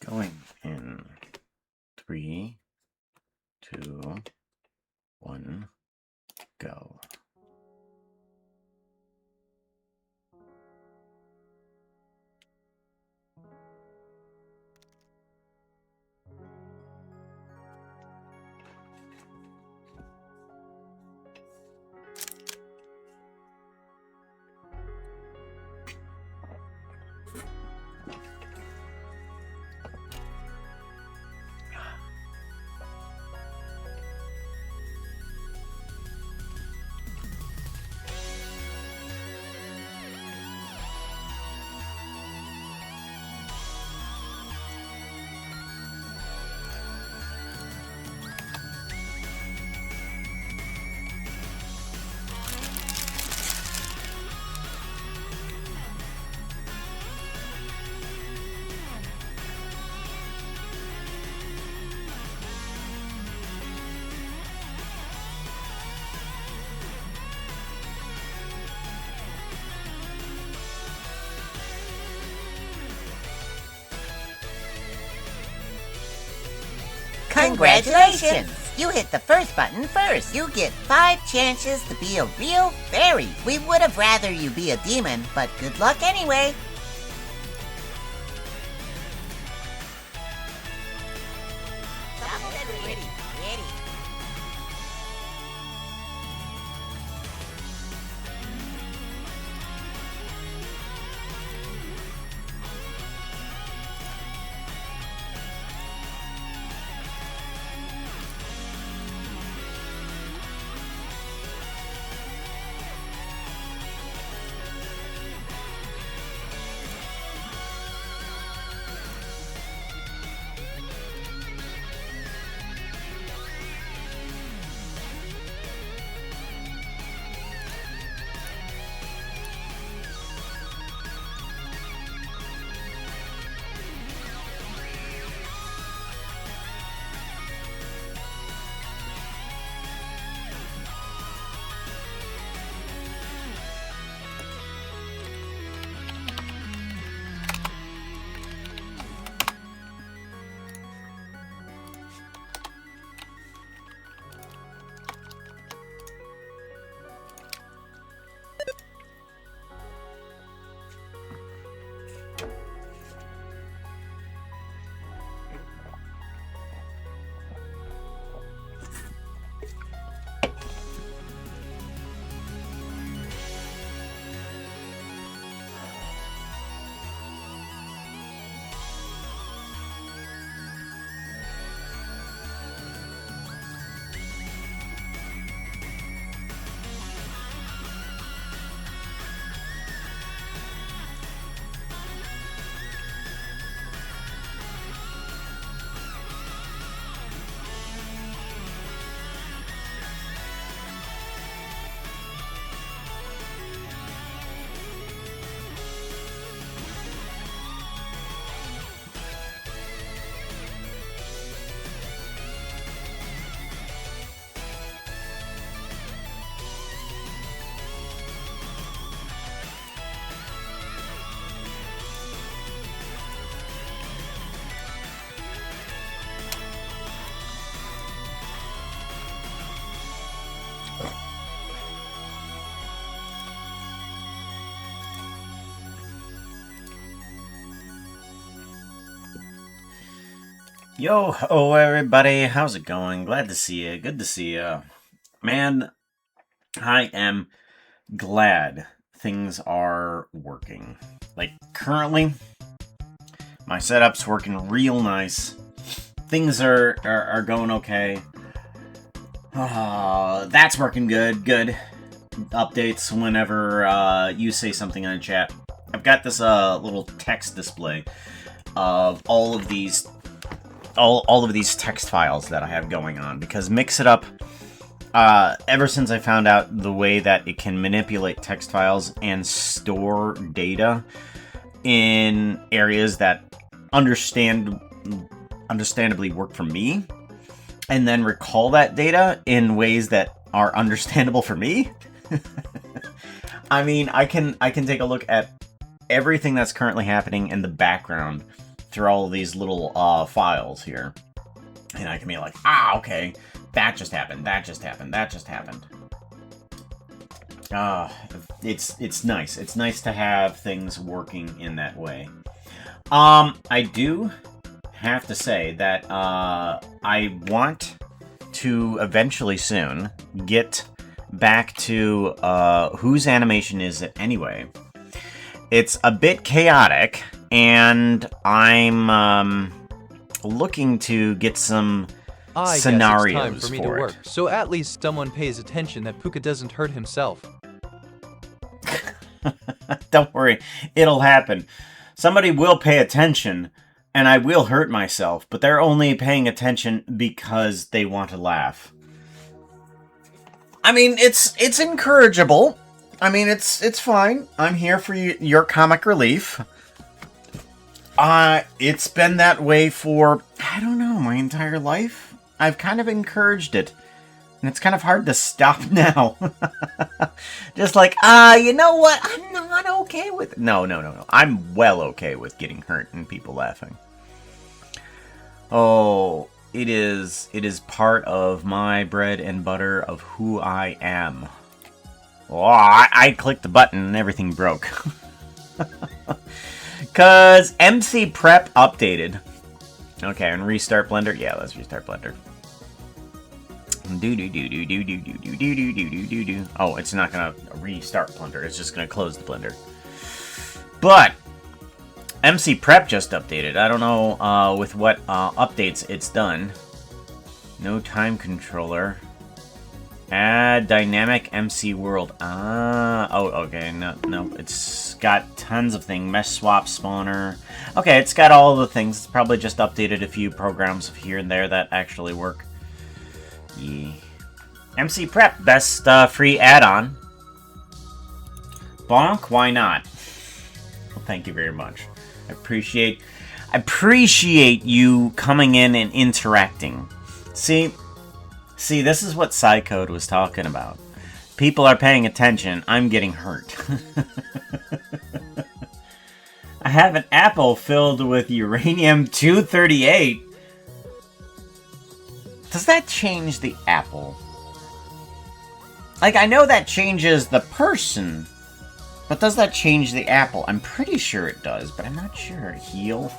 Going in 3, 2, 1, go. Congratulations! You hit the first button first. You get 5 chances to be a real fairy. We would have rather you be a demon, but good luck anyway. Yo, ho, everybody. How's it going? Glad to see you. Good to see you. Man, I am glad things are working. Like, currently, my setup's working real nice. Things are going okay. That's working good. Good. Updates whenever you say something in the chat. I've got this little text display of all of these text files that I have going on, because Mix It Up, ever since I found out the way that it can manipulate text files and store data in areas that understandably work for me, and then recall that data in ways that are understandable for me. I mean, I can take a look at everything that's currently happening in the background through all of these little files here. And I can be like, okay, that just happened, that just happened, that just happened. It's nice. It's nice to have things working in that way. I do have to say that I want to eventually soon get back to whose animation is it anyway. It's a bit chaotic, and I'm looking to get some scenarios guess it's time for me for to it. work, so at least someone pays attention that Pooka doesn't hurt himself. Don't worry, it'll happen. Somebody will pay attention, and I will hurt myself, but they're only paying attention because they want to laugh. I mean, it's encourageable. I mean, it's fine. I'm here for your comic relief. It's been that way for, I don't know, my entire life. I've kind of encouraged it. And it's kind of hard to stop now. Just like, you know what? I'm not okay with it. No. I'm well okay with getting hurt and people laughing. Oh, it is part of my bread and butter of who I am. Oh, I clicked the button and everything broke. Because MC Prep updated. Okay, and restart Blender? Yeah, let's restart Blender. Oh, it's not gonna restart Blender. It's just gonna close the Blender. But MC Prep just updated. I don't know with what updates it's done. No time controller. Add dynamic MC world. Oh, okay. No. It's got tons of things. Mesh swap spawner. Okay, it's got all the things. It's probably just updated a few programs here and there that actually work. Yeah. MC Prep, best free add-on. Bonk, why not? Well, thank you very much. I appreciate you coming in and interacting. See, this is what Psycode was talking about. People are paying attention. I'm getting hurt. I have an apple filled with uranium-238. Does that change the apple? Like, I know that changes the person, but does that change the apple? I'm pretty sure it does, but I'm not sure. Heal?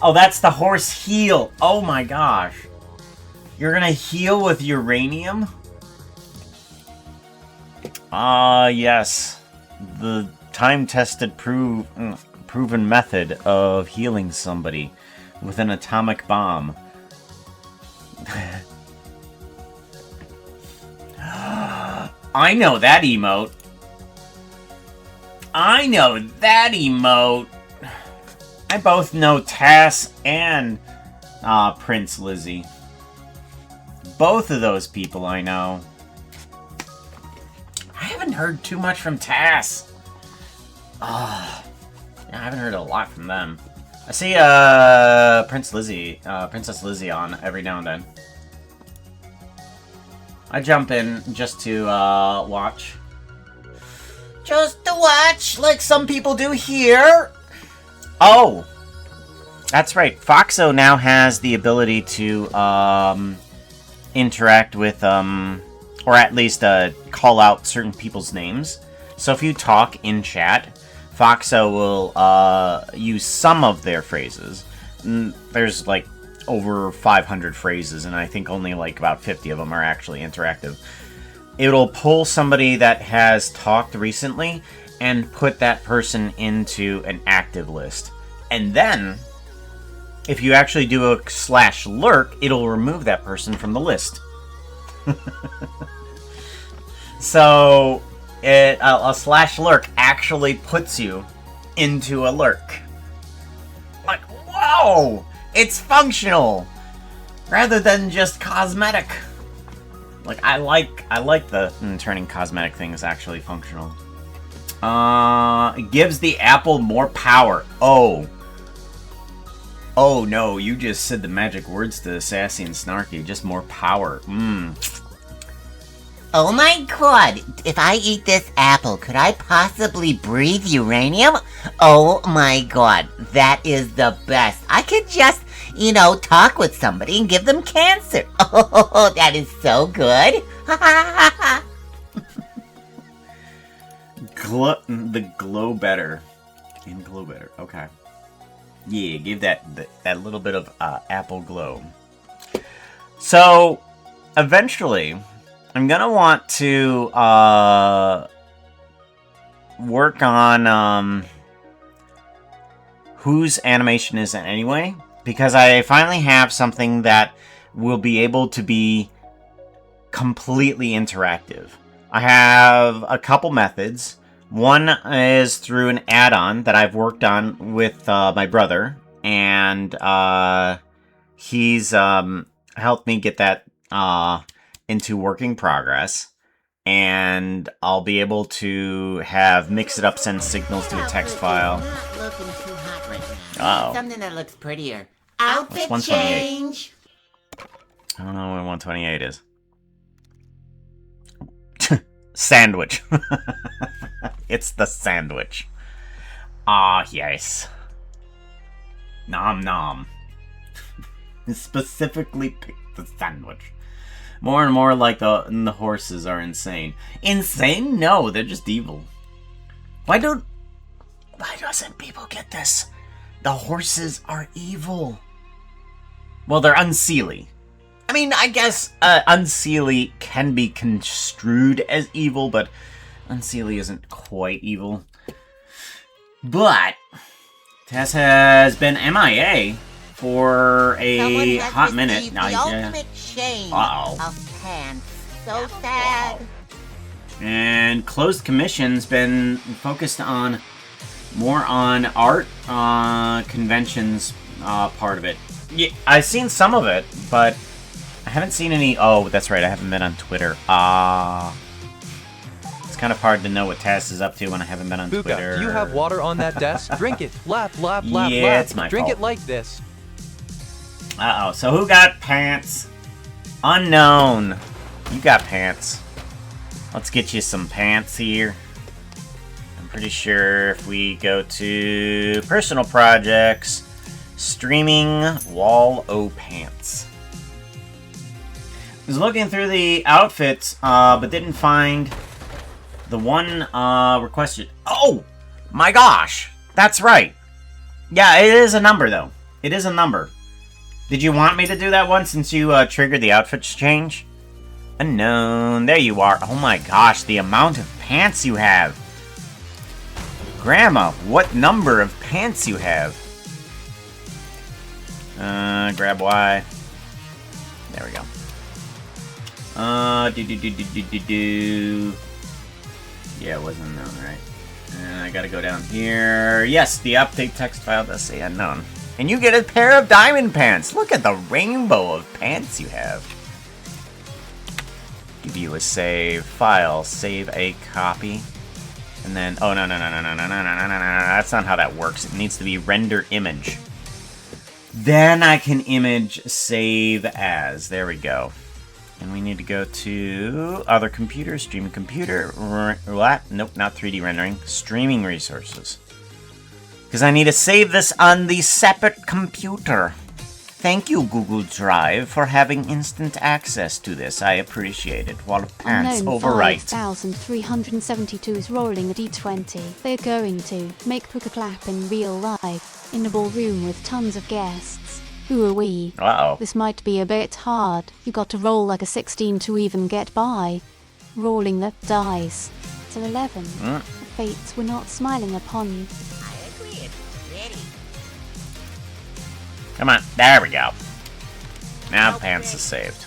Oh, that's the horse heal. Oh my gosh. You're gonna heal with uranium? Yes. The time-tested proven method of healing somebody with an atomic bomb. I know that emote. I both know Tass and Prince Lizzie. Both of those people I know. I haven't heard too much from Tass. Yeah, I haven't heard a lot from them. I see Princess Lizzie on every now and then. I jump in just to watch. Just to watch, like some people do here. Oh, that's right. Foxo now has the ability to interact with, or at least call out certain people's names. So if you talk in chat, Foxo will use some of their phrases. There's like over 500 phrases, and I think only like about 50 of them are actually interactive. It'll pull somebody that has talked recently and put that person into an active list. And then, if you actually do a /lurk, it'll remove that person from the list. So, a /lurk actually puts you into a lurk. Like, whoa! It's functional! Rather than just cosmetic. Like, I like the turning cosmetic things actually functional. It gives the apple more power. Oh no, you just said the magic words to Sassy and Snarky. Just more power. Oh my god, if I eat this apple, could I possibly breathe uranium? Oh my god, that is the best. I could just, talk with somebody and give them cancer. Oh, that is so good. Glow better. And glow better. Okay. Yeah, give that little bit of apple glow. So, eventually, I'm gonna want to work on whose animation is it anyway, because I finally have something that will be able to be completely interactive. I have a couple methods. One is through an add-on that I've worked on with my brother, and he's helped me get that into working progress, and I'll be able to have mix it up, send signals to a text file. Not looking too hot right now. Uh-oh. Something that looks prettier. Outfit What's 128? change. I don't know what 128 is. Sandwich. It's the sandwich. Ah, yes. Nom nom. Specifically picked the sandwich. More and more like the horses are insane. Insane? No, they're just evil. Why doesn't people get this? The horses are evil. Well, they're unseelie. I mean, I guess unseelie can be construed as evil, but unseelie isn't quite evil. But Tess has been MIA for a hot minute. The ultimate shame of pants. So sad. And closed commission's been focused on more on art conventions part of it. Yeah, I've seen some of it, but I haven't seen any. Oh, that's right, I haven't been on Twitter. It's kind of hard to know what Taz is up to when I haven't been on Pooka, Twitter. do you have water on that desk? Drink it. Lap, lap, lap, Yeah, lap. it's my Drink fault. it like this. Uh-oh, so who got pants? Unknown. You got pants. Let's get you some pants here. I'm pretty sure if we go to personal projects, streaming wall o pants. I was looking through the outfits, but didn't find the one requested. Oh my gosh, that's right. Yeah, it is a number though. It is a number. Did you want me to do that one since you triggered the outfits change? Unknown. There you are. Oh my gosh, the amount of pants you have. Grandma, what number of pants you have? Grab Y. There we go. Yeah, it wasn't unknown, right? And I gotta go down here. Yes, the update text file does say unknown. And you get a pair of diamond pants. Look at the rainbow of pants you have. Give you a save file, save a copy. And then, oh, no. That's not how that works. It needs to be render image. Then I can image save as. There we go. And we need to go to other computers, streaming computer. What? Nope, not 3D rendering. Streaming resources. Because I need to save this on the separate computer. Thank you, Google Drive, for having instant access to this. I appreciate it. While pants overwrite. 5372 is rolling at E20. They're going to make Pooka clap in real life, in a ballroom with tons of guests. Who are we? Uh-oh. This might be a bit hard. You got to roll like a 16 to even get by. Rolling the dice. Till 11. The fates were not smiling upon you. I agree, it's pretty. Come on. There we go. Now pants is saved.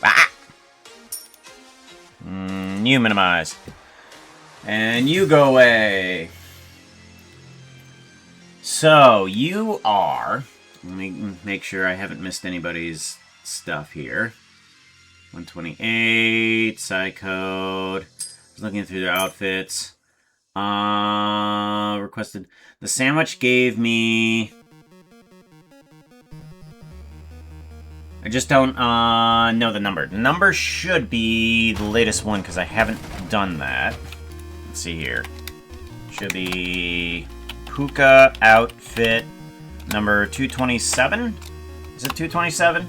Ah! You minimize. And you go away. So, you are... Let me make sure I haven't missed anybody's stuff here. 128, Psycode. I was looking through their outfits. Requested. The sandwich gave me I just don't know the number. The number should be the latest one because I haven't done that. Let's see here. Should be Pooka outfit number 227. Is it 227?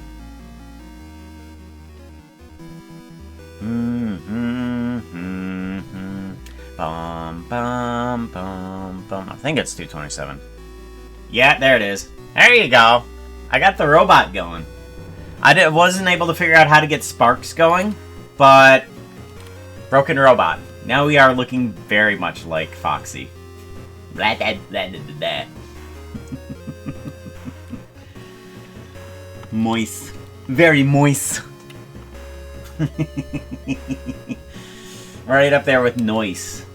Bum, bum, bum, bum. I think it's 227. Yeah, there it is. There you go. I got the robot going. I wasn't able to figure out how to get sparks going, but broken robot. Now we are looking very much like Foxy. Blah, blah, blah, blah, blah. Moist. Very moist. Right up there with noise.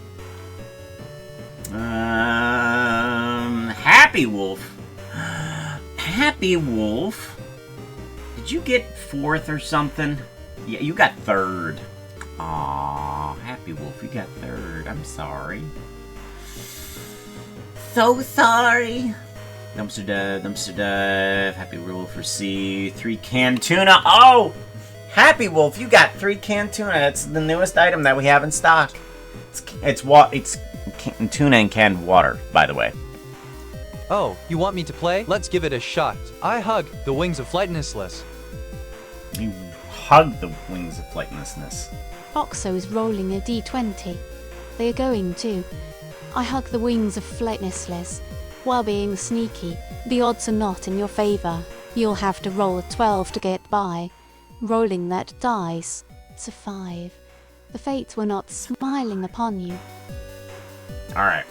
Happy Wolf. Happy Wolf. Did you get 4th or something? Yeah, you got 3rd. Aw, Happy Wolf, you got 3rd. I'm sorry. So sorry. Dumpster dive. Happy Wolf for C. 3 canned tuna. Oh! Happy Wolf, you got 3 canned tuna. That's the newest item that we have in stock. It's tuna and canned water, by the way. Oh, you want me to play? Let's give it a shot. I hug the wings of flightlessness. You hug the wings of flightlessness. Foxo is rolling a d20. They are going to. I hug the wings of flightlessness. While being sneaky, the odds are not in your favour. You'll have to roll a 12 to get by. Rolling that dice. It's a 5. The fates were not smiling upon you. Alright.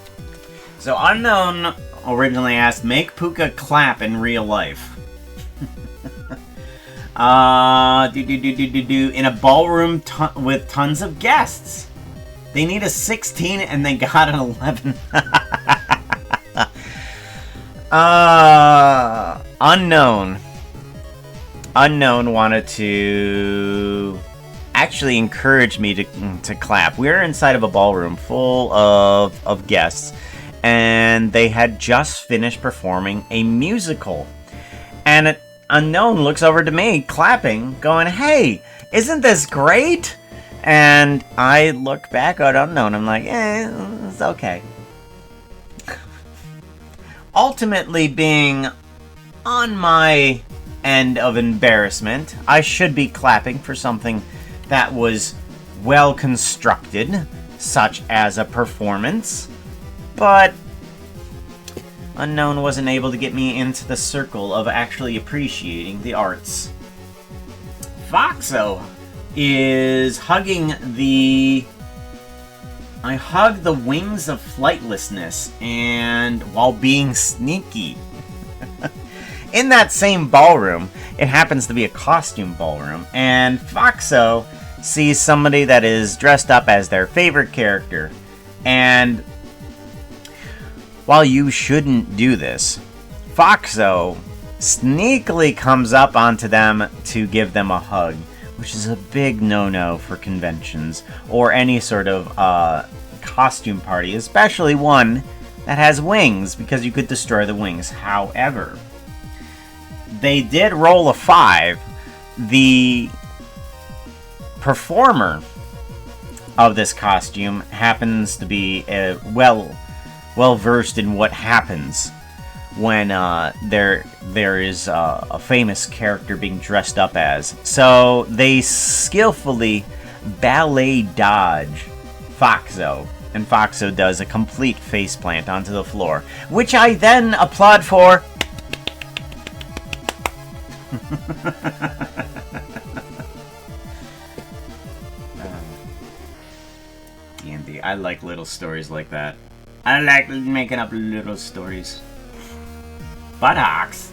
So Unknown originally asked, make Pooka clap in real life. In a ballroom with tons of guests. They need a 16 and they got an 11. Unknown wanted to actually encourage me to clap. We were inside of a ballroom full of guests, and they had just finished performing a musical. And Unknown looks over to me, clapping, going, "Hey, isn't this great?" And I look back at Unknown, I'm like, it's okay. Ultimately being on my end of embarrassment, I should be clapping for something that was well constructed, such as a performance, but Unknown wasn't able to get me into the circle of actually appreciating the arts. Foxo is hugging the... I hug the wings of flightlessness, and while being sneaky. In that same ballroom, it happens to be a costume ballroom, and Foxo sees somebody that is dressed up as their favorite character. And while you shouldn't do this, Foxo sneakily comes up onto them to give them a hug, which is a big no-no for conventions or any sort of costume party, especially one that has wings, because you could destroy the wings. However, they did roll a 5. The performer of this costume happens to be well versed in what happens when there is a famous character being dressed up as. So they skillfully ballet dodge Foxo, and Foxo does a complete faceplant onto the floor, which I then applaud for. D&D. I like little stories like that. I like making up little stories. Buttocks?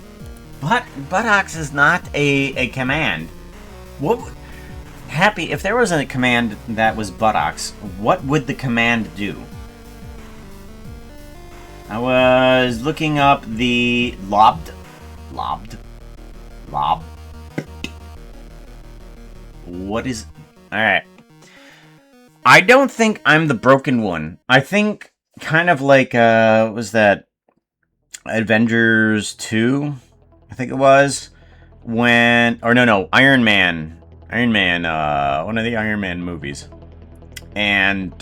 Buttocks is not a command. What would... Happy, if there was a command that was buttocks, what would the command do? I was looking up the lob. What is... Alright. I don't think I'm the broken one. I think kind of like, was that Avengers 2? I think it was. Iron Man. One of the Iron Man movies. And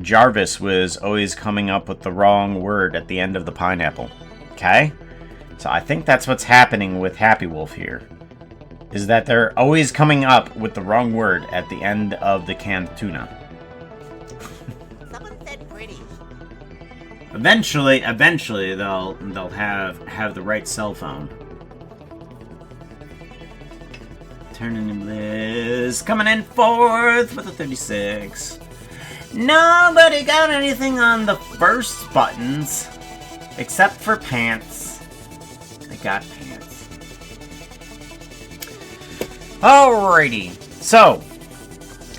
Jarvis was always coming up with the wrong word at the end of the pineapple. Okay? So I think that's what's happening with Happy Wolf here. Is that they're always coming up with the wrong word at the end of the canned tuna. Someone said pretty. Eventually they'll have the right cell phone. Turning in Liz, coming in fourth with a 36. Nobody got anything on the first buttons, except for pants. I got pants. Alrighty, so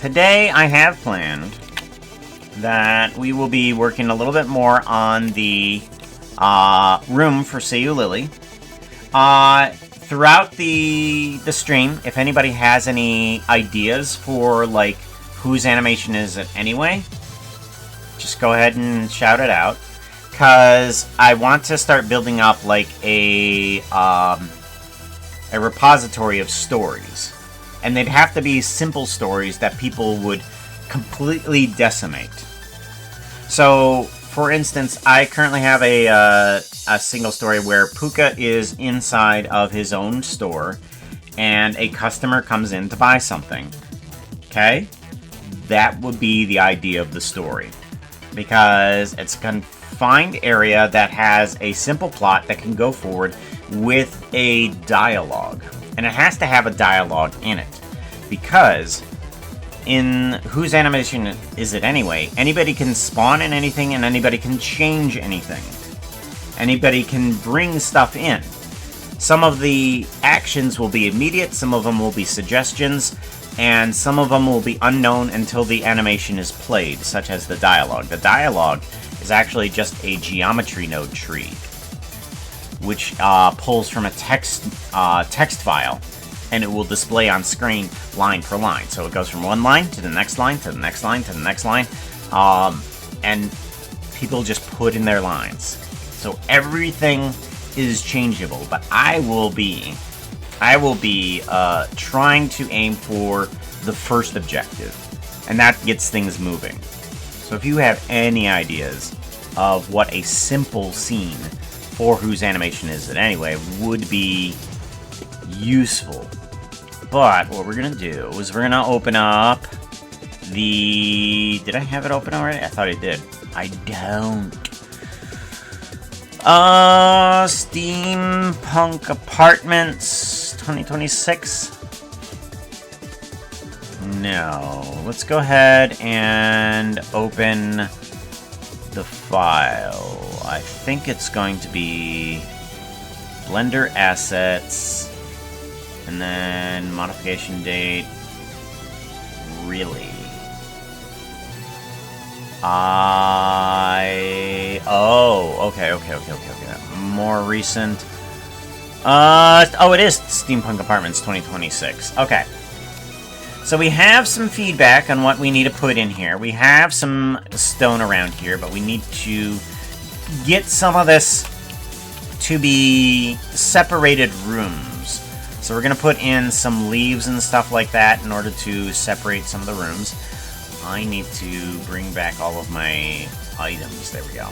today I have planned that we will be working a little bit more on the room for Seiyu Lily. Throughout the stream, if anybody has any ideas for like whose animation is it anyway, just go ahead and shout it out, because I want to start building up like a repository of stories, and they'd have to be simple stories that people would completely decimate. So, for instance, I currently have a single story where Pooka is inside of his own store, and a customer comes in to buy something. Okay? That would be the idea of the story, because it's a confined area that has a simple plot that can go forward with a dialogue. And it has to have a dialogue in it, because in whose animation is it anyway, anybody can spawn in anything and anybody can change anything. Anybody can bring stuff in. Some of the actions will be immediate, some of them will be suggestions, and some of them will be unknown until the animation is played, such as the dialogue. The dialogue is actually just a geometry node tree, which pulls from a text file, and it will display on screen line per line. So it goes from one line to the next line to the next line to the next line, and people just put in their lines. So everything is changeable, but I will be trying to aim for the first objective, and that gets things moving. So if you have any ideas of what a simple scene for whose animation is it anyway would be useful. But what we're gonna do is we're gonna open up the... Did I have it open already? I thought I did. I don't. Steampunk Apartments 2026. No. Let's go ahead and open the file. I think it's going to be Blender Assets, and then modification date. Really? Okay. More recent. It is Steampunk Apartments 2026. Okay. So we have some feedback on what we need to put in here. We have some stone around here, but we need to get some of this to be separated rooms. So we're going to put in some leaves and stuff like that in order to separate some of the rooms. I need to bring back all of my items. There we go.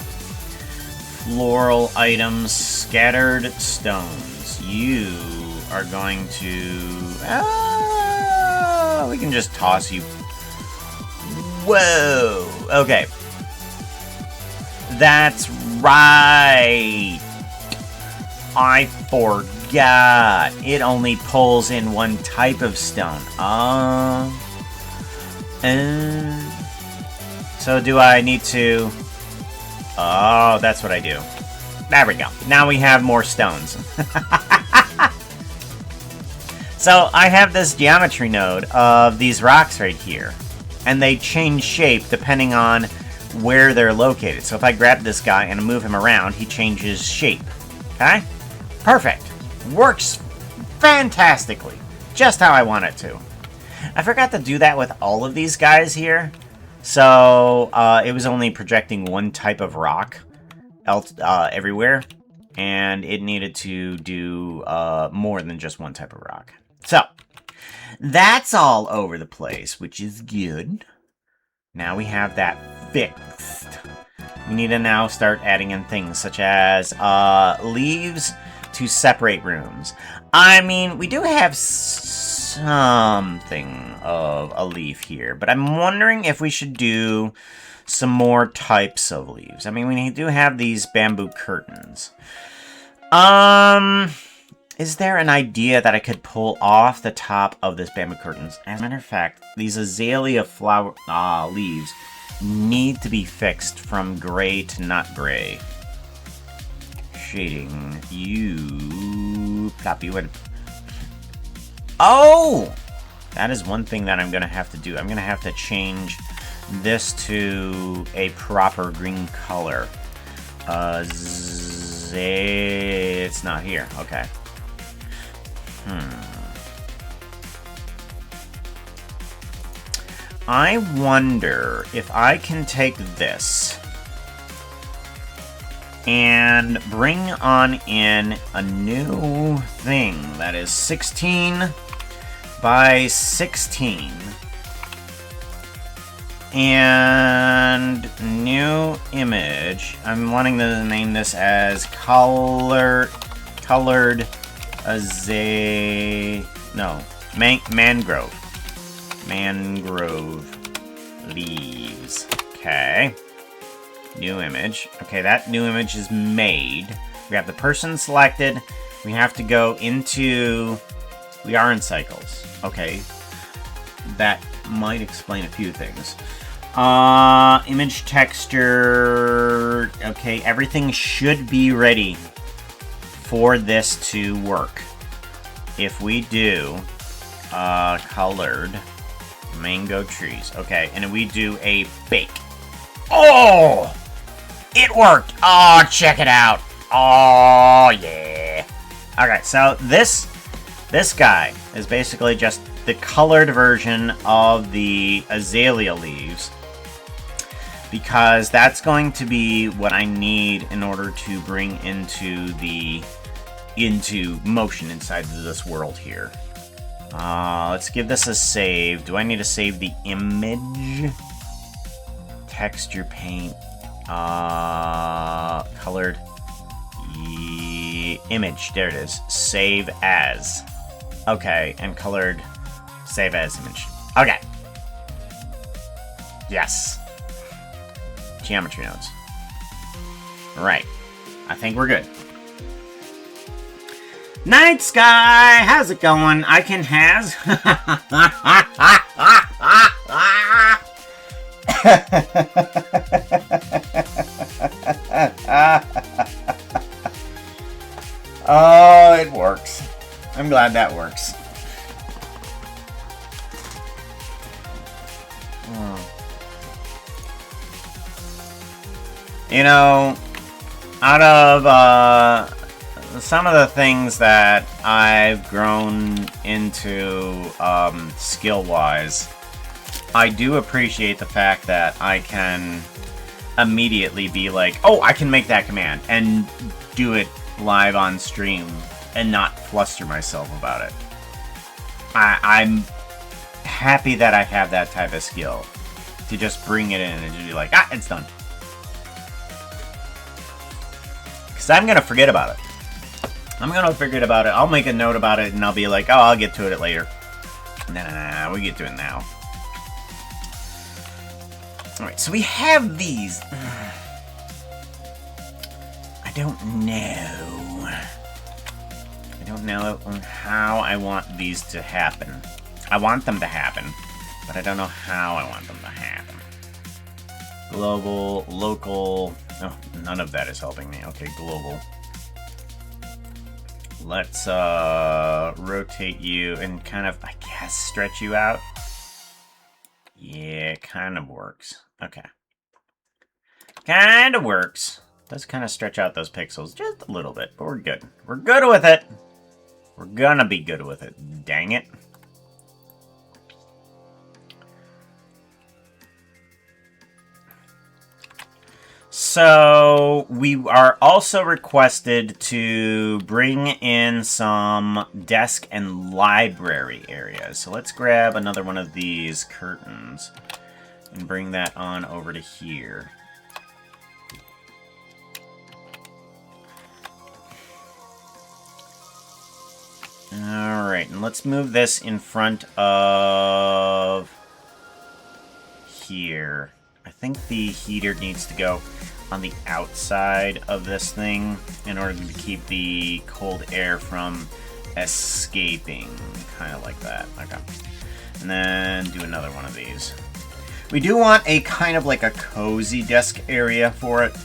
Floral items, scattered stones. You are going to... we can just toss you. Whoa! Okay. That's right! I forgot. It only pulls in one type of stone. So do I need to... Oh, that's what I do. There we go. Now we have more stones. So I have this geometry node of these rocks right here, and they change shape depending on where they're located. So if I grab this guy and move him around, he changes shape. Okay? Perfect. Works fantastically. Just how I want it to. I forgot to do that with all of these guys here. So it was only projecting one type of rock everywhere. and it needed to do more than just one type of rock. So, that's all over the place, which is good. Now we have that fixed. We need to now start adding in things such as leaves to separate rooms. I mean, we do have something of a leaf here, but I'm wondering if we should do some more types of leaves. I mean, we do have these bamboo curtains. Is there an idea that I could pull off the top of this bamboo curtains? As a matter of fact, these azalea flower leaves need to be fixed from gray to not gray. Shading. You plop you in. Oh! That is one thing that I'm gonna have to do. I'm gonna have to change this to a proper green color. It's not here. Okay. I wonder if I can take this and bring on in a new thing that is 16 by 16 and new image. I'm wanting to name this as colored mangrove leaves. Okay. New image. Okay, that new image is made. We have the person selected. We have to go into... We are in cycles. Okay. That might explain a few things. Image texture. Okay, everything should be ready for this to work. If we do colored mango trees. Okay, and we do a bake. Oh! It worked! Oh, check it out! Oh, yeah! Okay, so this guy is basically just the colored version of the azalea leaves, because that's going to be what I need in order to bring into motion inside of this world here. Let's give this a save. Do I need to save the image? Texture paint. Colored image. There it is. Save as. Okay, and colored save as image. Okay. Yes. Geometry nodes. Right. I think we're good. Night Sky! How's it going? I can has. Oh, it works. I'm glad that works. You know, out of some of the things that I've grown into skill-wise, I do appreciate the fact that I can immediately be like, oh, I can make that command, and do it live on stream and not fluster myself about it. I'm happy that I have that type of skill to just bring it in and just be like, ah, it's done. Because I'm going to forget about it. I'm going to forget about it. I'll make a note about it and I'll be like, oh, I'll get to it later. Nah, we get to it now. Alright, so we have these. I don't know. I don't know how I want these to happen. I want them to happen, but I don't know how I want them to happen. Global, local. Oh, none of that is helping me. Okay, global. Let's rotate you and kind of, I guess, stretch you out. Yeah, it kind of works. Okay. Kind of works. Does kind of stretch out those pixels just a little bit, but we're good. We're good with it. We're gonna be good with it. Dang it. So we are also requested to bring in some desk and library areas. So let's grab another one of these curtains and bring that on over to here. Alright, and let's move this in front of here. I think the heater needs to go on the outside of this thing in order to keep the cold air from escaping. Kind of like that. Okay. And then do another one of these. We do want a kind of like a cozy desk area for it.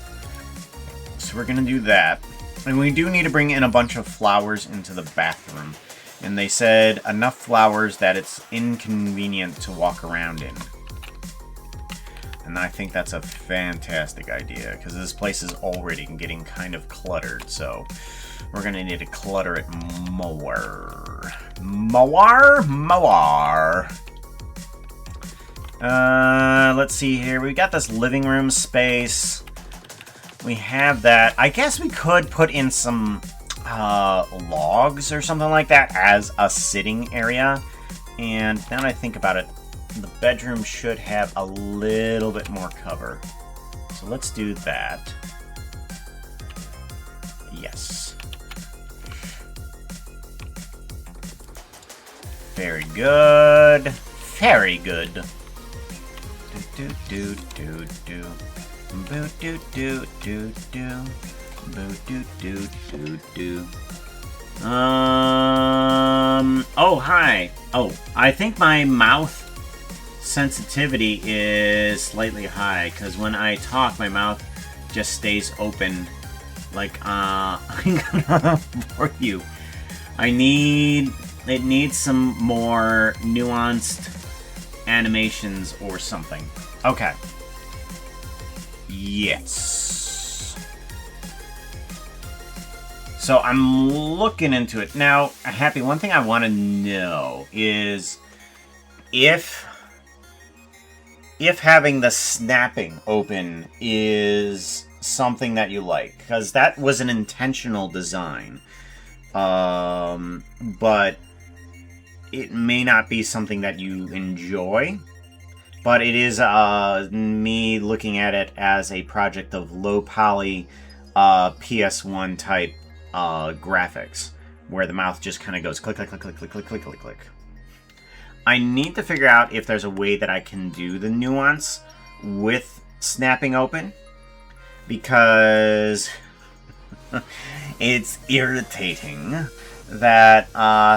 So we're going to do that. And we do need to bring in a bunch of flowers into the bathroom. And they said enough flowers that it's inconvenient to walk around in. And I think that's a fantastic idea, because this place is already getting kind of cluttered, so we're going to need to clutter it more. More. Let's see here. We got this living room space. We have that. I guess we could put in some logs or something like that as a sitting area. And now that I think about it, the bedroom should have a little bit more cover. So let's do that. Yes. Very good. Very good. Do do do do. Boo do do do do. Boo do do do do. Oh, hi. Oh, I think my mouth sensitivity is slightly high, because when I talk, my mouth just stays open. Like, I'm gonna bore you. It needs some more nuanced animations or something. Okay. Yes. So I'm looking into it. Now, Happy, one thing I want to know is if having the snapping open is something that you like, because that was an intentional design, but it may not be something that you enjoy, but it is me looking at it as a project of low poly PS1 type graphics, where the mouth just kind of goes click, click, click, click, click, click, click, click, click. I need to figure out if there's a way that I can do the nuance with snapping open, because it's irritating that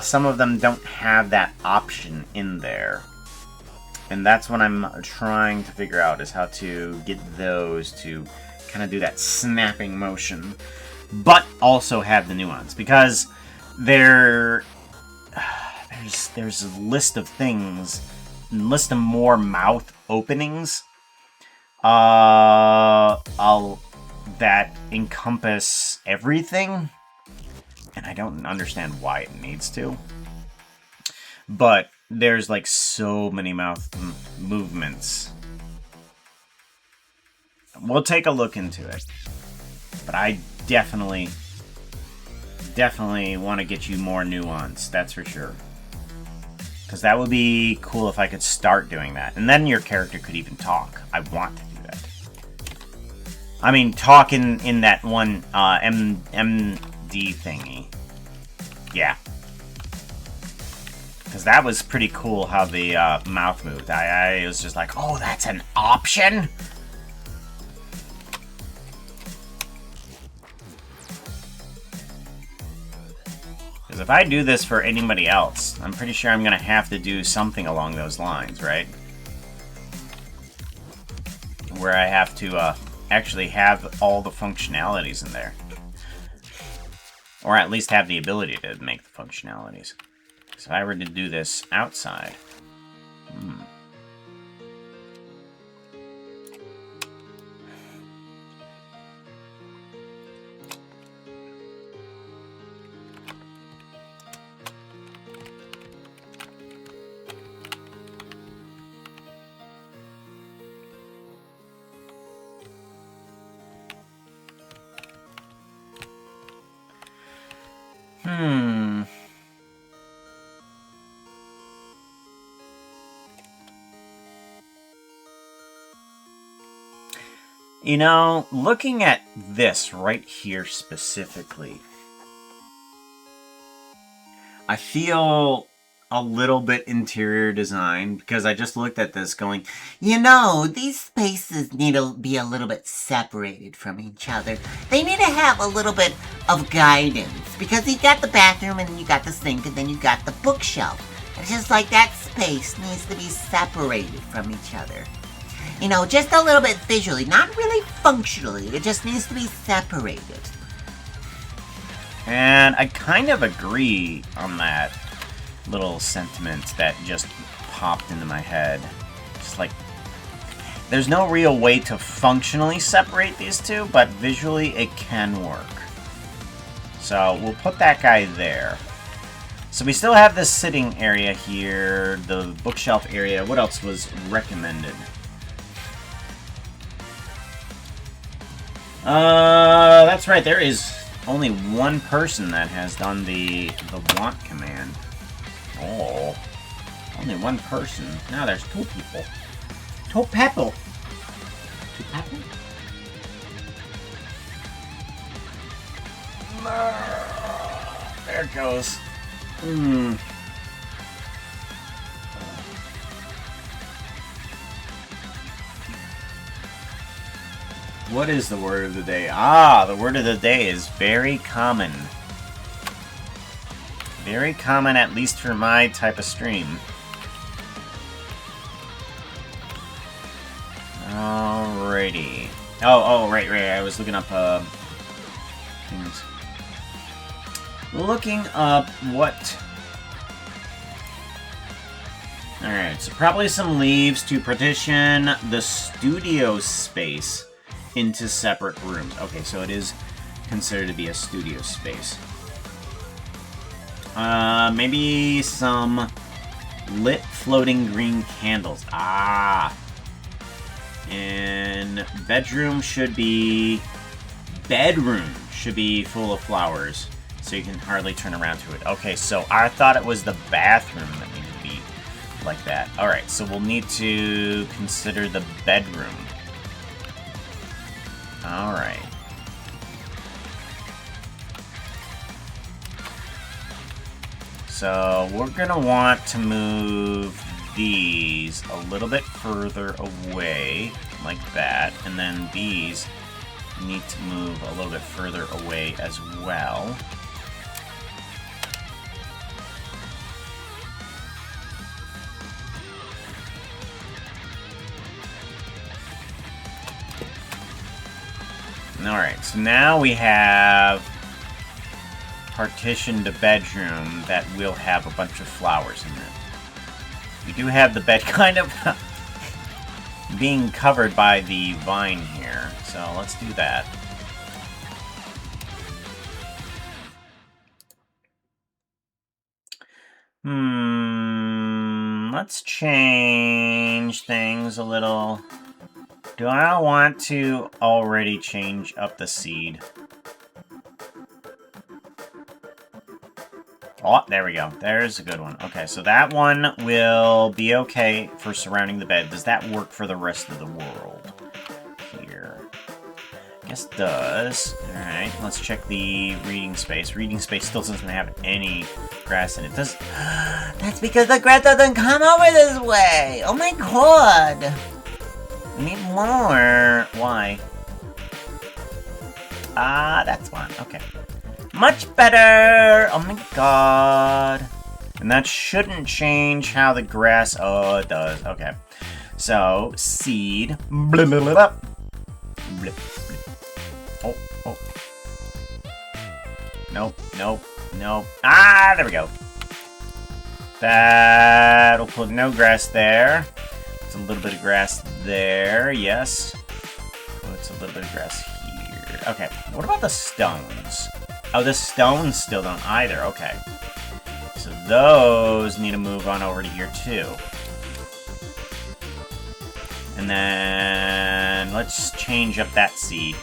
some of them don't have that option in there. And that's what I'm trying to figure out, is how to get those to kind of do that snapping motion, but also have the nuance, because there's a list of things, list of more mouth openings that encompass everything, and I don't understand why it needs to, but there's like so many mouth movements. We'll take a look into it, but I definitely want to get you more nuance, that's for sure. Because that would be cool if I could start doing that. And then your character could even talk. I want to do that. I mean, talk in that one MD thingy. Yeah. Because that was pretty cool how the mouth moved. I was just like, oh, that's an option? Because if I do this for anybody else, I'm pretty sure I'm going to have to do something along those lines, right? Where I have to actually have all the functionalities in there. Or at least have the ability to make the functionalities. So if I were to do this outside... You know, looking at this right here specifically, I feel a little bit interior design because I just looked at this going, You know, these spaces need to be a little bit separated from each other. They need to have a little bit of guidance because you got the bathroom and you got the sink and then you got the bookshelf. It's just like that space needs to be separated from each other. You know, just a little bit visually, not really functionally. It just needs to be separated. and I kind of agree on that little sentiment that just popped into my head. Just like, there's no real way to functionally separate these two, but visually it can work. So we'll put that guy there. So we still have this sitting area here, the bookshelf area. What else was recommended? That's right, there is only one person that has done the want command. Oh, only one person. Now there's two people. Two people. Two people? There it goes. What is the word of the day? Ah, the word of the day is very common. Very common, at least for my type of stream. Alrighty. Oh, right. I was looking up, things. Looking up what... Alright, so probably some leaves to partition the studio space into separate rooms. Okay, so it is considered to be a studio space. Maybe some lit floating green candles. Ah! And bedroom should be full of flowers, so you can hardly turn around to it. Okay, so I thought it was the bathroom that needed to be like that. Alright, so we'll need to consider the bedroom. Alright. So we're gonna want to move these a little bit further away, like that, and then these need to move a little bit further away as well. Alright, so now we have partitioned a bedroom that will have a bunch of flowers in it. We do have the bed kind of being covered by the vine here, so let's do that. Let's change things a little. Do I want to already change up the seed? Oh, there we go. There's a good one. Okay, so that one will be okay for surrounding the bed. Does that work for the rest of the world? Here. I guess it does. Alright, let's check the reading space. Reading space still doesn't have any grass in it. Does... That's because the grass doesn't come over this way. Oh my god. We need more. Why? Ah, that's one. Okay. Much better! Oh my god. And that shouldn't change how the grass... Oh, it does. Okay. So, seed. Blip, blip, blip. Blip, blip. Oh, oh. Nope, nope, nope. Ah, there we go. That'll put no grass there. It's a little bit of grass there. Yes. It's a little bit of grass here. Okay. What about the stones? Oh, the stones still don't either. Okay. So those need to move on over to here too. And then let's change up that seed.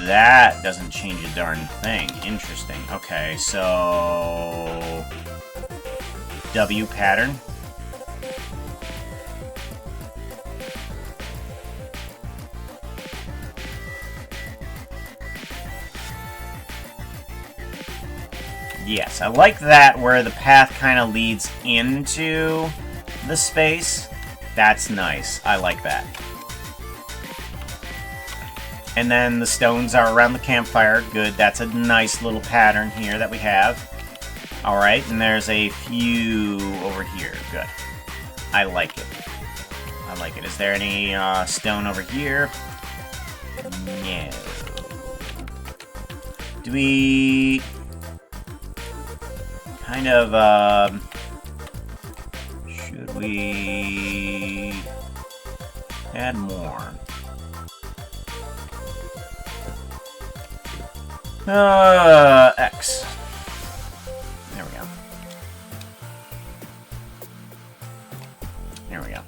that doesn't change a darn thing. Interesting. Okay, so... W pattern. Yes, I like that where the path kind of leads into the space. That's nice. I like that. And then the stones are around the campfire. Good. That's a nice little pattern here that we have. Alright, and there's a few over here. Good. I like it. I like it. Is there any stone over here? No. Do we... kind of, should we add more? X. There we go. There we go.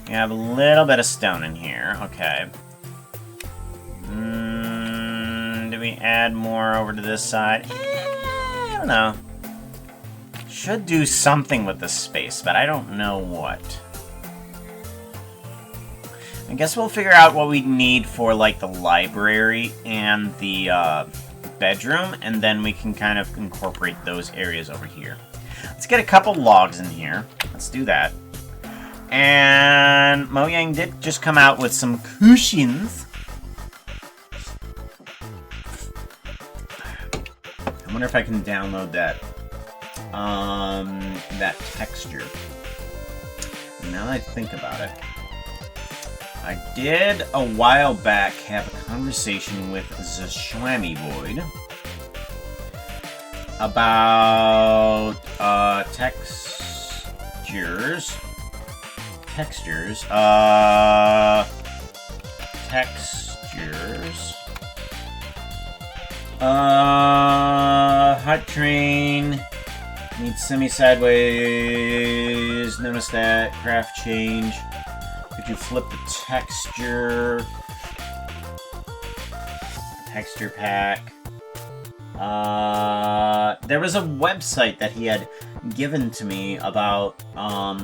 We have a little bit of stone in here. Okay. Do we add more over to this side? I don't know. Should do something with the space, but I don't know what. I guess we'll figure out what we need for, like, the library and the bedroom, and then we can kind of incorporate those areas over here. Let's get a couple logs in here. Let's do that. And Mojang did just come out with some cushions. I wonder if I can download that texture. Now that I think about it, I did a while back have a conversation with the Schwammy Void about textures. Hot train. Needs semi-sideways. Notice that. Craft change. Could you flip the texture? Texture pack. There was a website that he had given to me about a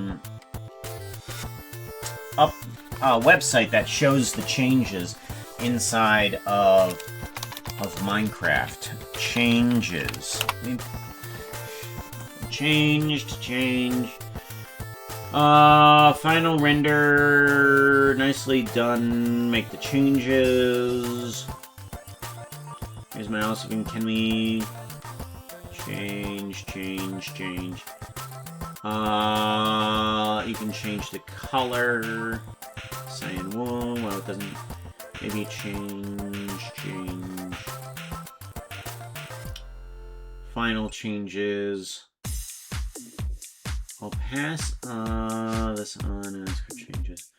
website that shows the changes inside of Minecraft. Changes. Change. Final render. Nicely done. Make the changes. Here's my mouse. Can we change? You can change the color. Cyan wool. Well, it doesn't. Maybe change. Final changes. I'll pass this on as for changes.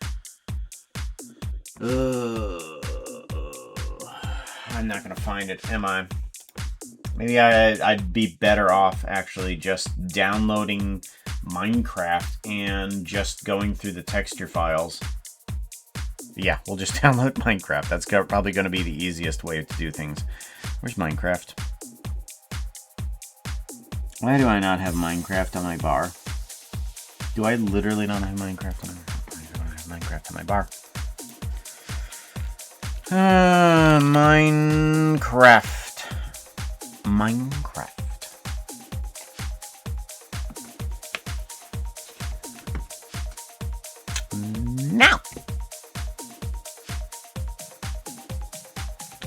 I'm not gonna find it, am I? Maybe I'd be better off actually just downloading Minecraft and just going through the texture files. Yeah, we'll just download Minecraft. That's probably going to be the easiest way to do things. Where's Minecraft? Why do I not have Minecraft on my bar? Do I literally not have Minecraft on my bar? I don't have Minecraft on my bar. Minecraft. Now!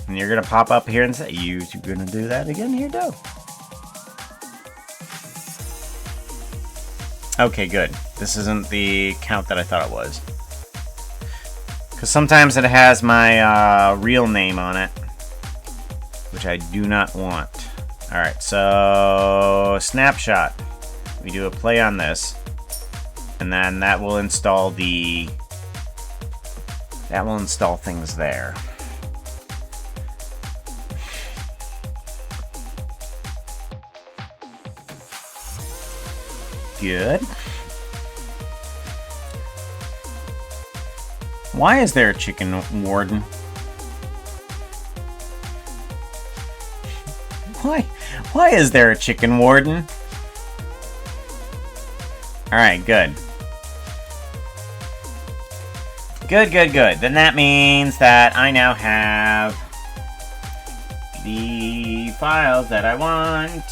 And you're gonna pop up here and say, you're gonna do that again? Here, do. Okay, good. This isn't the count that I thought it was. Because sometimes it has my real name on it, which I do not want. Alright, so snapshot. We do a play on this, and then that will install the... that will install things there. Good. Why is there a chicken warden? Why is there a chicken warden? Alright, good. Good. Then that means that I now have the files that I want.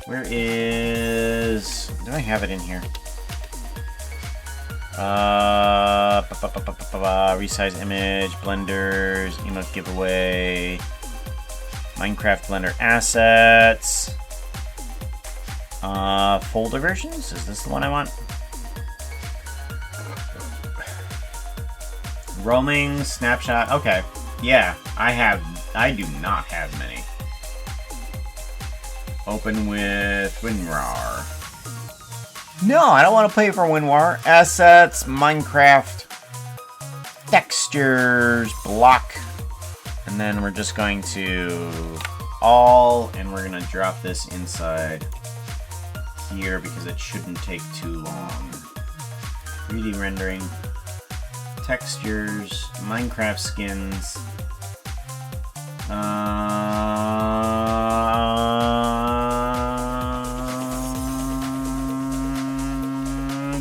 Where is... Do I have it in here? Resize image, blenders, emote giveaway, Minecraft Blender assets, folder versions. Is this the one I want? Roaming, snapshot. Okay, yeah, I do not have many. Open with WinRAR. No, I don't want to play for WinRAR. Assets, Minecraft, textures, block. And then we're just going to all, and we're going to drop this inside here because it shouldn't take too long. 3D rendering, textures, Minecraft skins.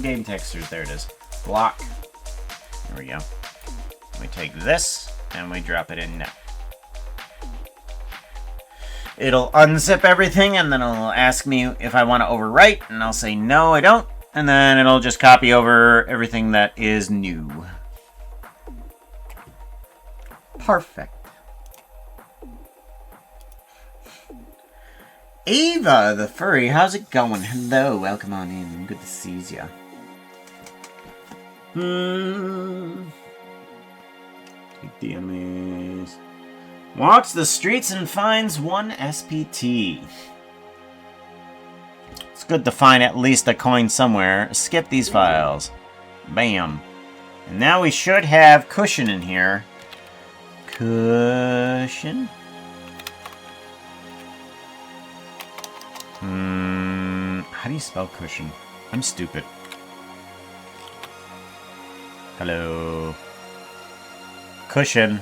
Game textures, there it is. Block. There we go. We take this and we drop it in now. It'll unzip everything and then it'll ask me if I want to overwrite, and I'll say no, I don't. And then it'll just copy over everything that is new. Perfect. Ava the furry, how's it going? Hello, welcome on in. Good to see ya. Take the enemies. Walks the streets and finds 1 SPT. It's good to find at least a coin somewhere. Skip these files. Bam. And now we should have cushion in here. Cushion? How do you spell cushion? I'm stupid. Hello. Cushion.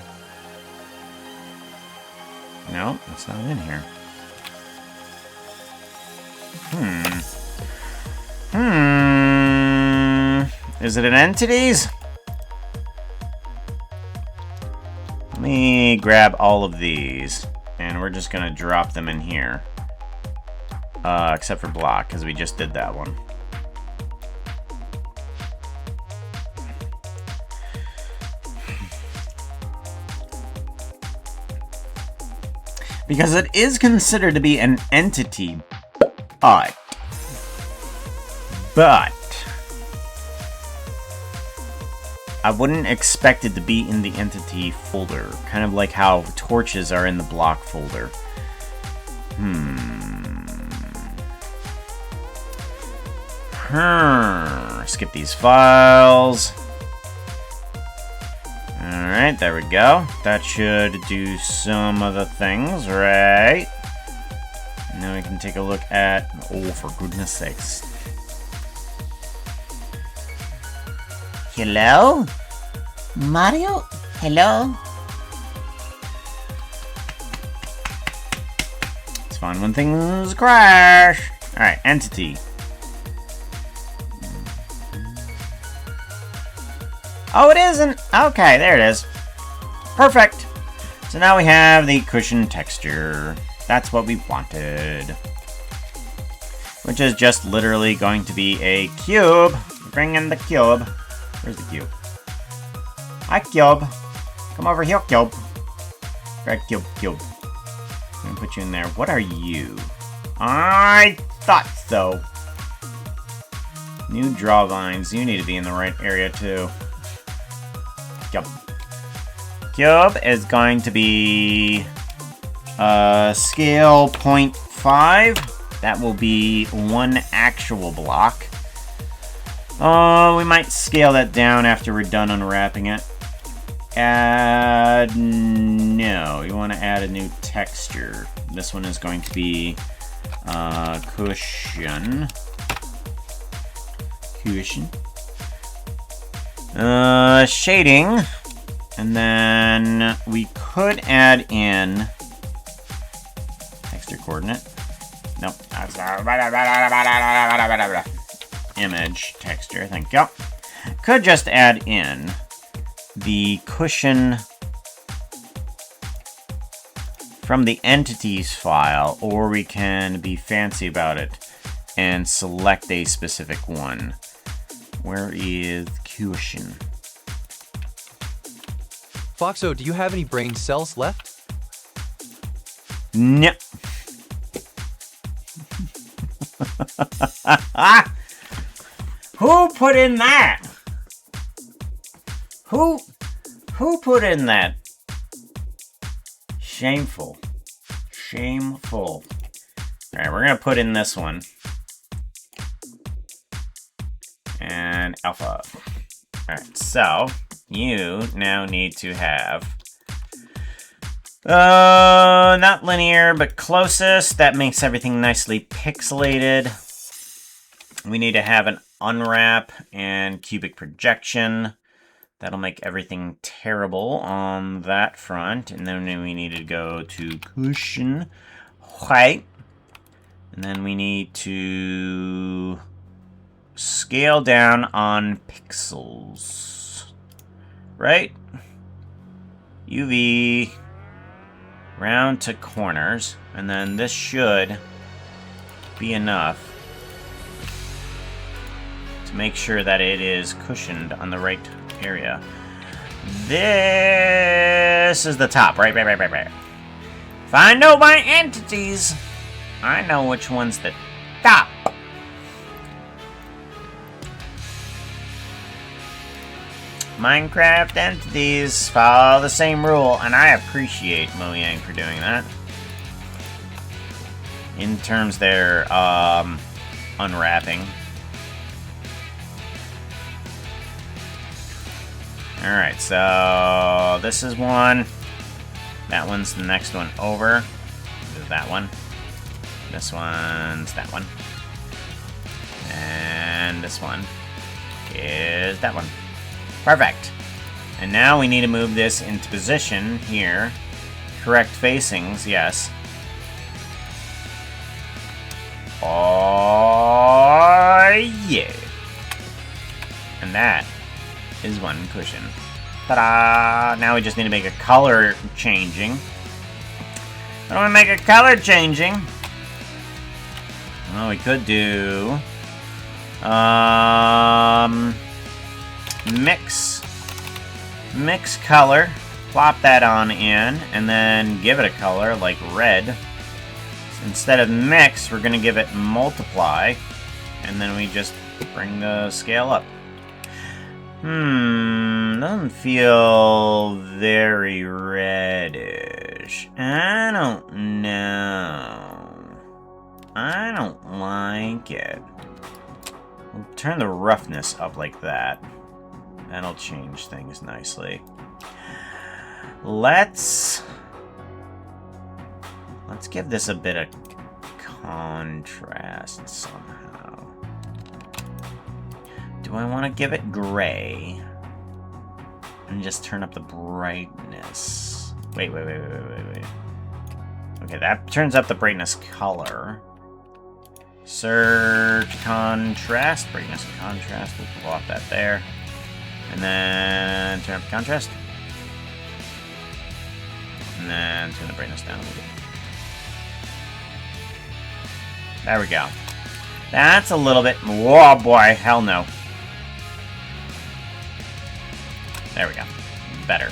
No, it's not in here. Is it an entities? Let me grab all of these, and we're just gonna drop them in here. Except for block, because we just did that one. Because it is considered to be an entity, but I wouldn't expect it to be in the entity folder, kind of like how torches are in the block folder. Skip these files. Alright, there we go. That should do some of the things, right? Now we can take a look at... Oh, for goodness sakes. Hello? Mario? Hello? It's fun when things crash. Alright, entity. Oh, it isn't? Okay, there it is. Perfect. So now we have the cushion texture. That's what we wanted. Which is just literally going to be a cube. Bring in the cube. Where's the cube? Hi, cube. Come over here, cube. Right, cube. I'm gonna put you in there. What are you? I thought so. New draw lines. You need to be in the right area, too. Cube is going to be scale 0.5. That will be 1 actual block. We might scale that down after we're done unwrapping it. Add... No, you want to add a new texture. This one is going to be cushion. Shading, and then we could add in texture coordinate. Nope. That's image texture. Thank you. Could just add in the cushion from the entities file, or we can be fancy about it and select a specific one. Where is cushion? Foxo, do you have any brain cells left? No. Who put in that? Who put in that? Shameful. Shameful. Alright, we're gonna put in this one. And alpha. Alright, so you now need to have not linear, but closest. That makes everything nicely pixelated. We need to have an unwrap and cubic projection. That'll make everything terrible on that front. And then we need to go to cushion white. And then we need to scale down on pixels. Right? UV. Round to corners. And then this should be enough to make sure that it is cushioned on the right area. This is the top, right. If I know my entities, I know which one's the top. Minecraft entities follow the same rule, and I appreciate Mojang for doing that. In terms they're unwrapping. Alright, so this is one. That one's the next one over. This is that one. This one's that one. And this one is that one. Perfect. And now we need to move this into position here. Correct facings, yes. Oh, yeah. And that is one cushion. Ta-da! Now we just need to make a color changing. How do we make a color changing? Well, we could do mix color, plop that on in, and then give it a color like red. Instead of mix, we're gonna give it multiply, and then we just bring the scale up. Doesn't feel very reddish. I don't know. I don't like it. We'll turn the roughness up like that. That'll change things nicely. Let's give this a bit of contrast somehow. Do I want to give it gray? And just turn up the brightness. Wait. Okay, that turns up the brightness color. Search contrast. Brightness and contrast. We'll pull off that there. And then turn up the contrast. And then turn the brightness down a little bit. There we go. That's a little bit... Whoa, boy. Hell no. There we go. Better.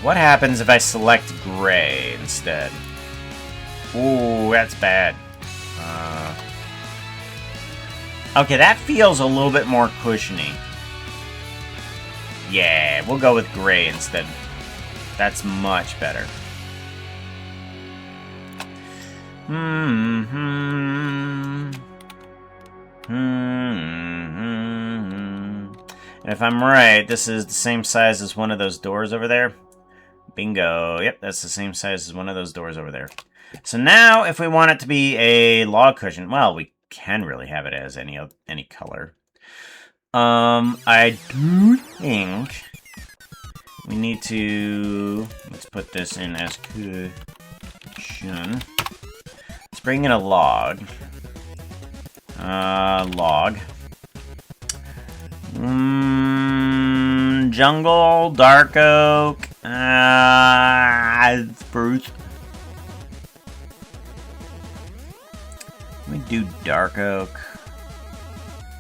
What happens if I select gray instead? Ooh, that's bad. Okay, that feels a little bit more cushiony. Yeah, we'll go with gray instead. That's much better. And if I'm right, this is the same size as one of those doors over there. Bingo. Yep, that's the same size as one of those doors over there. So now, if we want it to be a log cushion, well, we can really have it as any color. I do think we need to... Let's put this in as cushion. Let's bring in a log. Log. Jungle, dark oak, spruce. We do dark oak,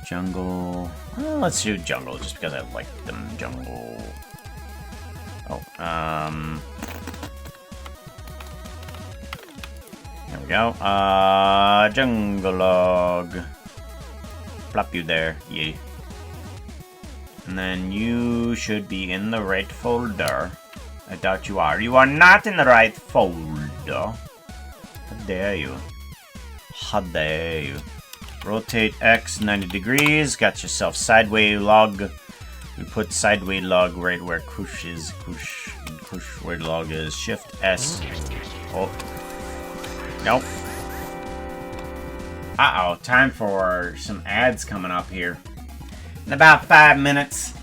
jungle. Well, let's do jungle just because I like them jungle. Oh, there we go. Jungle log. Plop you there, yeah. And then you should be in the right folder. I doubt you are. You are not in the right folder. How dare you? How dare you? Rotate X 90 degrees. Got yourself sideways log. We put sideways log right where Kush is. Kush where the log is. Shift S. Oh. Nope. Uh-oh. Time for some ads coming up here. In about 5 minutes.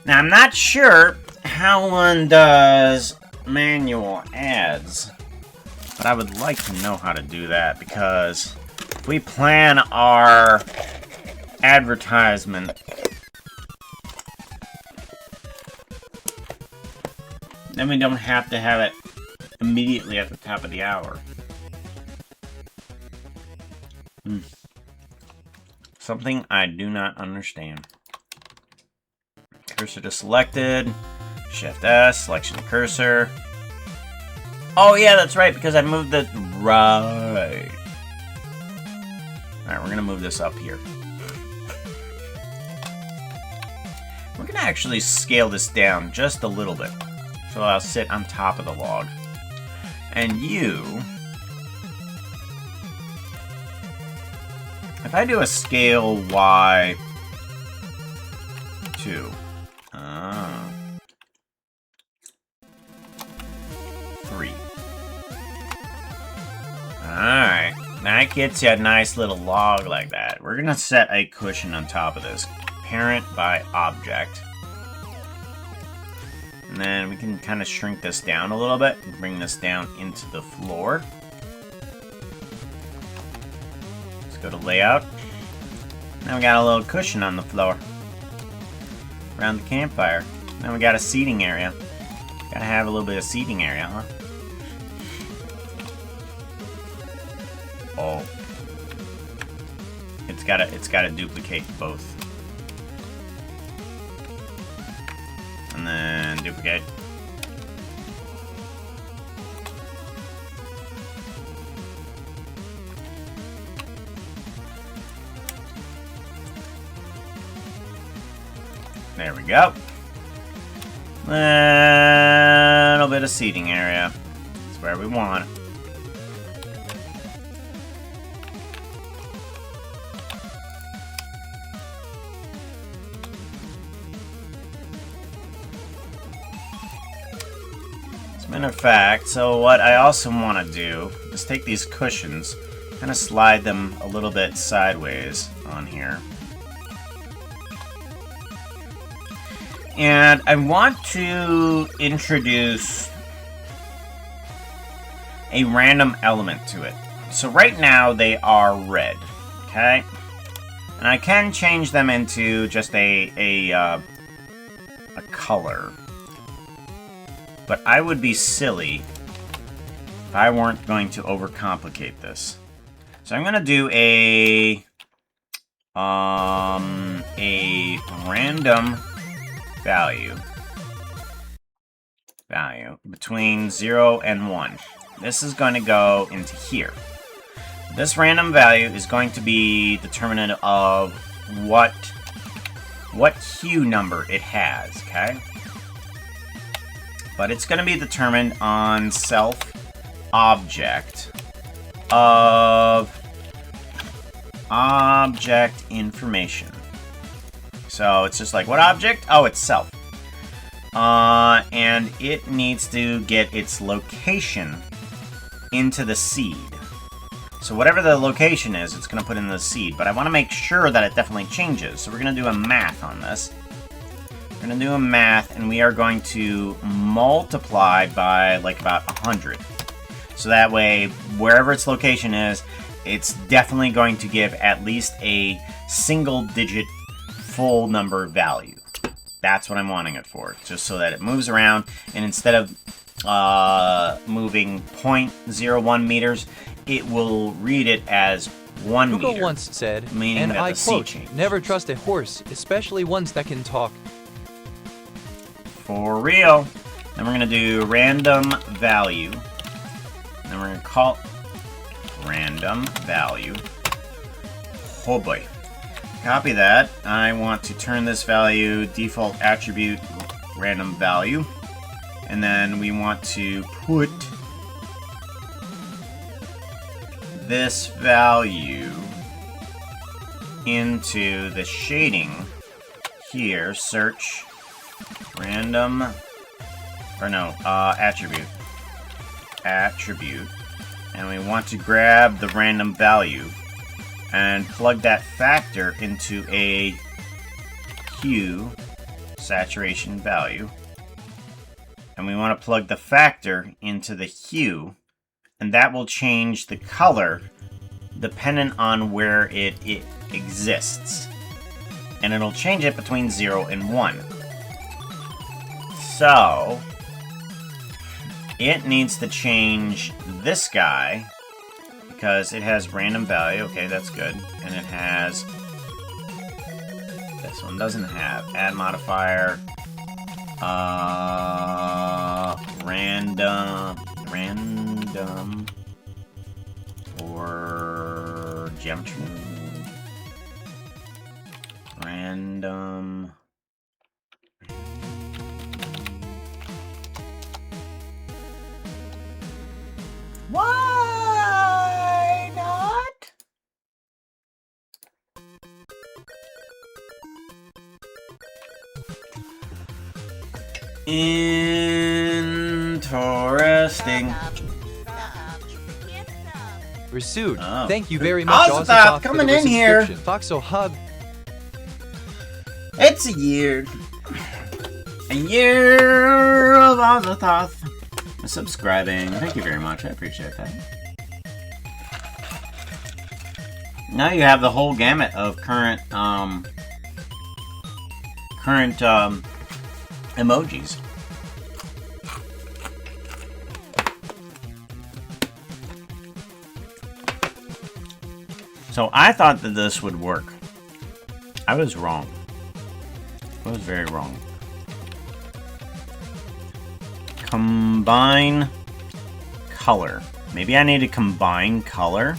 Now, I'm not sure how one does manual ads, but I would like to know how to do that, because if we plan our advertisement, then we don't have to have it immediately at the top of the hour. Something I do not understand. Cursor to selected. Shift S, selection of cursor. Oh yeah, that's right, because I moved it right. Alright, we're gonna move this up here. We're gonna actually scale this down just a little bit. So I'll sit on top of the log. And you... If I do a scale Y2, three. Alright, that gets you a nice little log like that. We're gonna set a cushion on top of this. Parent by object. And then we can kind of shrink this down a little bit and bring this down into the floor. Go to layout. Now we got a little cushion on the floor. Around the campfire. Now we got a seating area. Gotta have a little bit of seating area, huh? Oh. It's gotta duplicate both. And then duplicate. There we go. Little bit of seating area. That's where we want it. As a matter of fact, so what I also want to do is take these cushions, kind of slide them a little bit sideways on here. And I want to introduce a random element to it. So right now they are red, okay? And I can change them into just a color. But I would be silly if I weren't going to overcomplicate this. So I'm going to do a random value between 0 and 1. This is going to go into here. This random value is going to be determinant of what hue number it has, okay? But it's going to be determined on self object of object information. So it's just like, what object? Oh, it's self. And it needs to get its location into the seed. So whatever the location is, it's going to put in the seed. But I want to make sure that it definitely changes. So we're going to do a math on this. We're gonna do a math, and we are going to multiply by like about 100. So that way, wherever its location is, it's definitely going to give at least a single-digit full number value. That's what I'm wanting it for, just so that it moves around, and instead of moving 0.01 meters, it will read it as 1 Pooka meter. once said, meaning and that I the sea quote, changes. never trust a horse, especially ones that can talk. For real. Then we're going to do random value. Then we're going to call random value. Oh boy. Copy that. I want to turn this value default attribute random value. And then we want to put this value into the shading here. Search random, or no, attribute. Attribute. And we want to grab the random value and plug that factor into a hue saturation value. And we want to plug the factor into the hue, and that will change the color dependent on where it exists. And it'll change it between 0 and 1. So, it needs to change this guy, because it has random value. Okay, that's good. And it has... This one doesn't have. Add modifier. Random. Or... geometry. Random... Why not? Interesting. Pursued. Oh. Thank you very much, Ozathoth, Ozathoth, for coming the in here. subscription. Foxo hug. It's a year. A year of Ozathoth. Subscribing. Thank you very much. I appreciate that. Now you have the whole gamut of current emojis. So I thought that this would work. I was wrong. I was very wrong. Combine color. Maybe I need to combine color.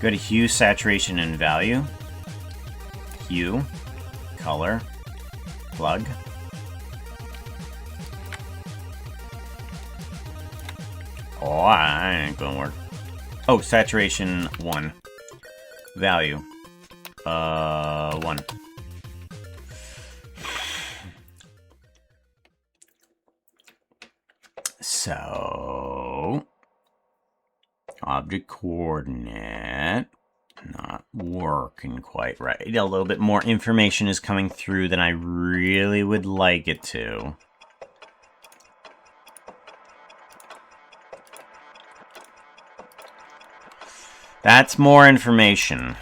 Go to hue, saturation, and value. Hue, color, plug. Oh, I ain't gonna work. Oh, saturation 1. Value. 1. So, object coordinate, not working quite right. A little bit more information is coming through than I really would like it to. That's more information.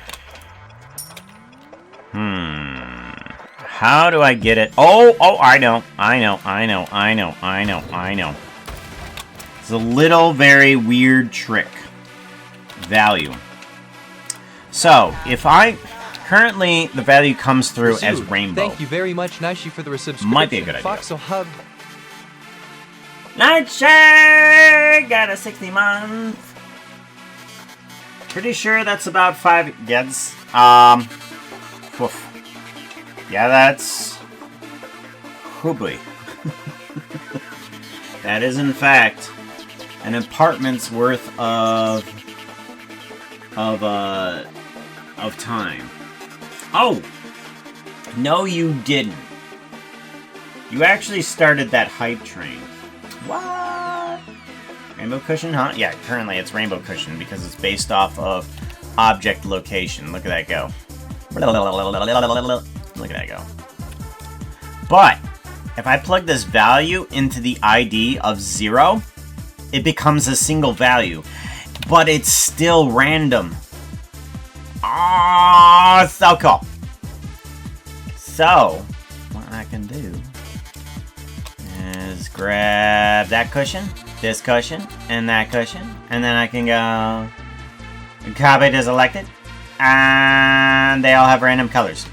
How do I get it? Oh, I know. It's a little very weird trick. Value. So, if I... Currently, the value comes through as Pursued. rainbow. Thank you very much, Naishi, for the subscription. Might be a good idea. Foxo hug. Nightshade! Got a 60 month. Pretty sure that's about 5 gets. Woof. Yeah, that's... Hoobly. That is, in fact, an apartment's worth of time. Oh! No, you didn't. You actually started that hype train. What? Rainbow Cushion, huh? Yeah, currently it's Rainbow Cushion because it's based off of object location. Look at that go. Look at that go. But if I plug this value into the ID of 0, it becomes a single value. But it's still random. Ah, so cool. So, what I can do is grab that cushion, this cushion, and that cushion. And then I can go copy to selected. And they all have random colors.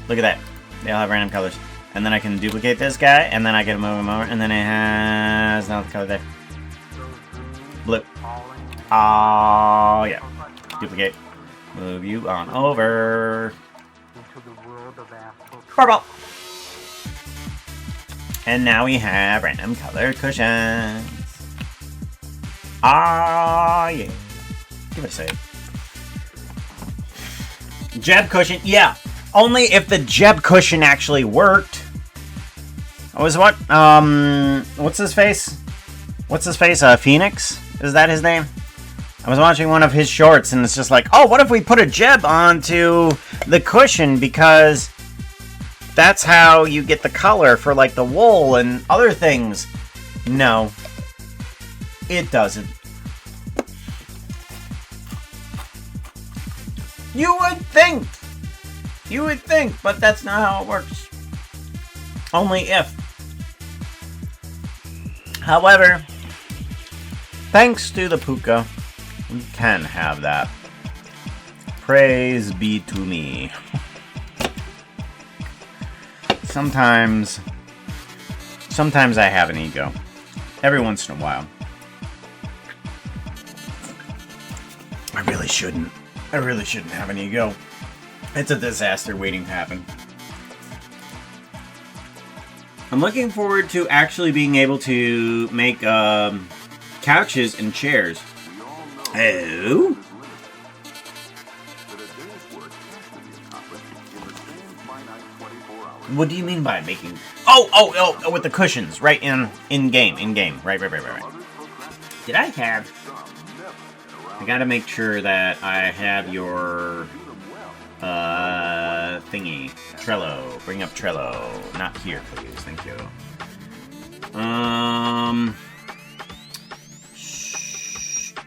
Look at that. They all have random colors. And then I can duplicate this guy, and then I can move him over, and then it has another color there. Blue. Oh, yeah. Duplicate. Move you on over. Purple. And now we have random colored cushions. Ah, yeah. Give it a save. Jeb cushion, yeah. Only if the Jeb cushion actually worked. Oh, is what? What's his face? What's his face? Phoenix? Is that his name? I was watching one of his shorts and it's just like, oh, what if we put a Jeb onto the cushion because that's how you get the color for like the wool and other things. No, it doesn't. You would think, but that's not how it works. Only if. However, thanks to the Pooka, we can have that. Praise be to me. Sometimes I have an ego. Every once in a while. I really shouldn't have an ego. It's a disaster waiting to happen. I'm looking forward to actually being able to make couches and chairs. Oh? What do you mean by making... Oh, with the cushions, right, in game. Right. Did I have... I gotta make sure that I have your... thingy. Trello. Bring up Trello. Not here, please. Thank you.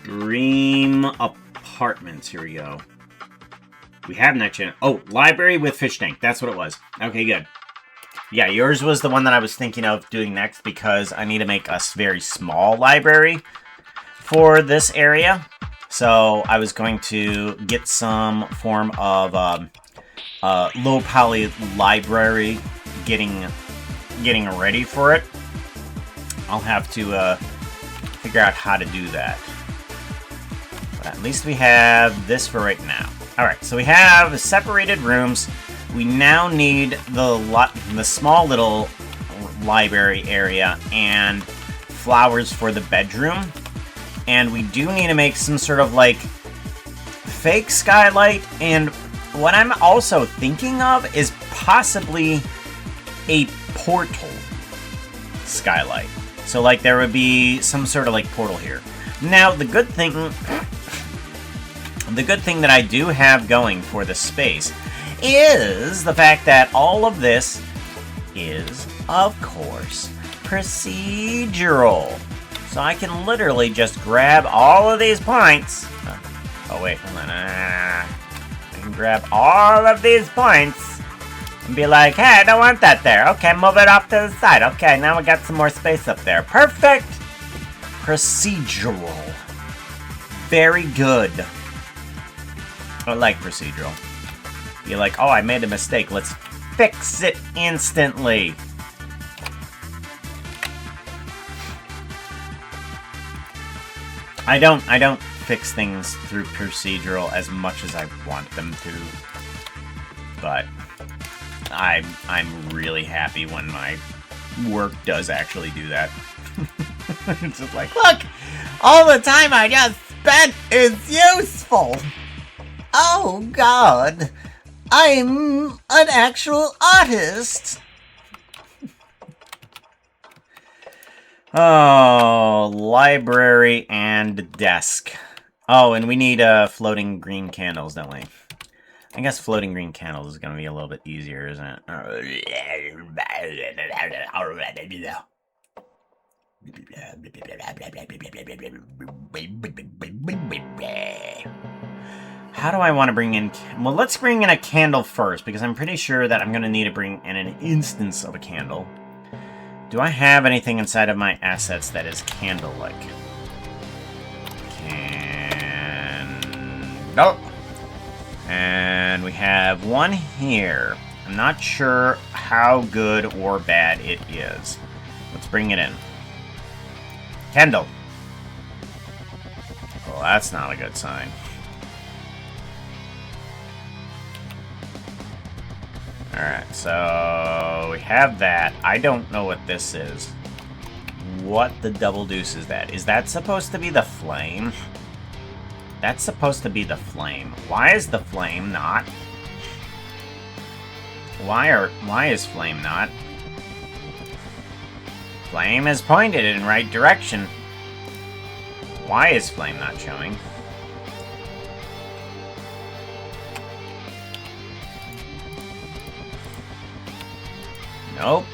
Stream apartments. Here we go. We have next gen. Oh, library with fish tank. That's what it was. Okay, good. Yeah, yours was the one that I was thinking of doing next because I need to make a very small library for this area. So I was going to get some form of low poly library getting ready for it. I'll have to figure out how to do that. But at least we have this for right now. Alright, so we have separated rooms. We now need the small little library area and flowers for the bedroom. And we do need to make some sort of like fake skylight. And what I'm also thinking of is possibly a portal skylight. So like there would be some sort of like portal here. Now the good thing that I do have going for the space is the fact that all of this is, of course, procedural. So I can literally just grab all of these points. Oh wait, hold on. I can grab all of these points and be like, hey, I don't want that there. Okay, move it off to the side. Okay, now we got some more space up there. Perfect! Procedural. Very good. I like procedural. You're like, oh, I made a mistake. Let's fix it instantly. I don't fix things through procedural as much as I want them to. But I'm really happy when my work does actually do that. It's just like, look, all the time I just spent is useful. Oh God, I'm an actual artist. Oh, library and desk. Oh, and we need floating green candles, don't we? I guess floating green candles is going to be a little bit easier, isn't it? How do I want to bring in... Well, let's bring in a candle first, because I'm pretty sure that I'm going to need to bring in an instance of a candle. Do I have anything inside of my assets that is candle-like? Nope. And we have one here. I'm not sure how good or bad it is. Let's bring it in. Candle. Well, that's not a good sign. Alright, so we have that. I don't know what this is. What the double deuce is that? Is that supposed to be the flame? That's supposed to be the flame. Why is the flame not? Why is flame not? Flame is pointed in right direction. Why is flame not showing? Nope.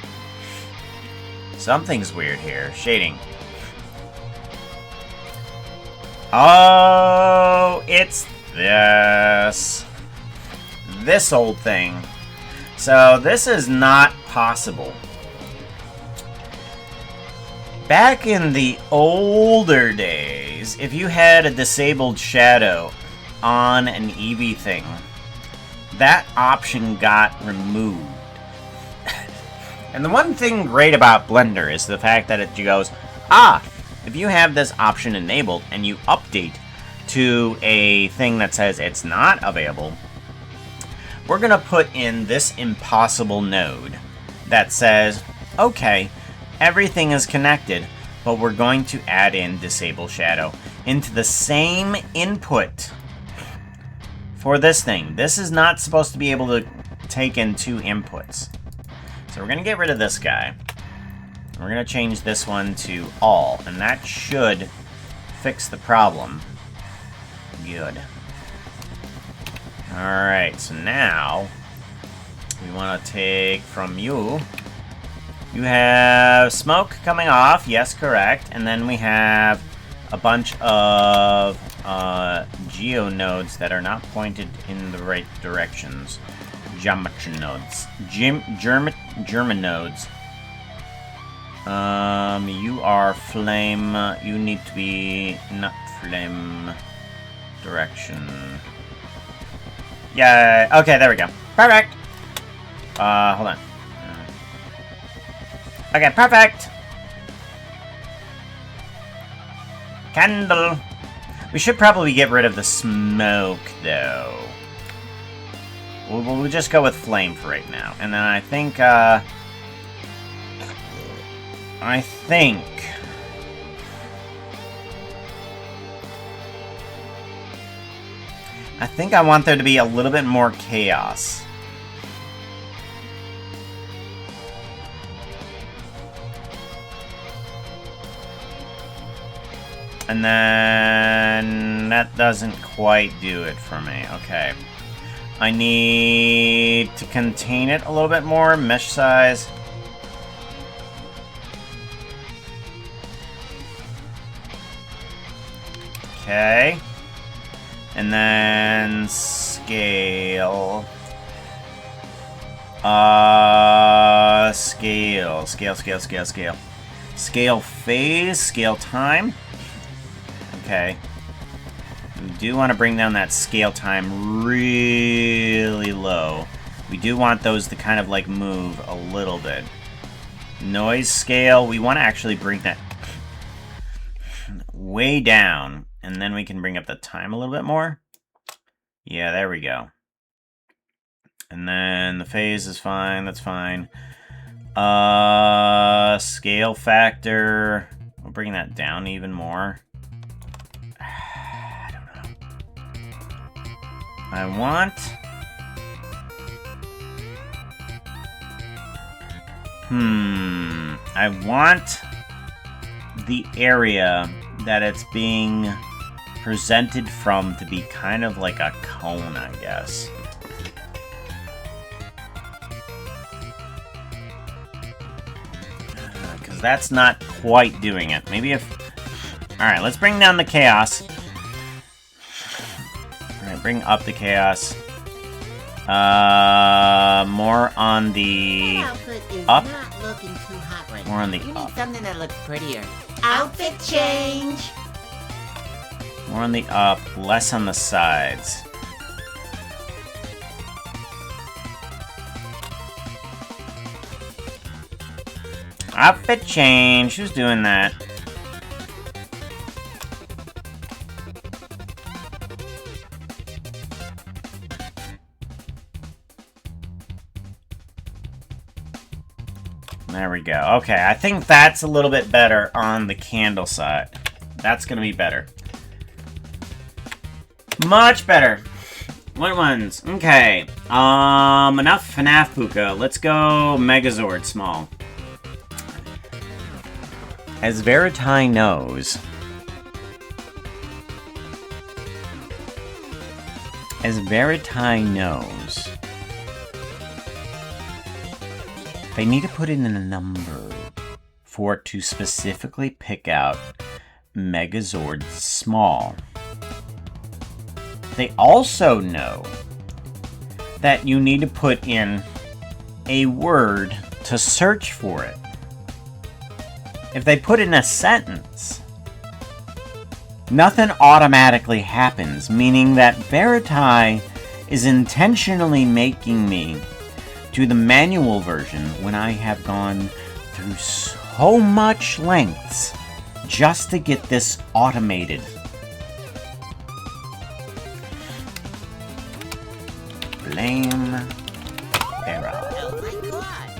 Something's weird here. Shading. Oh, it's this. This old thing. So this is not possible. Back in the older days, if you had a disabled shadow on an Eevee thing, that option got removed. And the one thing great about Blender is the fact that it goes, if you have this option enabled and you update to a thing that says it's not available, we're going to put in this impossible node that says, okay, everything is connected, but we're going to add in Disable Shadow into the same input for this thing. This is not supposed to be able to take in two inputs. So we're going to get rid of this guy. We're going to change this one to all, and that should fix the problem. Good. Alright, so now we want to take from you. You have smoke coming off, yes, correct. And then we have a bunch of geonodes that are not pointed in the right directions. Geometry nodes. German nodes. You are flame. You need to be not flame direction. Yeah. Okay, there we go. Perfect. Hold on. Okay, perfect. Candle. We should probably get rid of the smoke, though. We'll just go with flame for right now. And then I think, I want there to be a little bit more chaos. And then that doesn't quite do it for me. Okay. I need to contain it a little bit more. Mesh size. Okay. And then scale. Scale. Scale phase, scale time. Okay. We do want to bring down that scale time really low. We do want those to kind of like move a little bit. Noise scale, we want to actually bring that way down. And then we can bring up the time a little bit more. Yeah, there we go. And then the phase is fine, that's fine. Scale factor, we'll bring that down even more. I don't know. I want the area that it's being presented from to be kind of like a cone, I guess. that's not quite doing it. Maybe if... Alright, let's bring down the chaos. Alright, bring up the chaos. More on the Outfit is up. not looking too hot right More on now. the You up. need something that looks prettier. Outfit change. More on the up, less on the sides. Outfit change. Who's doing that? There we go. Okay, I think that's a little bit better on the candle side. That's gonna be better. Much better. What ones? Okay. Enough FNAF Pooka. Let's go Megazord small. As Verity knows... As Verity knows... They need to put in a number for it to specifically pick out Megazord small. They also know that you need to put in a word to search for it. If they put in a sentence, nothing automatically happens, meaning that Verity is intentionally making me do the manual version when I have gone through so much lengths just to get this automated. Blame Vera. Oh my god.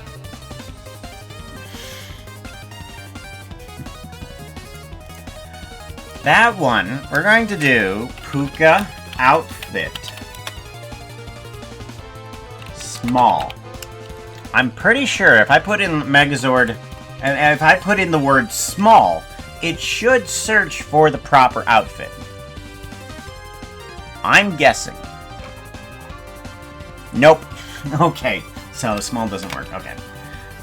That one, we're going to do Pooka outfit. Small. I'm pretty sure if I put in Megazord, and if I put in the word small, it should search for the proper outfit. I'm guessing. Nope. Okay, so small doesn't work. Okay.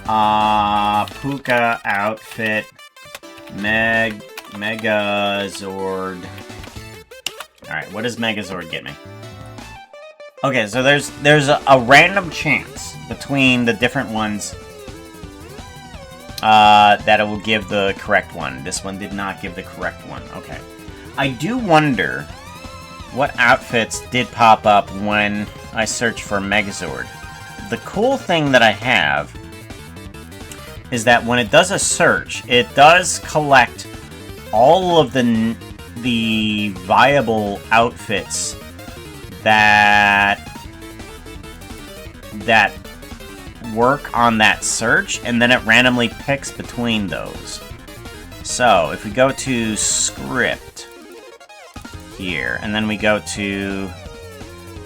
Pooka outfit. Megazord. Alright, what does Megazord get me? Okay, so there's a random chance between the different ones that it will give the correct one. This one did not give the correct one. Okay. I do wonder what outfits did pop up when I searched for Megazord. The cool thing that I have is that when it does a search, it does collect all of the viable outfits that work on that search, and then it randomly picks between those. So, if we go to script here, and then we go to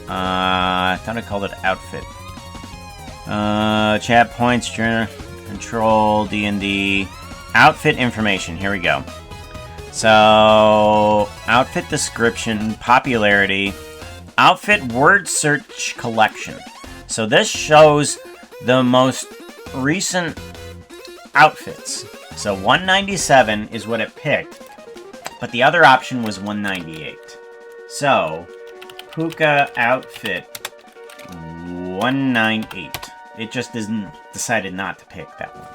I thought I called it outfit. Chat points, journal, control, D&D, outfit information. Here we go. So, outfit description, popularity, outfit word search collection. So this shows the most recent outfits. So 197 is what it picked, but the other option was 198. So, Pooka outfit 198. It just decided not to pick that one.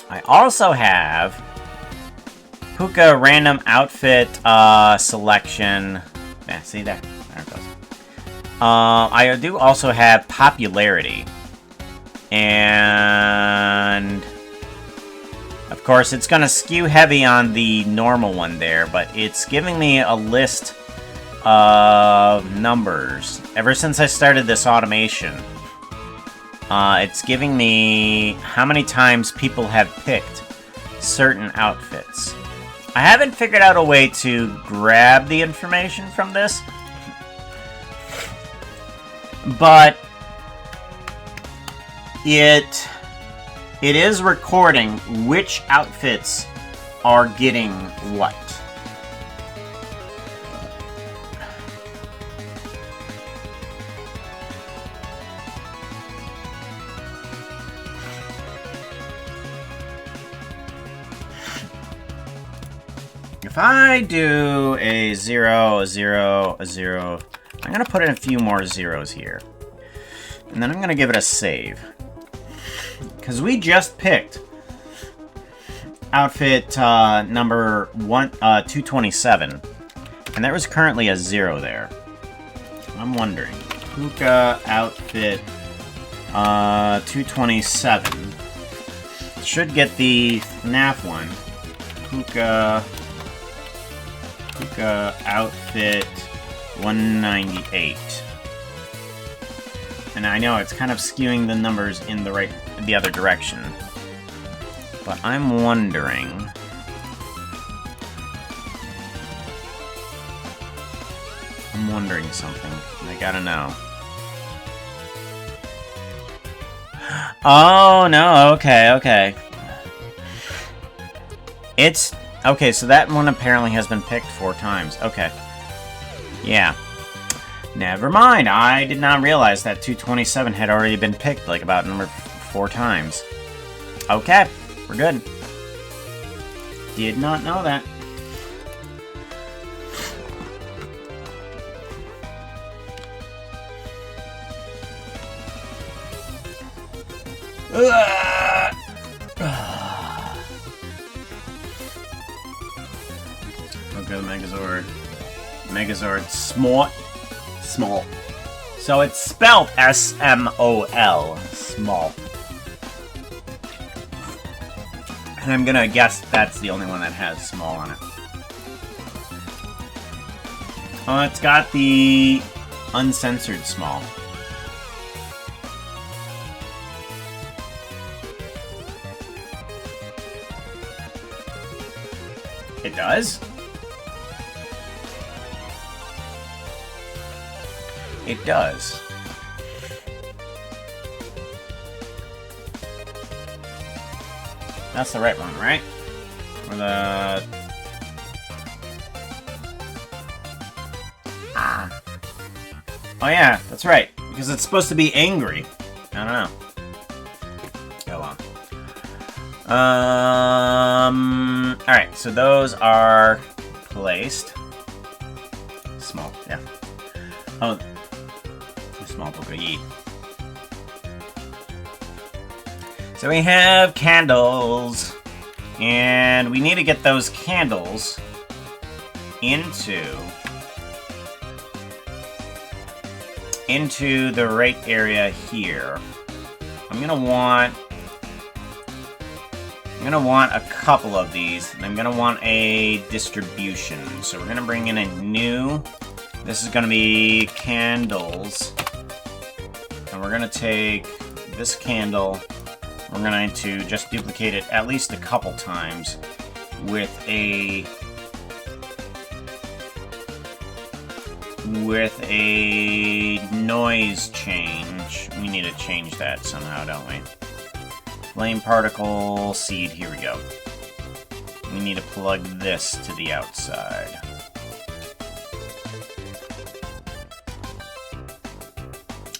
I also have Pooka random outfit selection. Yeah, see there? There it goes. I do also have popularity. And of course, it's going to skew heavy on the normal one there, but it's giving me a list of numbers. Ever since I started this automation, it's giving me how many times people have picked certain outfits. I haven't figured out a way to grab the information from this, but it is recording which outfits are getting what. if I do a 0, a 0, a 0, I'm going to put in a few more zeros here. And then I'm going to give it a save. Because we just picked outfit number 227. And there was currently a 0 there. I'm wondering. Pooka outfit 227. Should get the FNAF one. Pooka outfit 198. And I know it's kind of skewing the numbers in the other direction. But I'm wondering. Something. I gotta know. Oh, no, okay. It's... Okay, so that one apparently has been picked 4 times. Okay. Yeah. Never mind. I did not realize that 227 had already been picked, like, about number 4 times. Okay. We're good. Did not know that. Okay, Megazord. Megazord small. So it's spelled S-M-O-L. Small. And I'm gonna guess that's the only one that has small on it. Oh, it's got the uncensored small. It does? It does. That's the right one, right? Or the... Oh yeah, that's right. Because it's supposed to be angry. I don't know. Go on. Alright, so those are placed. Small, yeah. Oh, small Pooka yeet. So we have candles. And we need to get those candles into the right area here. I'm gonna want a couple of these, and I'm gonna want a distribution. So we're gonna bring in a new. This is gonna be candles, and we're gonna take this candle. We're going to just duplicate it at least a couple times with a noise change. We need to change that somehow, don't we? Flame particle seed, here we go. We need to plug this to the outside.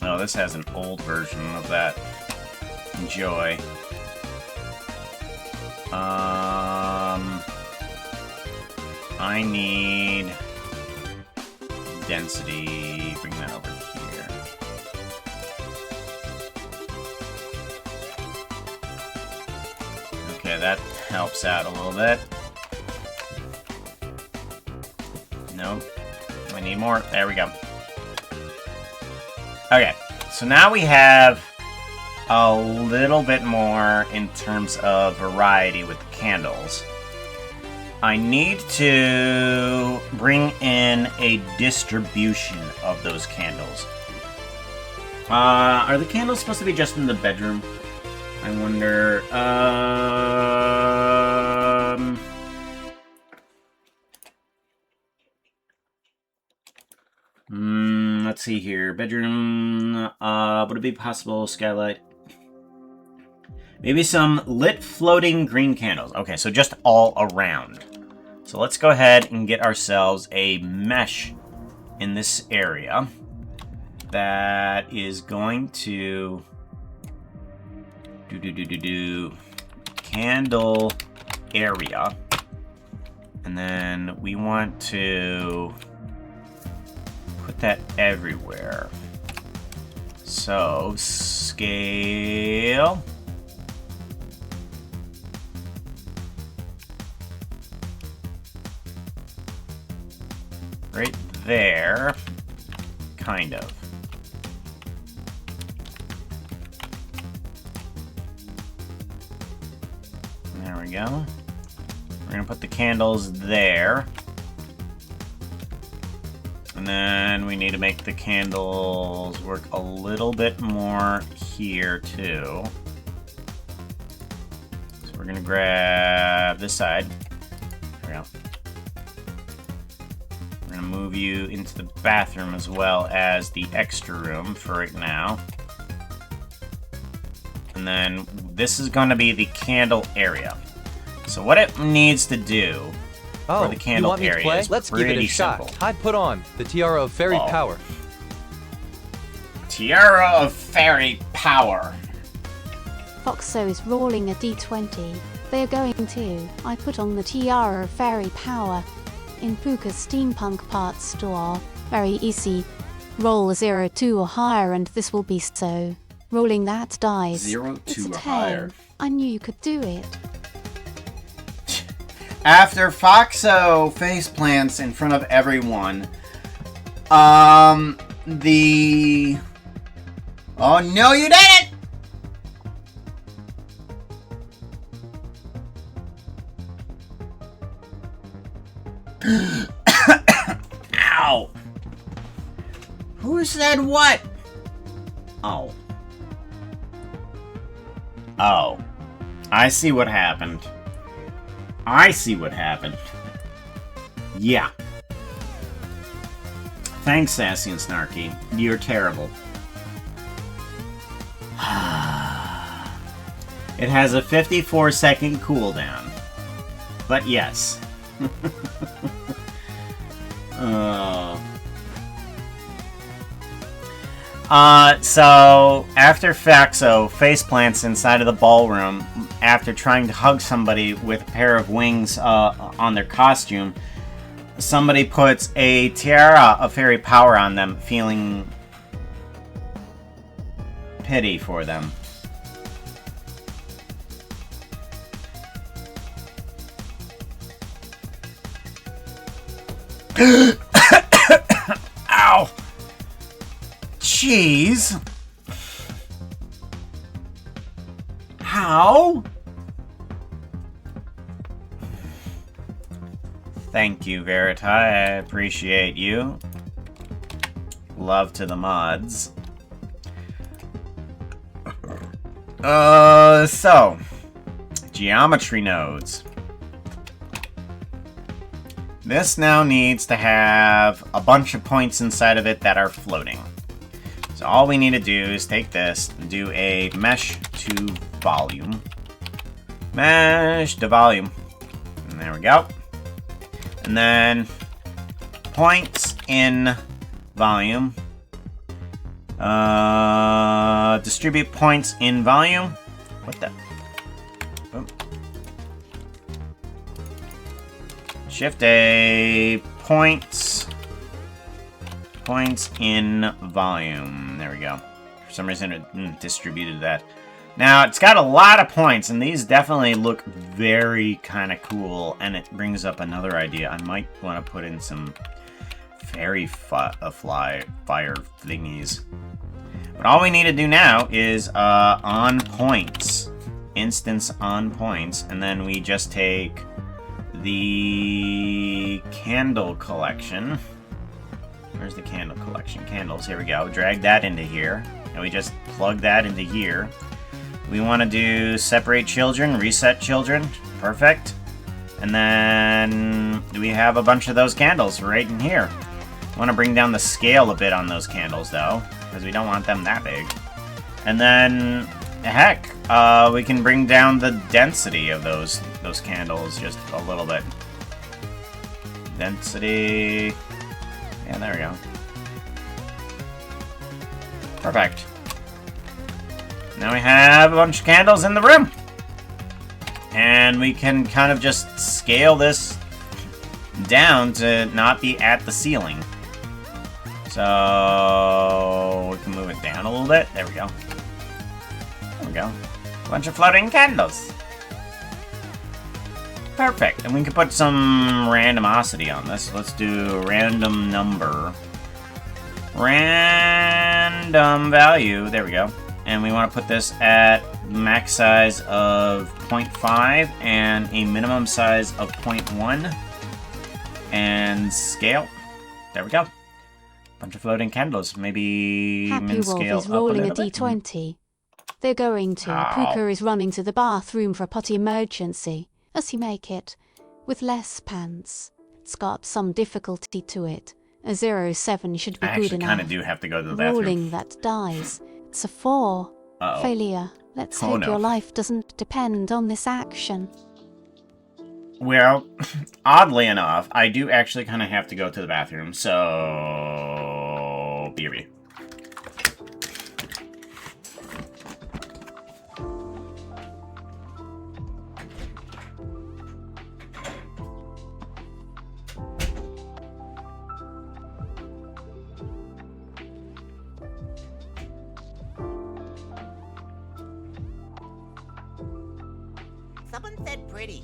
Oh, this has an old version of that. Enjoy. I need density. Bring that over here. Okay, that helps out a little bit. Nope. We need more. There we go. Okay, so now we have a little bit more in terms of variety with the candles. I need to bring in a distribution of those candles. Are the candles supposed to be just in the bedroom? I wonder. Let's see here. Bedroom. Would it be possible skylight? Maybe some lit floating green candles. Okay, so just all around. So let's go ahead and get ourselves a mesh in this area that is going to do candle area. And then we want to put that everywhere. So, scale. Right there. Kind of. There we go. We're gonna put the candles there. And then we need to make the candles work a little bit more here, too. So we're gonna grab this side. There we go. We're gonna move you into the bathroom as well as the extra room for right now. And then this is gonna be the candle area. So what it needs to do for the candle you want me to play? area is Let's give it a pretty shot. simple. I put on the Tiara of Fairy Oh. Power. Tiara of Fairy Power. Foxo is rolling a d20. They are going to. I put on the Tiara of Fairy Power. In Pooka's Steampunk Parts store. Very easy. Roll a 0, 2 or higher and this will be so. Rolling that dice. 0, It's 2 a or 10. higher. I knew you could do it. After Foxo face plants in front of everyone, the... Oh, no, you didn't! Ow! Who said what? Oh. Oh. I see what happened. I see what happened. Yeah. Thanks, Sassy and Snarky. You're terrible. It has a 54-second cooldown. But yes. So after Faxo faceplants inside of the ballroom after trying to hug somebody with a pair of wings on their costume, somebody puts a tiara of fairy power on them, feeling pity for them. Ow! Jeez! How? Thank you, Verita. I appreciate you. Love to the mods. So, geometry nodes. This now needs to have a bunch of points inside of it that are floating. So all we need to do is take this and do a mesh to volume. Mesh to volume. And there we go. And then points in volume. Distribute points in volume. What the? Oh. Shift A points in volume. There we go. For some reason it distributed that. Now it's got a lot of points, and these definitely look very kind of cool. And it brings up another idea. I might want to put in some fairy fire thingies. But all we need to do now is on points, instance on points, and then we just take the candle collection. Where's the candle collection? Candles, here we go. Drag that into here, and we just plug that into here. We want to do separate children, reset children, perfect. And then we have a bunch of those candles right in here. I want to bring down the scale a bit on those candles, though, because we don't want them that big. And then, heck, we can bring down the density of those candles just a little bit. Density. Yeah, there we go. Perfect. Now we have a bunch of candles in the room. And we can kind of just scale this down to not be at the ceiling. So we can move it down a little bit. There we go. There we go. A bunch of floating candles. Perfect. And we can put some randomosity on this. Let's do random number. Random value. There we go. And we want to put this at max size of 0.5 and a minimum size of 0.1. And scale. There we go. Bunch of floating candles. Maybe Happy min Wolf scale is up rolling a little bit. d20. They're going to. Ow. Pooka is running to the bathroom for a potty emergency. Does he make it? With less pants. It's got some difficulty to it. A 0-7 should be I good actually enough. kind of do have to go to the bathroom. Rolling that dies. It's a 4. Uh-oh. Failure. Let's Oh, hope no. your life doesn't depend on this action. Well, oddly enough, I do actually kind of have to go to the bathroom, so... BRB. Someone said pretty.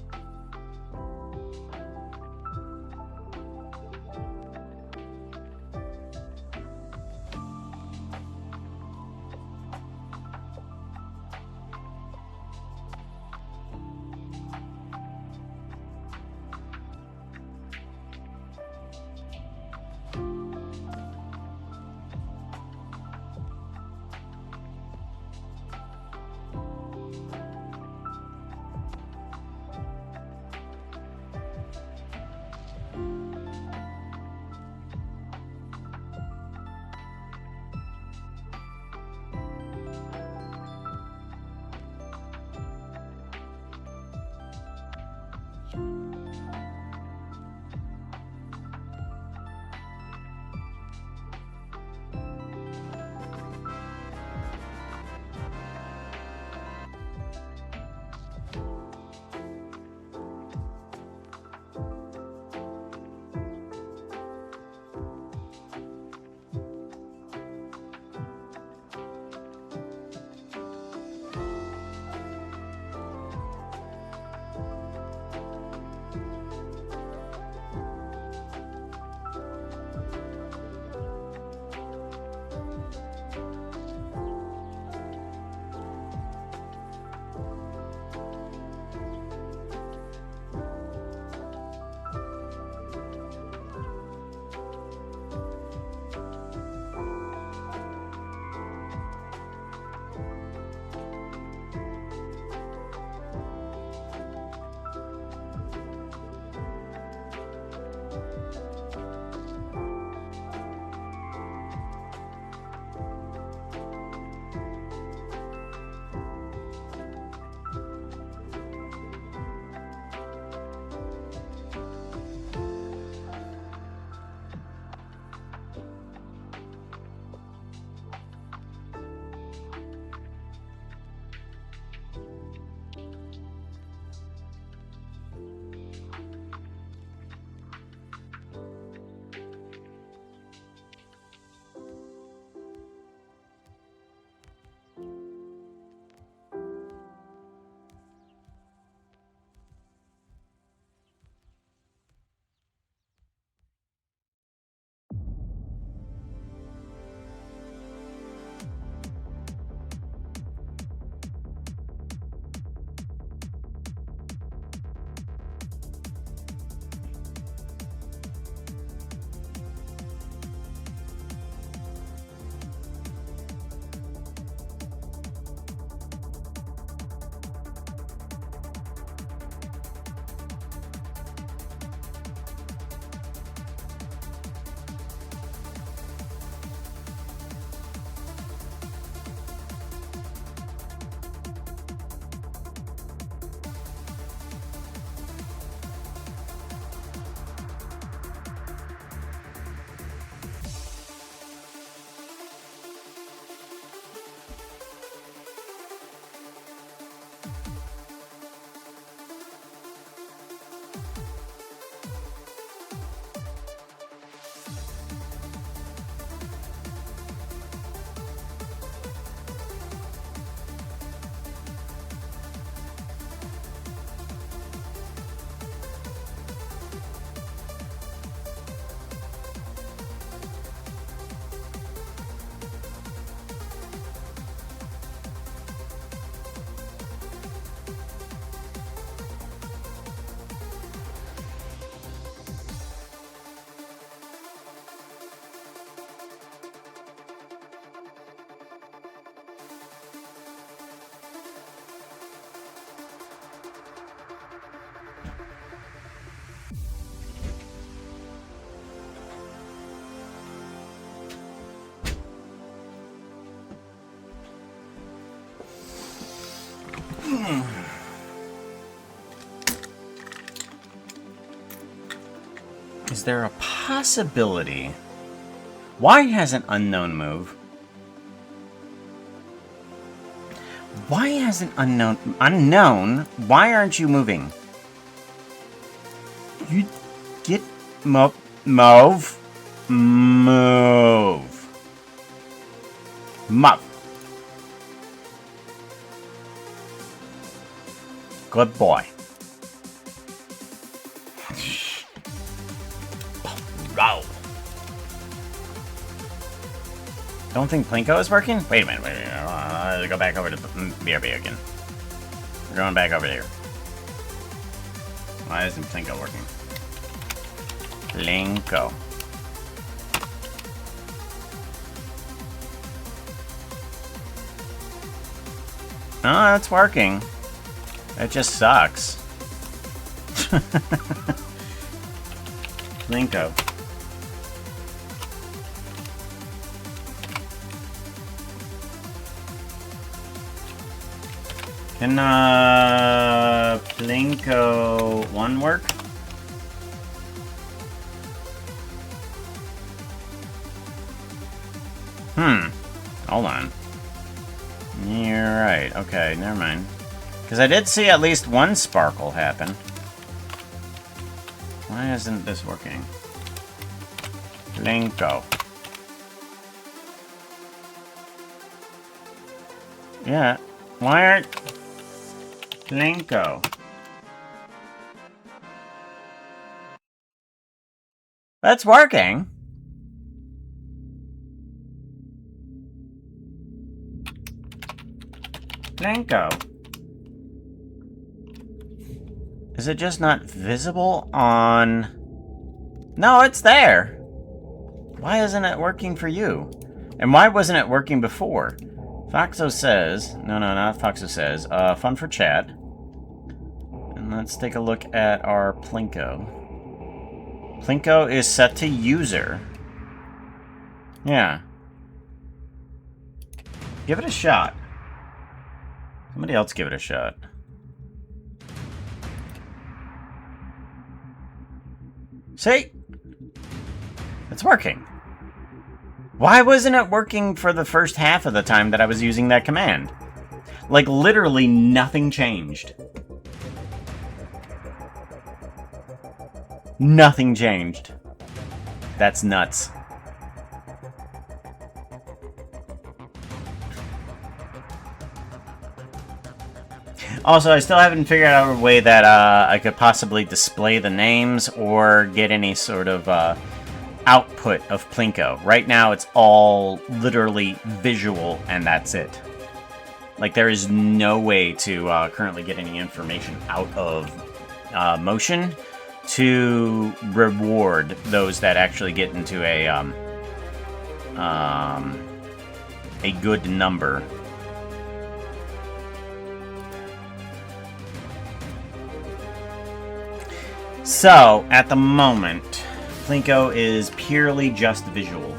Is there a possibility? Why has an unknown move? Why has an unknown... Unknown? Why aren't you moving? You get... Move. Move. Good boy. Row. Don't think Plinko is working? Wait a minute, wait a minute. Let's go back over to BRB again. We're going back over here. Why isn't Plinko working? Plinko. Oh, it's working. It just sucks. Plinko. Can, Plinko 1 work? Hold on. You're right. Okay, never mind. Because I did see at least one sparkle happen. Why isn't this working? Plinko. Yeah. Why aren't... Plinko. That's working. Plinko. Is it just not visible on... No, it's there. Why isn't it working for you? And why wasn't it working before? Foxo says... No, not Foxo says. Fun for chat. And let's take a look at our Plinko. Plinko is set to user. Yeah. Give it a shot. Somebody else give it a shot. See? It's working. Why wasn't it working for the first half of the time that I was using that command? Like, literally nothing changed. Nothing changed. That's nuts. Also, I still haven't figured out a way that I could possibly display the names or get any sort of output of Plinko. Right now, it's all literally visual, and that's it. Like, there is no way to currently get any information out of motion to reward those that actually get into a good number. So, at the moment, Plinko is purely just visual.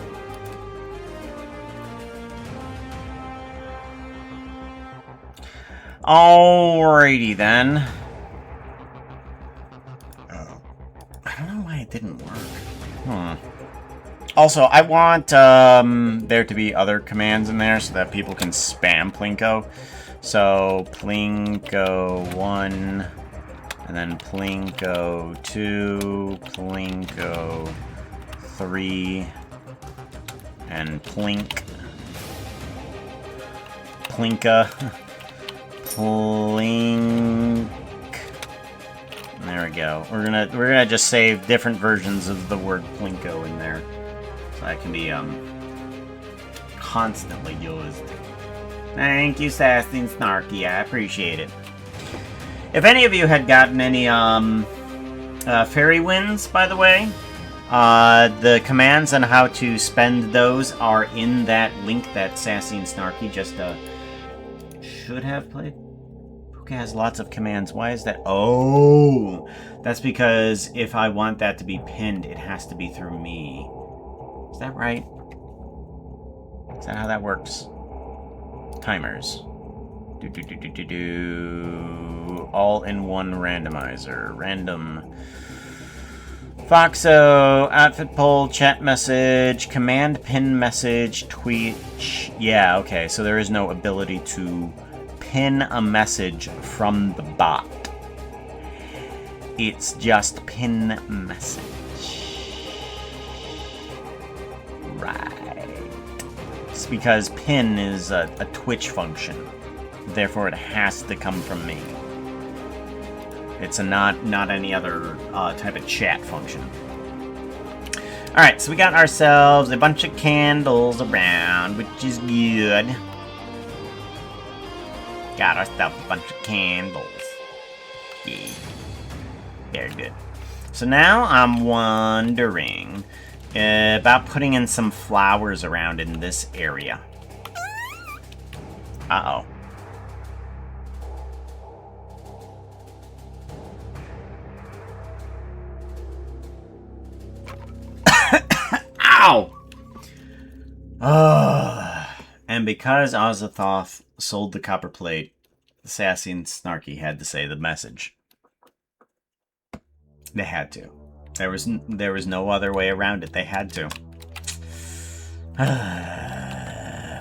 Alrighty then. I don't know why it didn't work. Also, I want there to be other commands in there so that people can spam Plinko. So, Plinko 1... And then Plinko 2, Plinko 3, and Plinka. Plink. There we go. We're gonna just save different versions of the word Plinko in there, so that can be constantly used. Thank you, Sassy and Snarky. I appreciate it. If any of you had gotten any fairy wins, by the way, the commands on how to spend those are in that link that Sassy and Snarky just should have played. Pooka has lots of commands. Why is that? Oh, that's because if I want that to be pinned, it has to be through me. Is that right? Is that how that works? Timers. All-in-one randomizer. Random. Foxo, outfit poll, chat message, command pin message, Twitch. Yeah, okay, so there is no ability to pin a message from the bot. It's just pin message. Right. It's because pin is a Twitch function. Therefore, it has to come from me. It's not any other type of chat function. Alright, so we got ourselves a bunch of candles around, which is good. Got ourselves a bunch of candles. Yeah. Very good. So now I'm wondering about putting in some flowers around in this area. Uh-oh. Ow! And because Azathoth sold the copper plate, Sassy and Snarky had to say the message. They had to. There was no other way around it. They had to.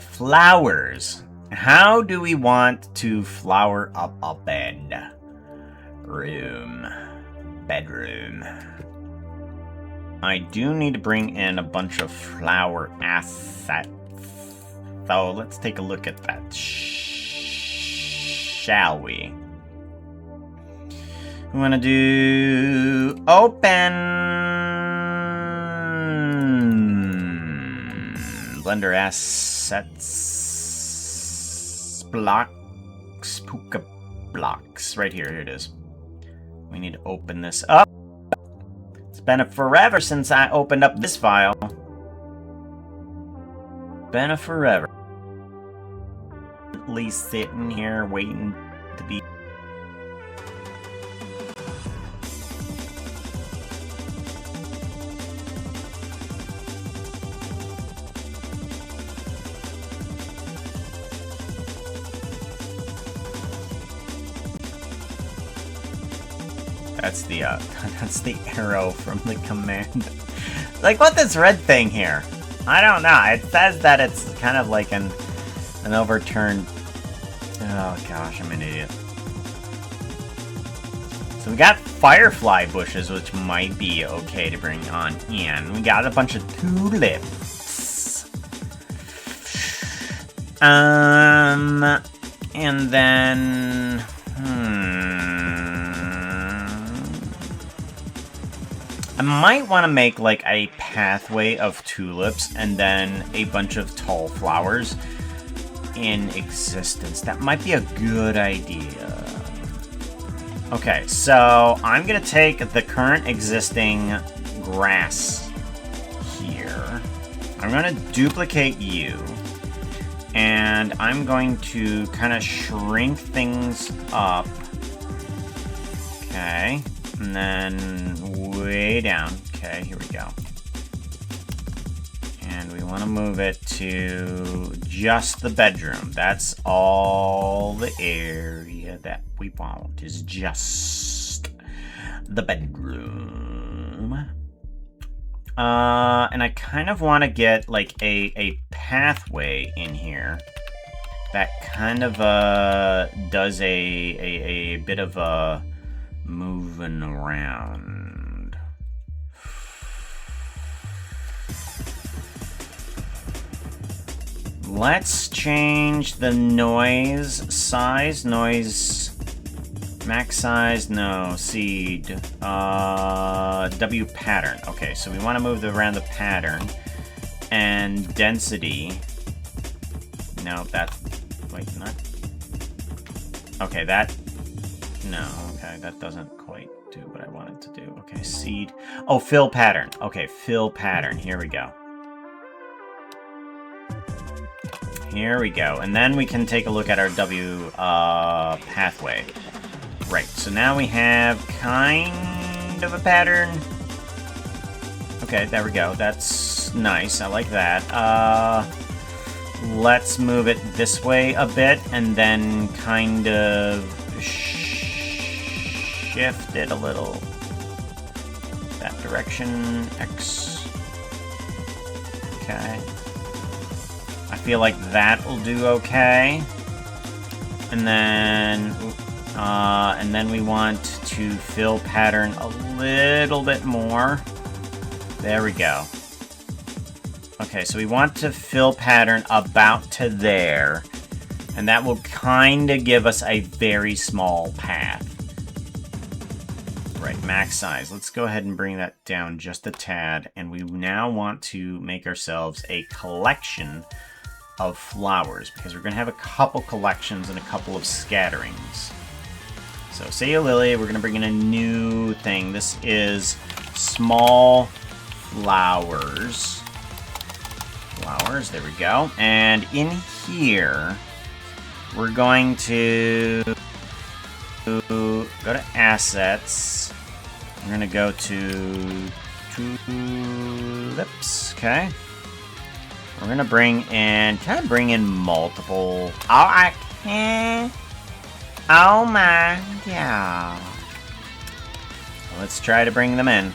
Flowers. How do we want to flower up a bed? Bedroom. I do need to bring in a bunch of flower assets. So let's take a look at that. Shall we? We want to do open Blender assets blocks Pooka blocks right here. Here it is. We need to open this up. It's been forever since I opened up this file. Been forever. At least sitting here waiting to be. That's the arrow from the command. Like, what this red thing here? I don't know. It says that it's kind of like an overturned. Oh gosh, I'm an idiot. So we got firefly bushes, which might be okay to bring on in. We got a bunch of tulips. And then I might want to make like a pathway of tulips and then a bunch of tall flowers in existence. That might be a good idea. Okay, so I'm gonna take the current existing grass here. I'm gonna duplicate you. And I'm going to kind of shrink things up. Okay. And then way down. Okay, here we go. And we want to move it to just the bedroom. That's all the area that we want is just the bedroom. And I kind of want to get like a pathway in here that kind of does a bit of a moving around. Let's change the noise size. Max size, no. Seed. W pattern. Okay, so we want to move around the pattern. And density. No, that. Wait, not. Okay, that. No, okay, that doesn't quite do what I wanted to do. Okay, seed. Oh, fill pattern. Okay, fill pattern. Here we go. Here we go. And then we can take a look at our W pathway. Right, so now we have kind of a pattern. Okay, there we go. That's nice. I like that. let's move it this way a bit and then kind of shift it a little. That direction, X. Okay. I feel like that will do okay. And then we want to fill pattern a little bit more. There we go. Okay, so we want to fill pattern about to there. And that will kind of give us a very small path. Right, max size. Let's go ahead and bring that down just a tad. And we now want to make ourselves a collection of flowers, because we're going to have a couple collections and a couple of scatterings. So, say you lily, we're going to bring in a new thing. This is small flowers. Flowers, there we go. And in here, we're going to go to assets. We're going to go to tulips, okay. We're gonna bring in, can I bring in multiple? Oh, I can. Oh my god. Let's try to bring them in.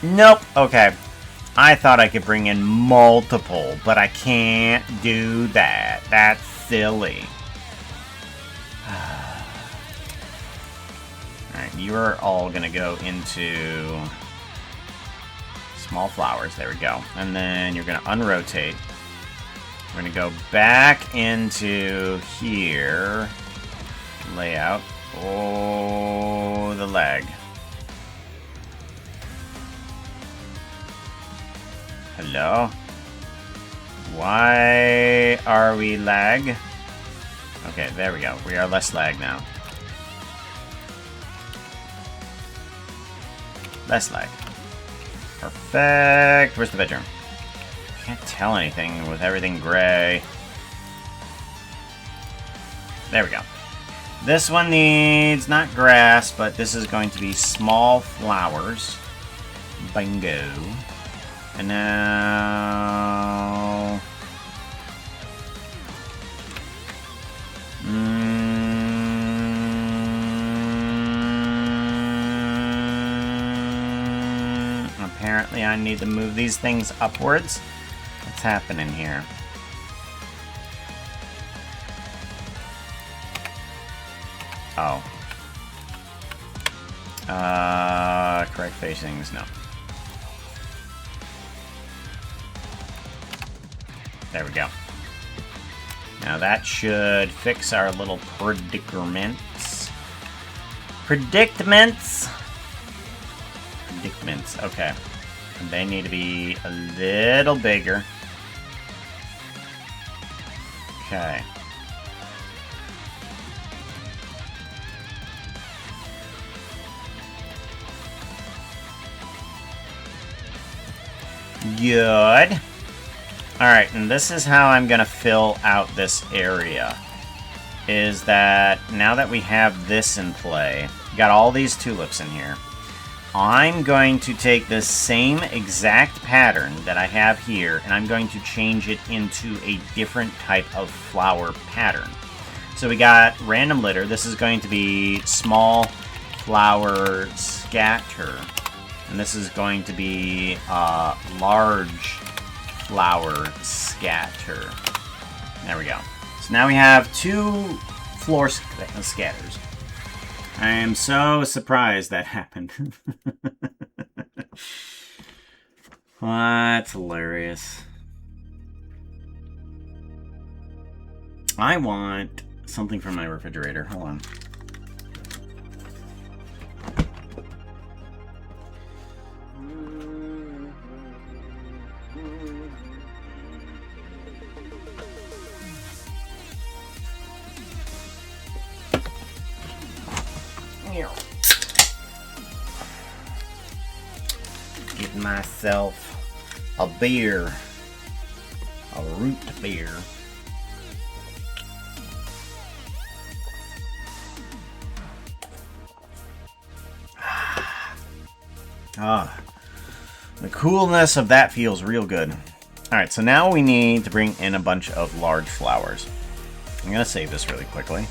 Nope. Okay. I thought I could bring in multiple, but I can't do that. That's silly. Alright, you are all gonna go into small flowers, there we go. And then you're gonna unrotate. We're gonna go back into here. Layout. Oh, the leg. Hello? Why are we lag? Okay, there we go. We are less lag now. Less lag. Perfect. Where's the bedroom? Can't tell anything with everything gray. There we go. This one needs not grass, but this is going to be small flowers. Bingo. And now... Apparently I need to move these things upwards. What's happening here? Oh. Correct facings, no. There we go. Now that should fix our little predicaments. Predicaments, okay. And they need to be a little bigger. Okay. Good. Alright, and this is how I'm going to fill out this area. Is that now that we have this in play, got all these tulips in here, I'm going to take this same exact pattern that I have here, and I'm going to change it into a different type of flower pattern. So we got random litter. This is going to be small flower scatter. And this is going to be large flower scatter. There we go. So now we have two floor scatters. I am so surprised that happened. That's hilarious. I want something from my refrigerator. Hold on. Get myself a beer. A root beer. The coolness of that feels real good. Alright, so now we need to bring in a bunch of large flowers. I'm going to save this really quickly.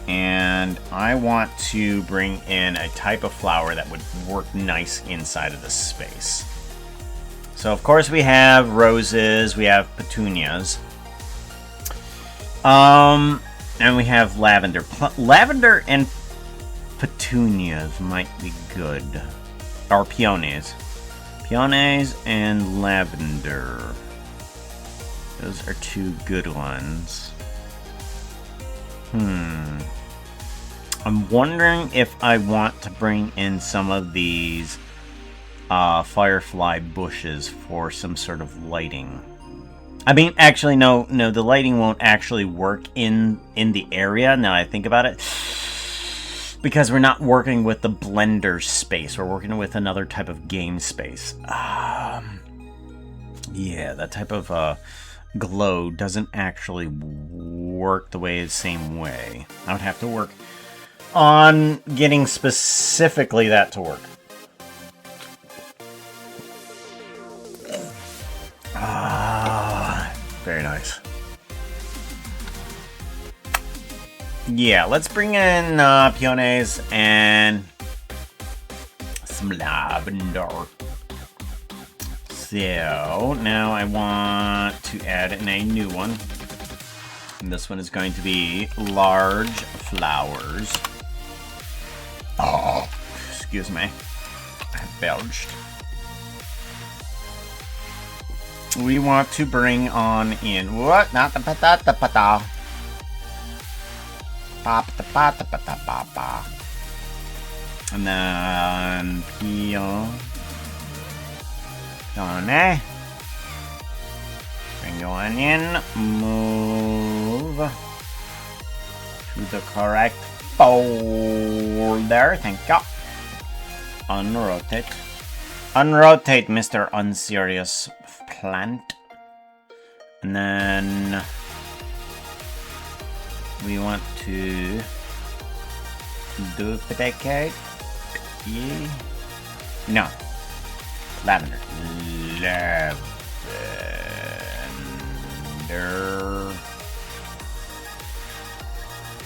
And I want to bring in a type of flower that would work nice inside of this space. So, of course, we have roses, we have petunias. And we have lavender. Lavender and petunias might be good. Or peonies. Peonies and lavender. Those are two good ones. I'm wondering if I want to bring in some of these firefly bushes for some sort of lighting. I mean, actually, no, the lighting won't actually work in the area, now I think about it. Because we're not working with the Blender space. We're working with another type of game space. Yeah, that type of glow doesn't actually work the same way. I would have to work on getting specifically that to work. Very nice. Yeah, let's bring in peonies and some lavender. So now I want to add in a new one. And this one is going to be large flowers. Oh, excuse me. I belched. We want to bring on in what? Not the patata pata. And then peony. Bring one in. Move to the correct folder. Thank you. Unrotate. Unrotate, Mr. Unserious Plant. And then we want to duplicate. Yeah. No. Lavender. Lavender.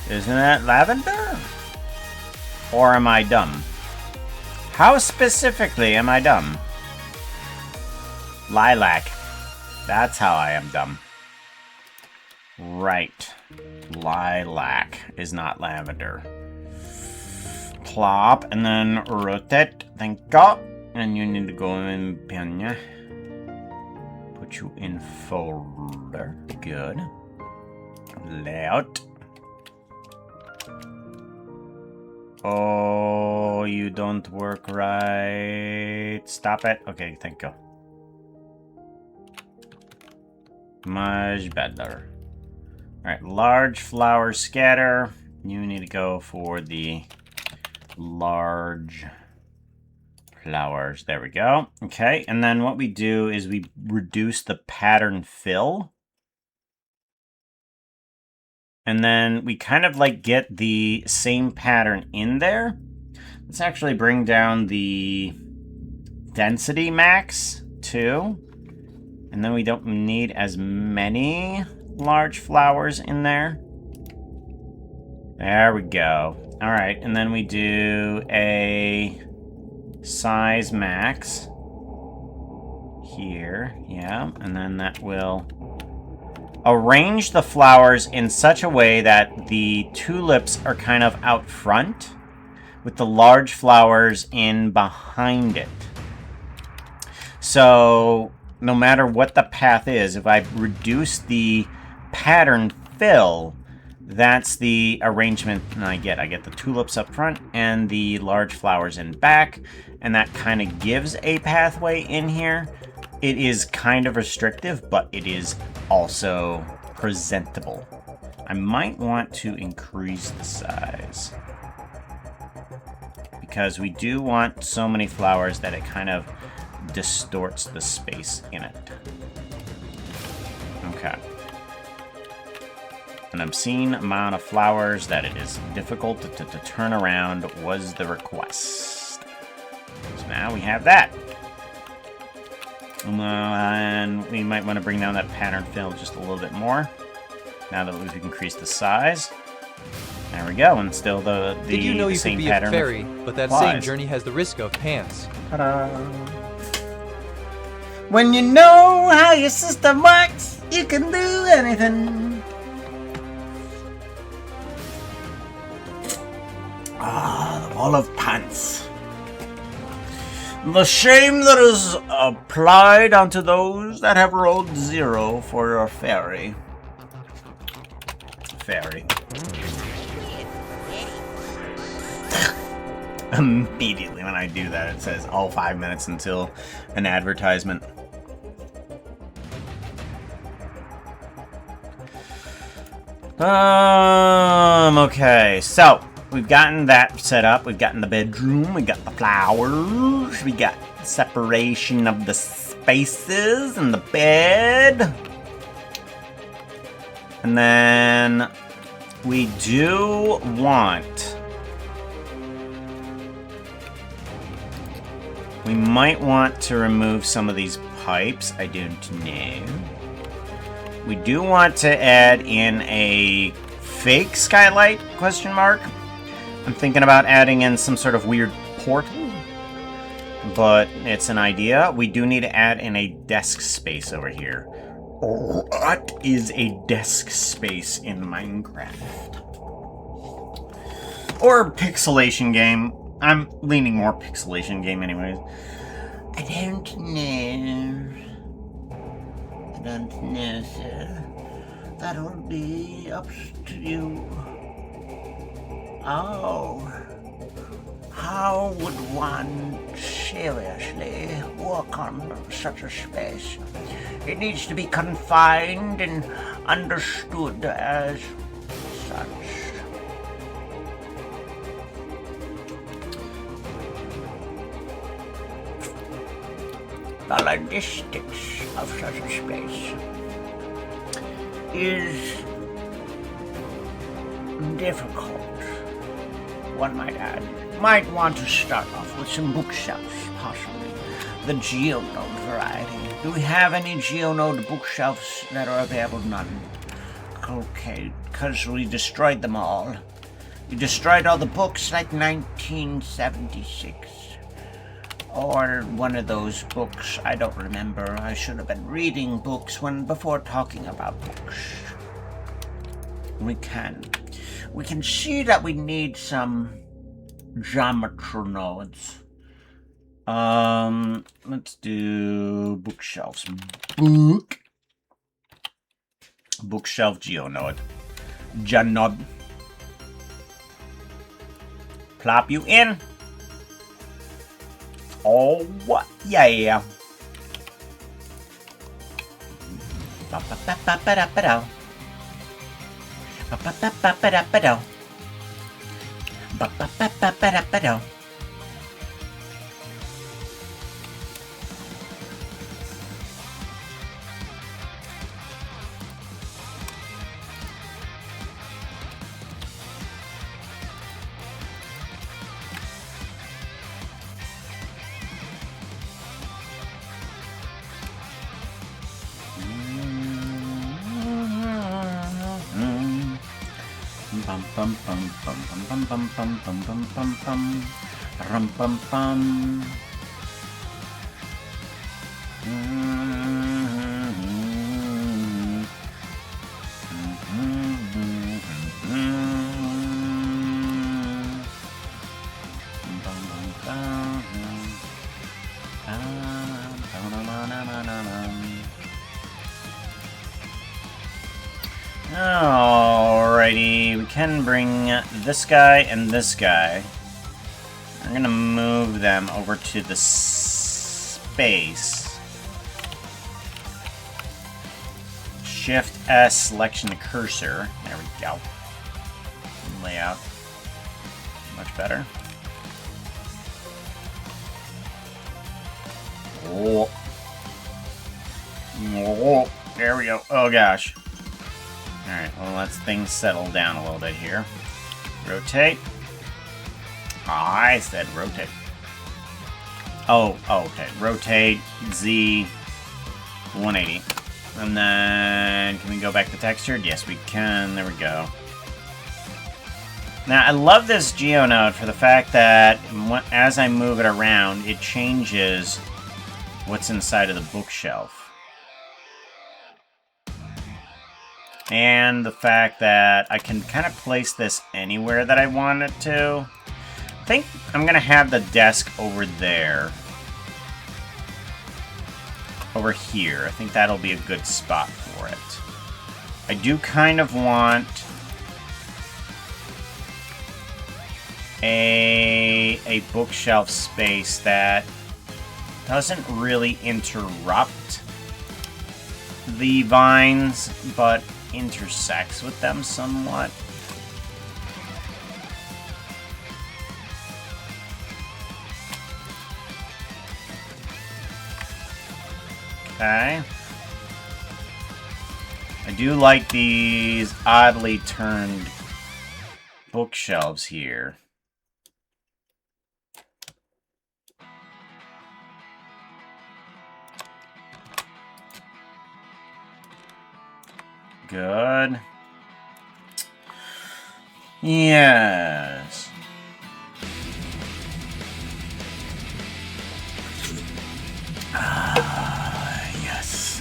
Isn't that lavender? Or am I dumb? How specifically am I dumb? Lilac. That's how I am dumb. Right. Lilac is not lavender. Plop, and then rotate. Thank you. And you need to go in Penya. Put you in folder. Good. Layout. Oh, you don't work right. Stop it. Okay, thank you. Much better. Alright, large flower scatter. You need to go for the large flowers. There we go. Okay, and then what we do is we reduce the pattern fill. And then we kind of like get the same pattern in there. Let's actually bring down the density max too. And then we don't need as many large flowers in there. There we go. All right, and then we do a size max here. Yeah, and then that will arrange the flowers in such a way that the tulips are kind of out front with the large flowers in behind it. So no matter what the path is, if I reduce the pattern fill, that's the arrangement I get. I get the tulips up front and the large flowers in back, and that kind of gives a pathway in here. It is kind of restrictive, but it is also presentable. I might want to increase the size, because we do want so many flowers that it kind of distorts the space in it. Okay. An obscene amount of flowers that it is difficult to turn around was the request. So now we have that. And we might want to bring down that pattern fill just a little bit more. Now that we've increased the size. There we go, and still the Did you know you could same be a pattern fairy, but that same applies. journey has the risk of pants? Ta-da. When you know how your system works, you can do anything. Ah, the wall of pants. The shame that is applied unto those that have rolled 0 for your fairy. Fairy. Immediately when I do that, it says all 5 minutes until an advertisement. Okay, so we've gotten that set up. We've gotten the bedroom. We got the flowers. We got separation of the spaces and the bed. And then we do want... We might want to remove some of these pipes. I don't know. We do want to add in a fake skylight, question mark. I'm thinking about adding in some sort of weird portal, but it's an idea. We do need to add in a desk space over here. What is a desk space in Minecraft? Or pixelation game. I'm leaning more pixelation game anyways. I don't know. I don't know, sir. That'll be up to you. Oh. How would one seriously work on such a space? It needs to be confined and understood as such. The logistics of such a space is difficult, one might add. Might want to start off with some bookshelves, possibly. The Geonode variety. Do we have any Geonode bookshelves that are available? None. Okay, because we destroyed them all. We destroyed all the books like 1976. Or one of those books, I don't remember. I should have been reading books before talking about books. We can see that we need some geometry nodes. Let's do bookshelves. Bookshelf geonode. Geonode. Plop you in. Oh, what? Yeah. Ba-ba-ba-ba-ba-da-ba-da. Ba-ba-ba-ba-ba-da-ba-da. Ba-ba-ba-ba-ba-da-ba-da. Bum bum bum bum bum bum bum bum bum bum bum rum bum bum. Alrighty, we can bring this guy and this guy. I'm gonna move them over to the space. Shift S, selection the cursor. There we go. Layout. Much better. Oh. Oh, there we go. Oh gosh. Alright, well, let's things settle down a little bit here. Rotate. I said rotate. Oh, okay. Rotate, Z, 180. And then, can we go back to textured? Yes, we can. There we go. Now, I love this geonode for the fact that as I move it around, it changes what's inside of the bookshelf. And the fact that I can kind of place this anywhere that I want it to. I think I'm going to have the desk over there. Over here. I think that'll be a good spot for it. I do kind of want a bookshelf space that doesn't really interrupt the vines, but intersects with them somewhat. Okay. I do like these oddly turned bookshelves here. Good. Yes. Yes.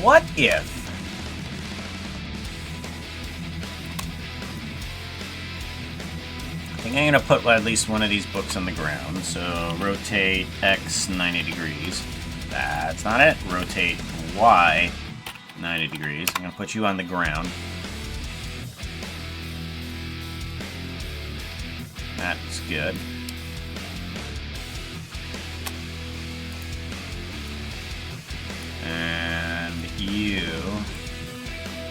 What if I think I'm gonna put at least one of these books on the ground, so rotate X 90 degrees. That's not it. Rotate Y 90 degrees. I'm going to put you on the ground. That's good. And you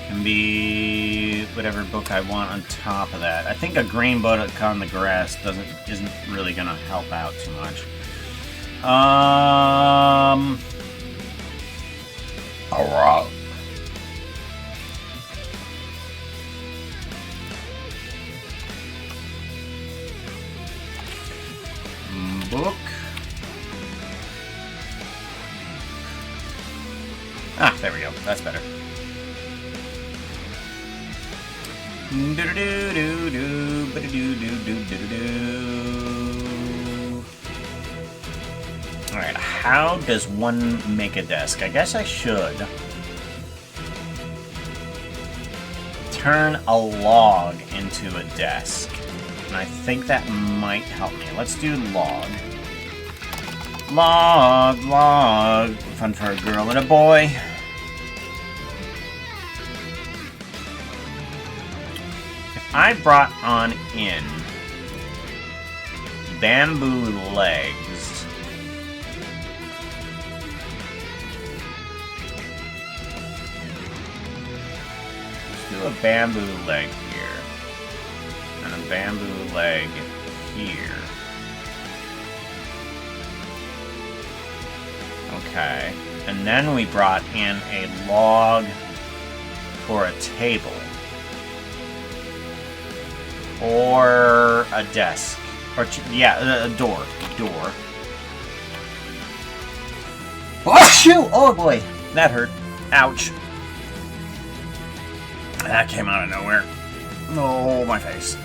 can be whatever book I want on top of that. I think a green book on the grass isn't really going to help out too much. Alright. Book. Ah, there we go. That's better. Alright, how does one make a desk? I guess I should turn a log into a desk. And I think that might help me. Let's do log. Log, log. Fun for a girl and a boy. If I brought on in bamboo legs, a bamboo leg here, and a bamboo leg here. Okay, and then we brought in a log for a table. Or a desk. Or, yeah, a door. Door. Oh, shoot! Oh, boy. That hurt. Ouch. That came out of nowhere. Oh, my face.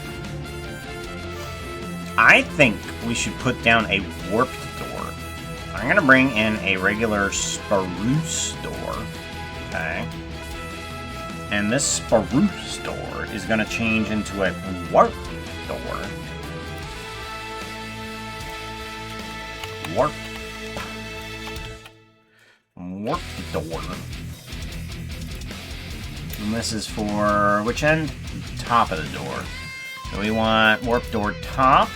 I think we should put down a warped door. I'm going to bring in a regular spruce door. Okay. And this spruce door is going to change into a warped door. Warped. Warped door. And this is for which end? Top of the door. So we want warp door top,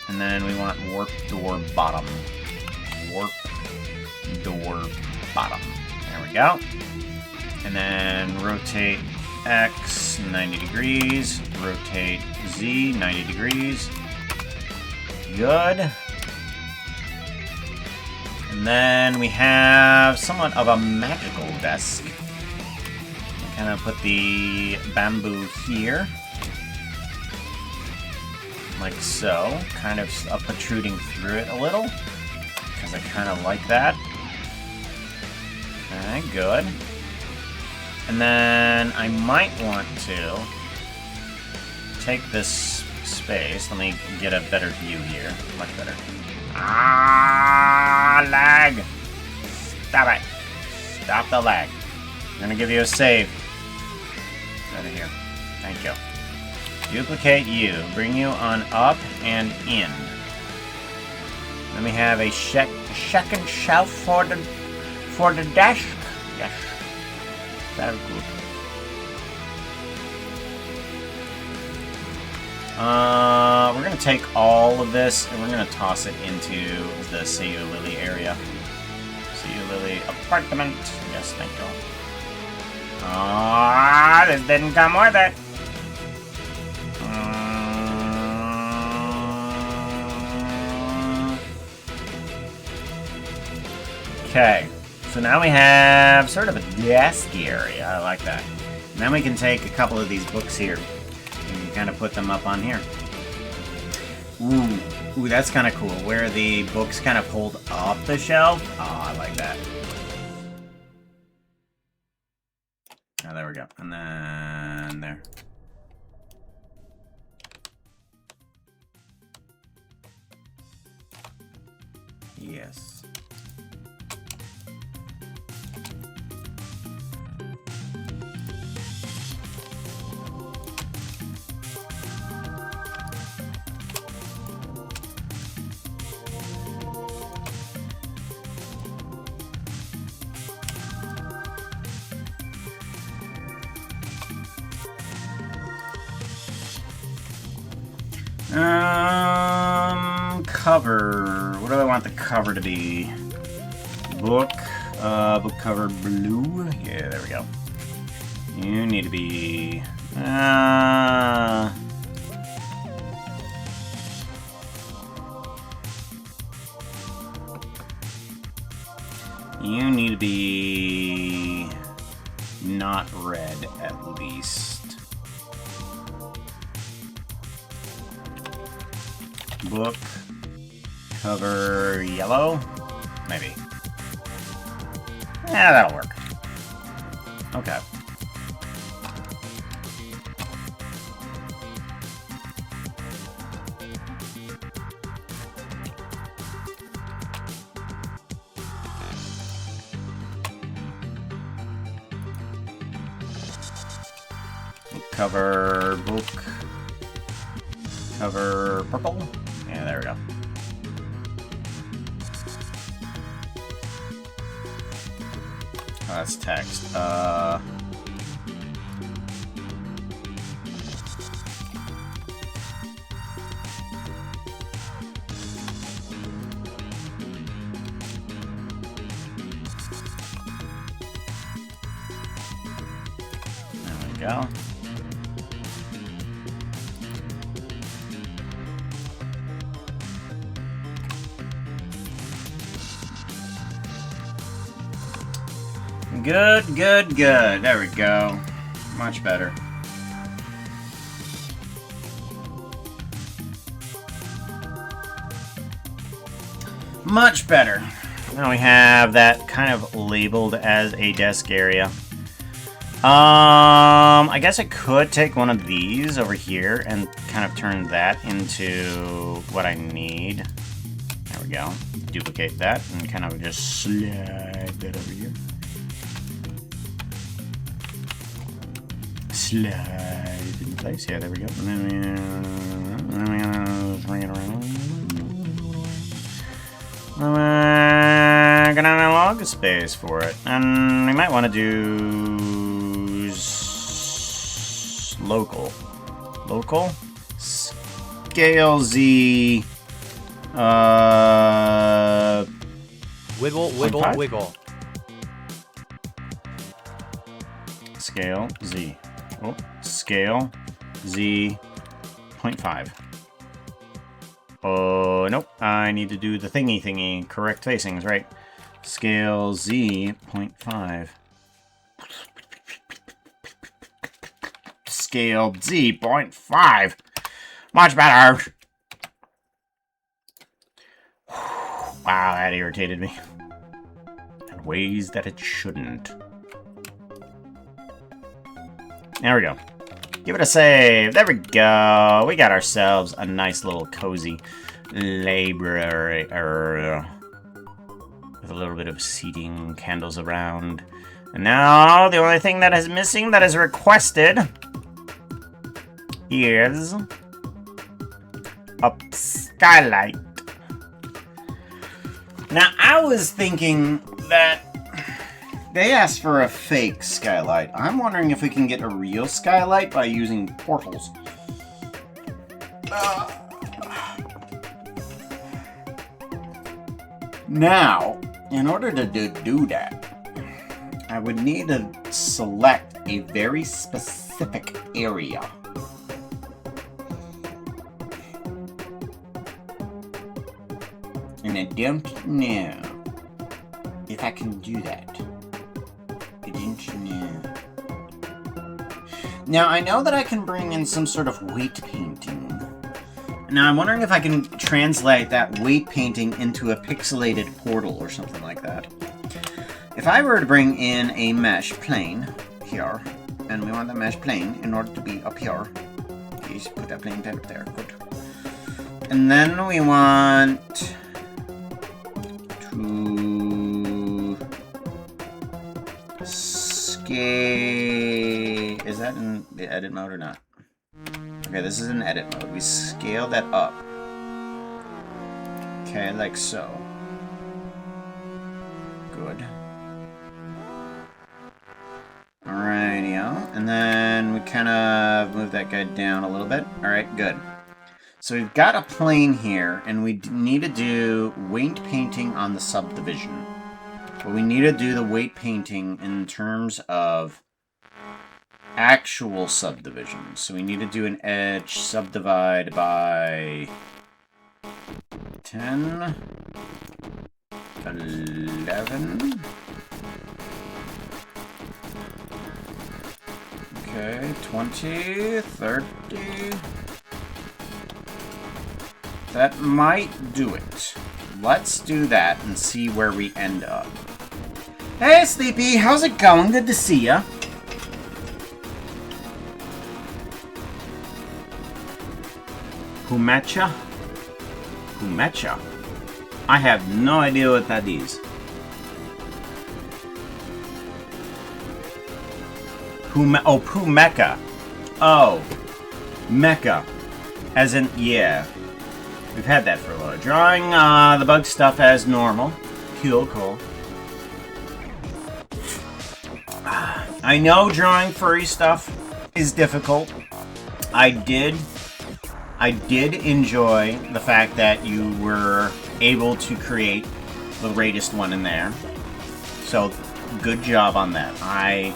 and then we want warp door bottom. Warp door bottom. There we go. And then rotate X 90 degrees, rotate Z 90 degrees. Good. And then we have somewhat of a magical desk. Kind of put the bamboo here. Like so. Kind of protruding through it a little. because I kind of like that. Okay, good. And then I might want to take this space. Let me get a better view here. Much better. Ah, lag! Stop it! Stop the lag. I'm gonna give you a save. Out of here. Thank you. Duplicate you. Bring you on up and in. Let me have a second shelf for the desk. Yes. Very good. We're gonna take all of this and we're gonna toss it into the See You Lily area. See You Lily apartment. Yes, thank you. Ah, this didn't come with it. Okay, so now we have sort of a desk area. I like that. And then we can take a couple of these books here and kind of put them up on here. Ooh, that's kind of cool. Where the books kind of hold up the shelf. Oh, I like that. Oh, there we go. And then there. Yes. Cover. What do I want the cover to be? Book. Book cover blue. Yeah, there we go. You need to be. You need to be not red at least. Book cover yellow? Maybe. Yeah, that'll work. Okay. Cover book. Cover purple. Yeah, there we go. Oh, that's text. There we go. Good, good, good. There we go. Much better. Much better. Now we have that kind of labeled as a desk area. I guess I could take one of these over here and kind of turn that into what I need. There we go. Duplicate that and kind of just slide that over here. Slide it in place. Yeah, there we go. And then we bring it around. We're gonna log a space for it, and we might want to do local. Local scale Z. Wiggle, wiggle, 0.5? wiggle. Scale Z. Oh, scale Z 0.5. Oh, nope. I need to do the thingy. Correct facings, right? Scale Z 0.5. Scale Z 0.5. Much better. Wow, that irritated me. In ways that it shouldn't. There we go. Give it a save. There we go. We got ourselves a nice little cozy library. With a little bit of seating, candles around. And now, the only thing that is missing that is requested is a skylight. Now, I was thinking that they asked for a fake skylight. I'm wondering if we can get a real skylight by using portals. Now, in order to do that, I would need to select a very specific area. And I don't know if I can do that. I don't know. Now, I know that I can bring in some sort of weight painting. Now, I'm wondering if I can translate that weight painting into a pixelated portal or something like that. If I were to bring in a mesh plane here, and we want the mesh plane in order to be up here. Please put that plane up there. Good. And then we want to scale. Is that in the edit mode or not? Okay, this is in edit mode. We scale that up. Okay, like so. Good. Alrighty, and then we kind of move that guy down a little bit. Alright, good. So we've got a plane here, and we need to do weight painting on the subdivision. But we need to do the weight painting in terms of actual subdivisions. So we need to do an edge subdivide by 10, 11. Okay, 20, 30. That might do it. Let's do that and see where we end up. Hey, Sleepy, how's it going? Good to see ya. Humecha? Humecha? I have no idea what that is. Oh, Pooka. Oh. Mecha. As in, yeah. We've had that for a while. Drawing the bug stuff as normal. Cool. I know drawing furry stuff is difficult. I did enjoy the fact that you were able to create the greatest one in there. So, good job on that. I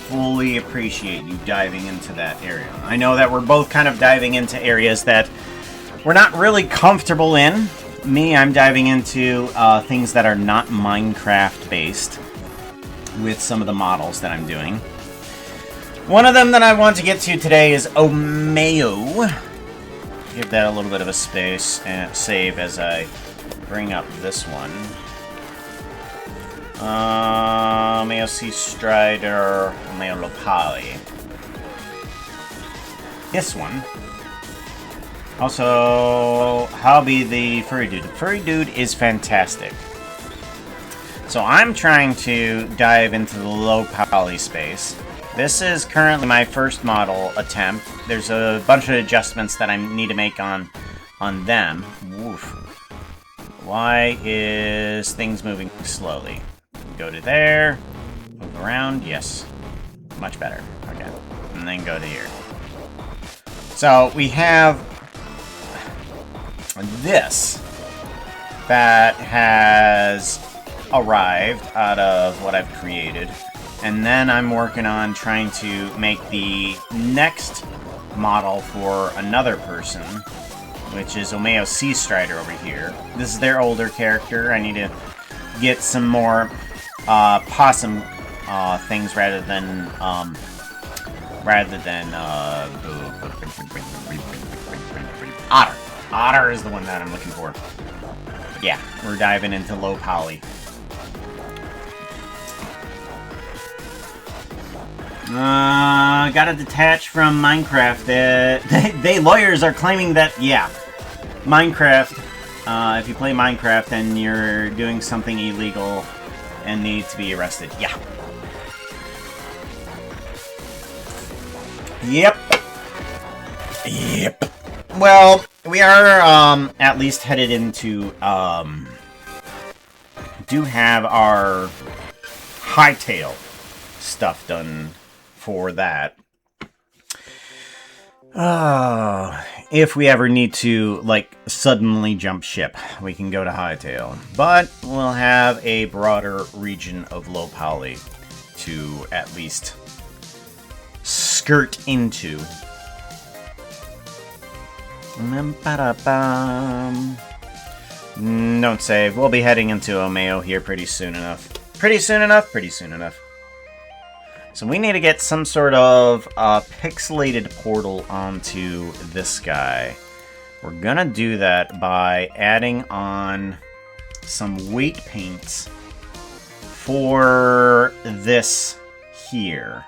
fully appreciate you diving into that area. I know that we're both kind of diving into areas that we're not really comfortable in. Me, I'm diving into things that are not Minecraft based with some of the models that I'm doing. One of them that I want to get to today is Omeo. Give that a little bit of a space and save as I bring up this one. Omeo Sea Strider, Omeo Lopali. This one. Also, Hobby the Furry Dude. The Furry Dude is fantastic. So I'm trying to dive into the low poly space. This is currently my first model attempt. There's a bunch of adjustments that I need to make on them. Woof. Why is things moving slowly? Go to there. Move around. Yes. Much better. Okay. And then go to here. So we have this that has arrived out of what I've created. And then I'm working on trying to make the next model for another person, which is Omeo Sea Strider over here. This is their older character. I need to get some more possum things rather than otter. Otter is the one that I'm looking for. But yeah, we're diving into low poly. Gotta detach from Minecraft. They lawyers are claiming that, yeah, Minecraft, if you play Minecraft, then you're doing something illegal and need to be arrested. Yeah. Yep. Yep. Well, we are, at least headed into, do have our hightail stuff done for that. If we ever need to, like, suddenly jump ship, we can go to hightail. But we'll have a broader region of low poly to at least skirt into. Don't save. We'll be heading into Omeo here pretty soon enough. Pretty soon enough. So we need to get some sort of pixelated portal onto this guy. We're gonna do that by adding on some weight paints for this here.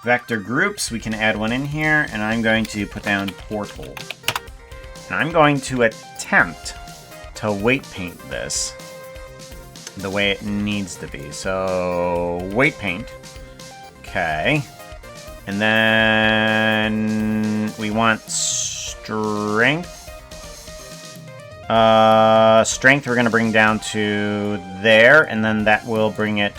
Vector groups, we can add one in here, and I'm going to put down portal. And I'm going to attempt to weight paint this the way it needs to be. So, weight paint. Okay. And then we want strength. Strength we're going to bring down to there, and then that will bring it...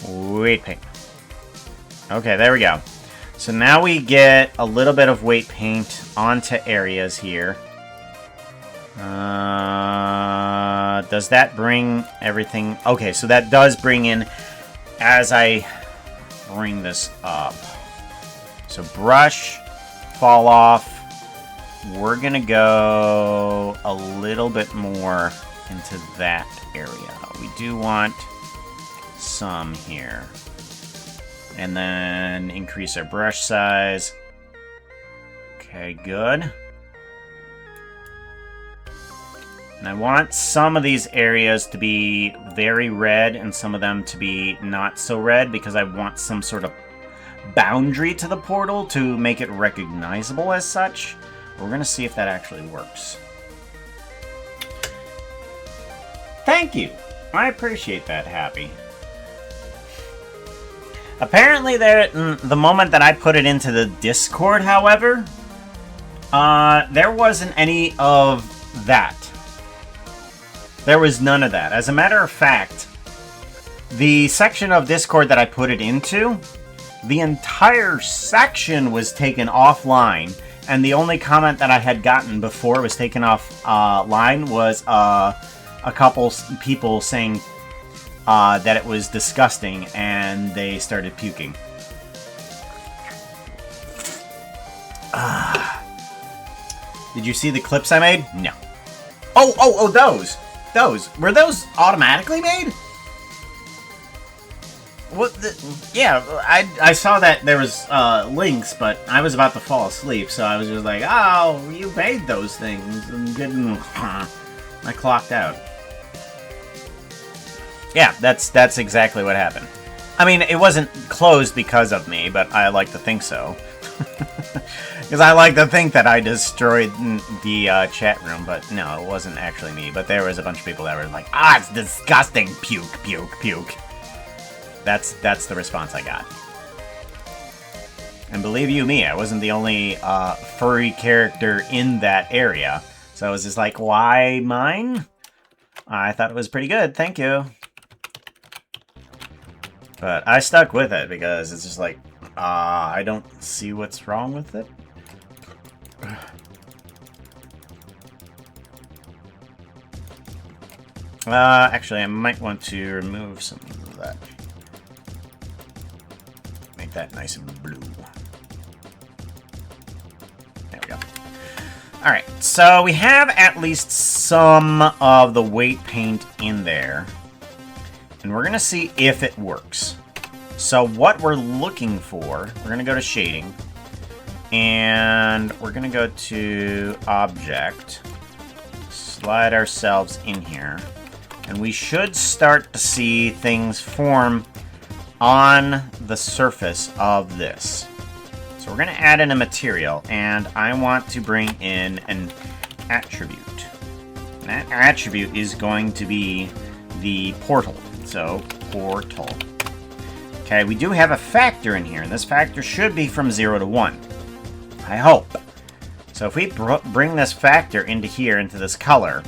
weight paint. Okay, there we go. So now we get a little bit of weight paint onto areas here. Does that bring everything... Okay, so that does bring in as I bring this up. So brush, fall off. We're gonna go a little bit more into that area. We do want some here. And then increase our brush size. Okay, good. And I want some of these areas to be very red and some of them to be not so red because I want some sort of boundary to the portal to make it recognizable as such. We're going to see if that actually works. Thank you. I appreciate that, Happy. Apparently, the moment that I put it into the Discord, however, there wasn't any of that. There was none of that. As a matter of fact, the section of Discord that I put it into, the entire section was taken offline, and the only comment that I had gotten before it was taken offline was a couple people saying that it was disgusting, and they started puking. Did you see the clips I made? No. Oh, those! Those. Were those automatically made? What the... Yeah, I saw that there was links, but I was about to fall asleep, so I was just like, oh, you made those things, and didn't... I clocked out. Yeah, that's exactly what happened. I mean, it wasn't closed because of me, but I like to think so. Because I like to think that I destroyed the chat room, but no, it wasn't actually me. But there was a bunch of people that were like, ah, it's disgusting, puke, puke, puke. That's the response I got. And believe you me, I wasn't the only furry character in that area. So I was just like, why mine? I thought it was pretty good, thank you. But I stuck with it because it's just like, I don't see what's wrong with it. Actually, I might want to remove some of that. Make that nice and blue. There we go. Alright, so we have at least some of the weight paint in there. And we're going to see if it works. So what we're looking for, we're going to go to shading, and we're going to go to object, slide ourselves in here, and we should start to see things form on the surface of this. So we're going to add in a material, and I want to bring in an attribute. And that attribute is going to be the portal. So, portal. Okay, we do have a factor in here, and this factor should be from 0 to 1. I hope. So if we bring this factor into here, into this color...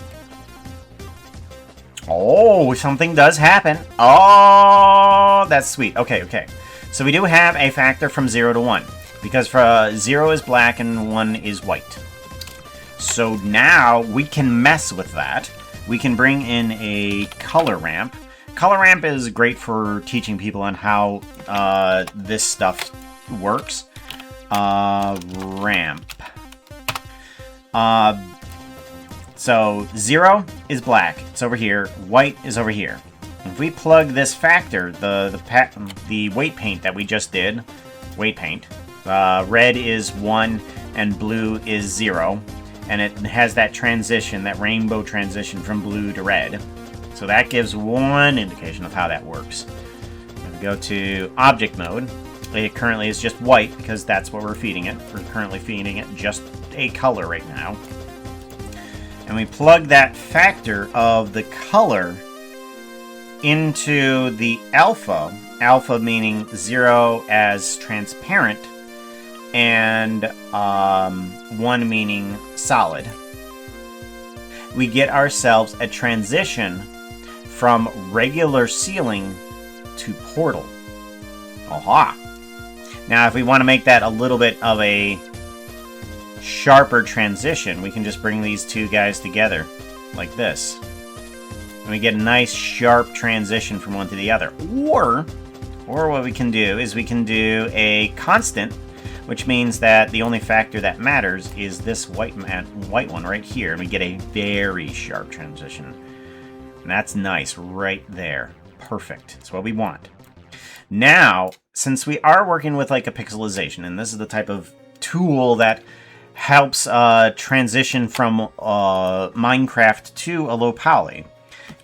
Oh, something does happen. Oh, that's sweet. Okay, okay. So we do have a factor from 0 to 1. Because 0 is black and 1 is white. So now we can mess with that. We can bring in a color ramp. Color ramp is great for teaching people on how this stuff works. Ramp. So 0 is black. It's over here. White is over here. If we plug this factor, the weight paint that we just did, weight paint, red is 1 and blue is 0. And it has that transition, that rainbow transition from blue to red. So that gives one indication of how that works. If we go to object mode, it currently is just white because that's what we're feeding it. We're currently feeding it just a color right now. And we plug that factor of the color into the alpha. Alpha meaning 0 as transparent, and 1 meaning solid. We get ourselves a transition from regular ceiling to portal. Aha! Now if we want to make that a little bit of a sharper transition, we can just bring these two guys together like this. And we get a nice sharp transition from one to the other. Or what we can do is we can do a constant, which means that the only factor that matters is this white one right here, and we get a very sharp transition. And that's nice right there. Perfect. That's what we want. Now, since we are working with like a pixelization, and this is the type of tool that helps transition from Minecraft to a low poly,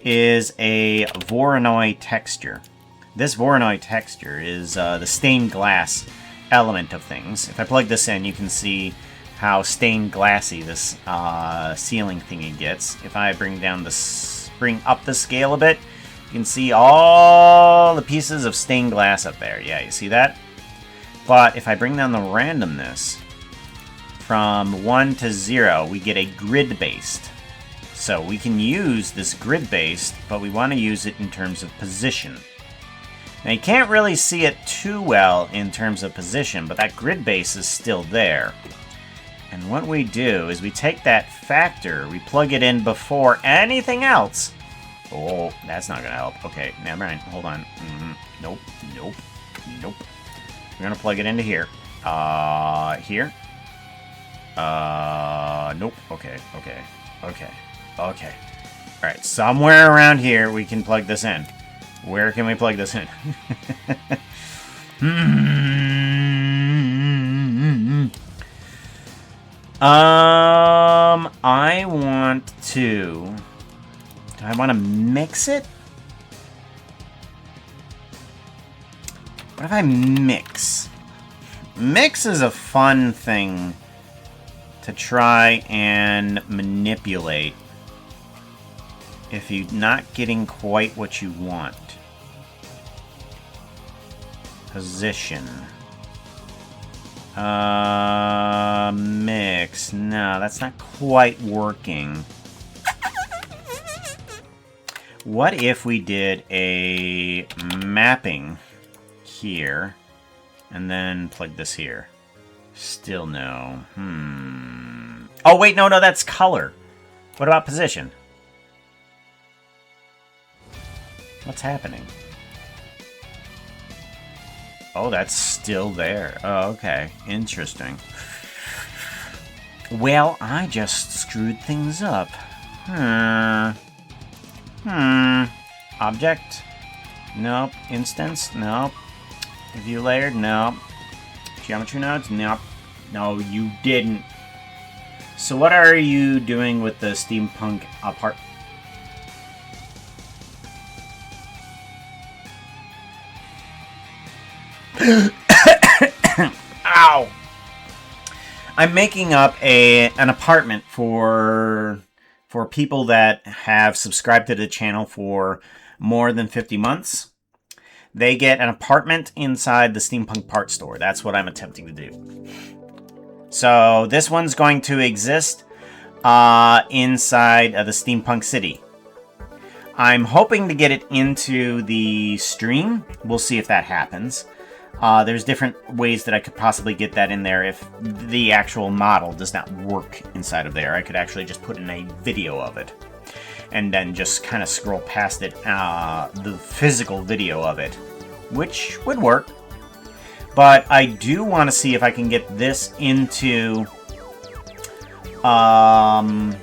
is a Voronoi texture. This Voronoi texture is the stained glass element of things. If I plug this in, you can see how stained glassy this ceiling thingy gets. If I bring up the scale a bit, you can see all the pieces of stained glass up there. Yeah, you see that? But if I bring down the randomness from 1 to 0, we get a grid-based. So we can use this grid-based, but we want to use it in terms of position. Now you can't really see it too well in terms of position, but that grid base is still there. And what we do is we take that factor, we plug it in before anything else. Oh, that's not gonna help. Okay, never mind. Hold on. Nope, nope, nope. We're gonna plug it into here. Here. Nope. Okay, okay, okay, okay. Alright, somewhere around here we can plug this in. Where can we plug this in? I want to... Do I want to mix it? What if I mix? Mix is a fun thing to try and manipulate if you're not getting quite what you want. Position. Mix. No, that's not quite working. What if we did a mapping here and then plug this here? Still no. Oh, wait, no, that's color. What about position? What's happening? Oh, that's still there. Oh, okay. Interesting. Well, I just screwed things up. Object? Nope. Instance? Nope. Have you layered? No. Geometry nodes? Nope. No, you didn't. So what are you doing with the steampunk apart? Ow! I'm making up an apartment for people that have subscribed to the channel for more than 50 months. They get an apartment inside the Steampunk Part Store. That's what I'm attempting to do. So this one's going to exist inside of the Steampunk City. I'm hoping to get it into the stream. We'll see if that happens. There's different ways that I could possibly get that in there if the actual model does not work inside of there. I could actually just put in a video of it and then just kind of scroll past it, the physical video of it, which would work. But I do want to see if I can get this into a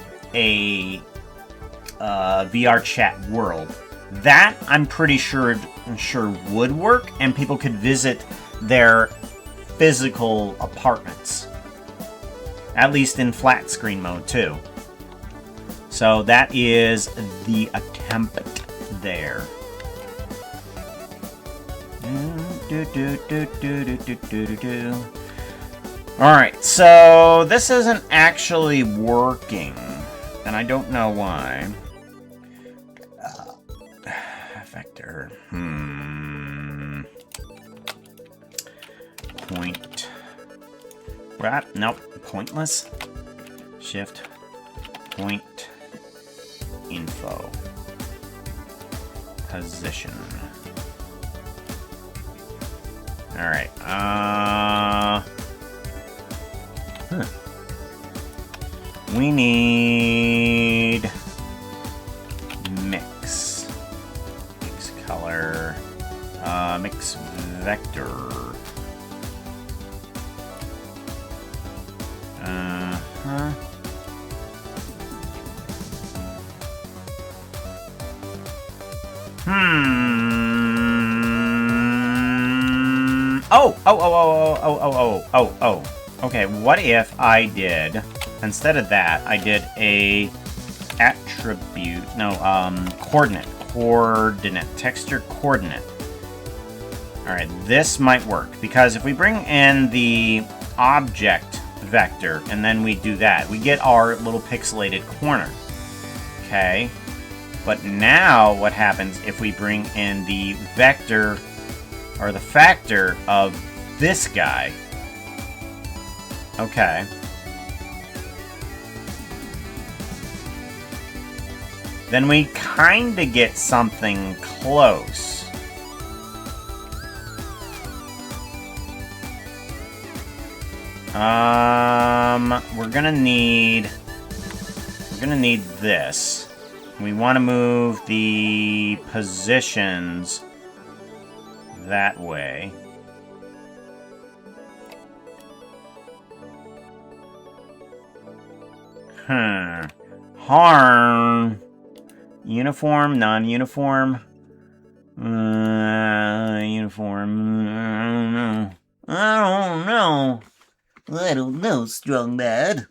VR chat world. That I'm pretty sure would work, and people could visit their physical apartments, at least in flat screen mode too. So that is the attempt there. Alright, so this isn't actually working, and I don't know why. Vector. Point. What? Nope. Pointless. Shift. Point. Info. Position. Alright. We need mix. Mix color. Mix vector. Oh. Okay, what if I did, instead of that, I did a attribute, coordinate, texture coordinate. Alright, this might work, because if we bring in the object vector, and then we do that, we get our little pixelated corner. Okay? But now, what happens if we bring in the vector, or the factor of this guy? Okay. Then we kinda get something close. We're gonna need this. We want to move the positions that way. Harm. Uniform, non-uniform. Uniform. I don't know, Strong Bad.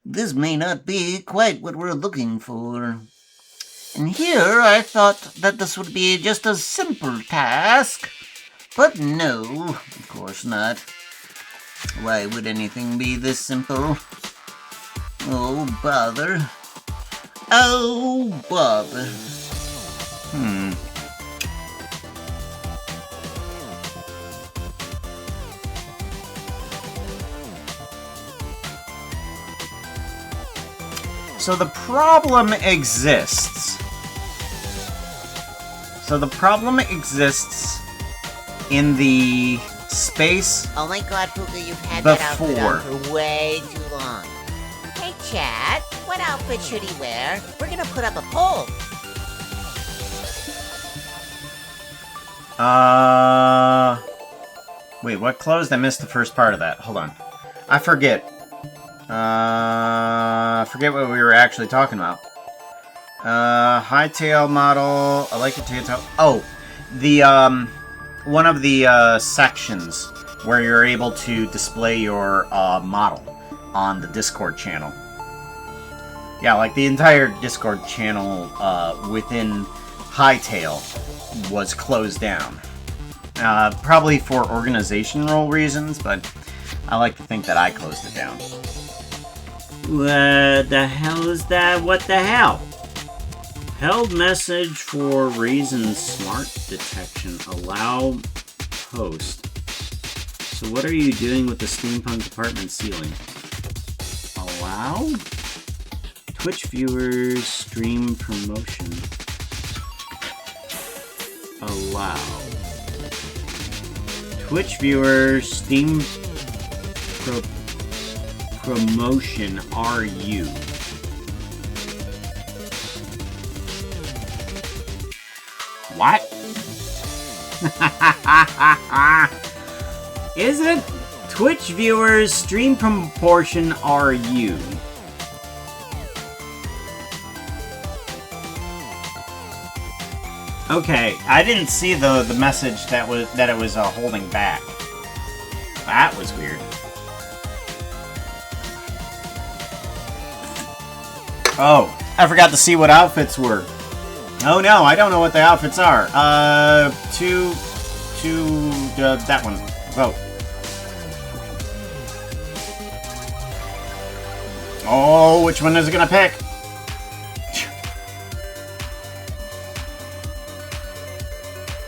This may not be quite what we're looking for. And here I thought that this would be just a simple task. But no, of course not. Why would anything be this simple? Oh, bother. Oh, bother. So the problem exists. In the space Oh my god, Pooka, you've had Before. that outfit on for way too long. Hey, Chad, what outfit should he wear? We're gonna put up a poll. Wait, what closed? I missed the first part of that. Hold on. I forget. Forget what we were actually talking about. High tail model. I like the tail. Oh, the one of the sections where you're able to display your model on the Discord channel. Yeah, like the entire Discord channel within Hightail was closed down. Probably for organizational reasons, but I like to think that I closed it down. What the hell is that? What the hell? Held message for reasons smart detection. Allow post. So what are you doing with the steampunk department ceiling? Allow? Twitch viewers stream promotion. Allow. Twitch viewers Steam promotion are you? What? Is it? Twitch viewers stream proportion are you? Okay, I didn't see the message that it was holding back. That was weird. Oh, I forgot to see what outfits were. Oh no, I don't know what the outfits are. That one. Vote. Oh, which one is it gonna pick?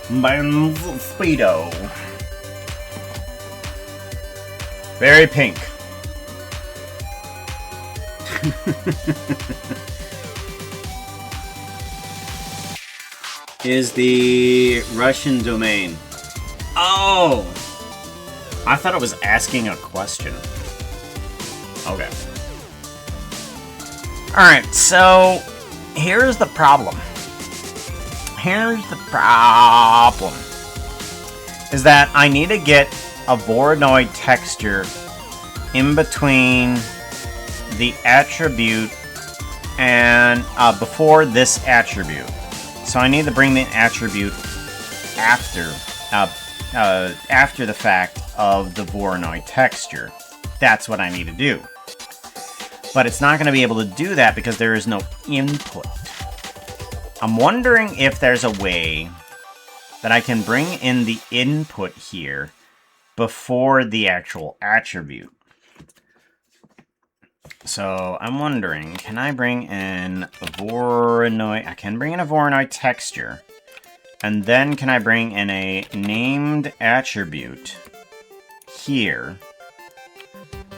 Ben's Speedo. Very pink. Is the Russian domain. Oh! I thought it was asking a question. Okay. Alright, so here's the problem. Is that I need to get a Voronoi texture in between the attribute and before this attribute. So I need to bring the attribute after the fact of the Voronoi texture. That's what I need to do. But it's not going to be able to do that because there is no input. I'm wondering if there's a way that I can bring in the input here before the actual attribute. So I'm wondering, can I bring in a Voronoi? I can bring in a Voronoi texture. And then can I bring in a named attribute here?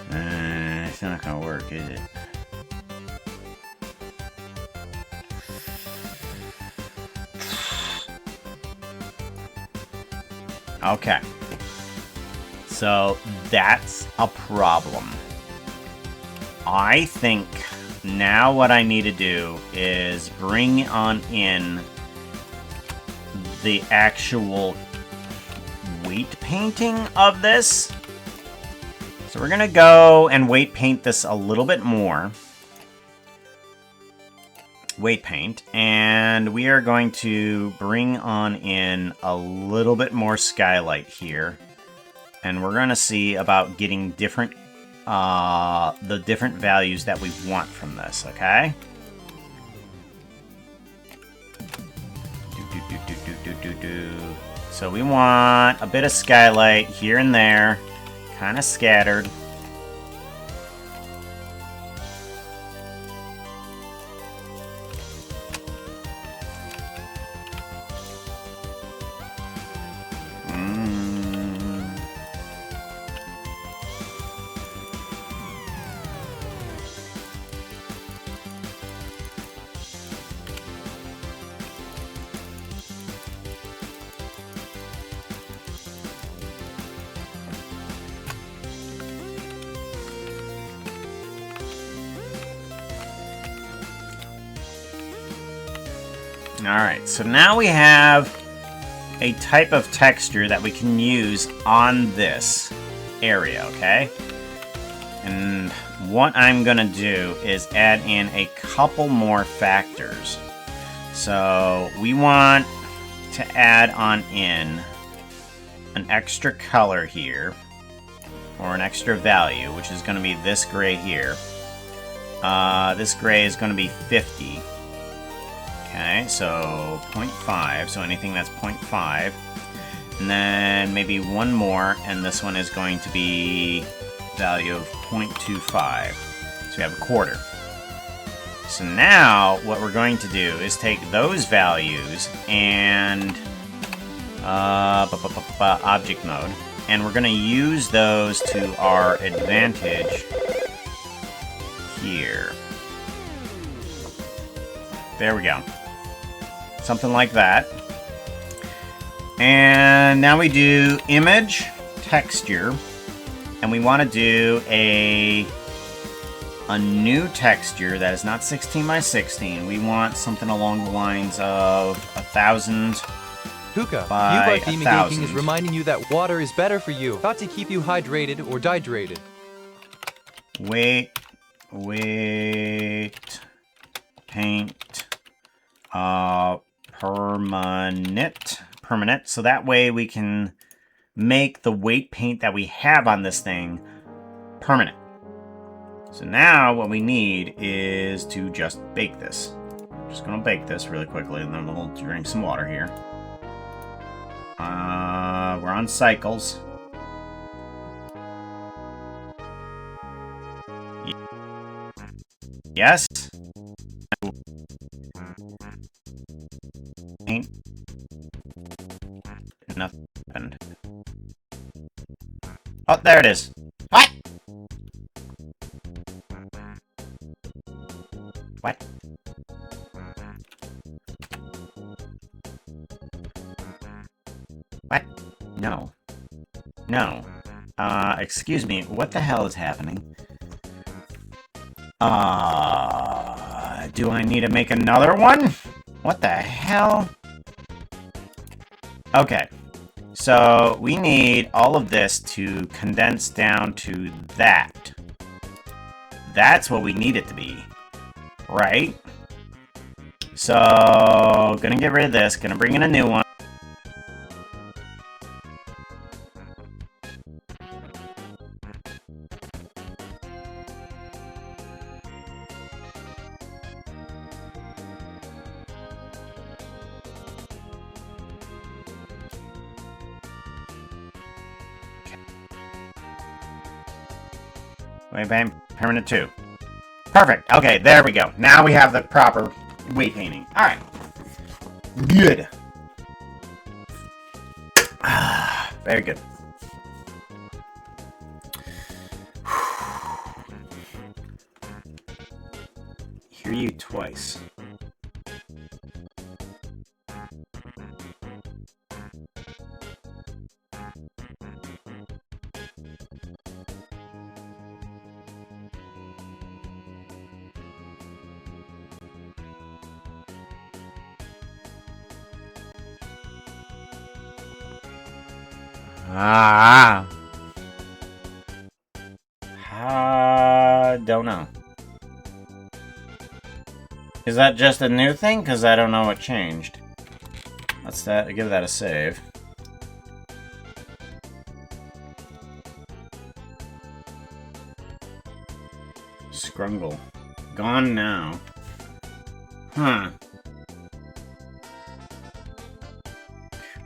It's not gonna work, is it? Okay. So that's a problem. I think now what I need to do is bring on in the actual weight painting of this. So we're gonna go and weight paint this a little bit more. Weight paint, and we are going to bring on in a little bit more skylight here, and we're going to see about getting different the different values that we want from this. Okay. So we want a bit of skylight here and there, kind of scattered. Alright, so now we have a type of texture that we can use on this area, okay? And what I'm gonna do is add in a couple more factors. So we want to add on in an extra color here, or an extra value, which is going to be this gray here. This gray is going to be 50. Okay, so 0.5, so anything that's 0.5. And then maybe one more, and this one is going to be value of 0.25. So we have a quarter. So now what we're going to do is take those values and object mode, and we're going to use those to our advantage here. There we go. Something like that. And now we do image, texture, and we want to do a new texture that is not 16 by 16. We want something along the lines of 1,000 Pooka, by U by theming 1,000. is reminding you that water is better for you. Thought to keep you hydrated or dehydrated. Weight, paint, permanent. So that way we can make the weight paint that we have on this thing permanent. So now what we need is to just bake this. I'm just gonna bake this really quickly, and then we'll drink some water here. We're on cycles. Yes. Paint. Nothing. Oh, there it is. What? What? What? No. No. Excuse me, what the hell is happening? Do I need to make another one? What the hell? Okay. So, we need all of this to condense down to that. That's what we need it to be. Right? So, gonna get rid of this, gonna bring in a new one. Weight paint, permanent 2. Perfect. Okay, there we go. Now we have the proper weight painting. Alright. Good. Very good. Hear you twice. Don't know. Is that just a new thing? Because I don't know what changed. Let's give that a save. Scrungle. Gone now. Huh.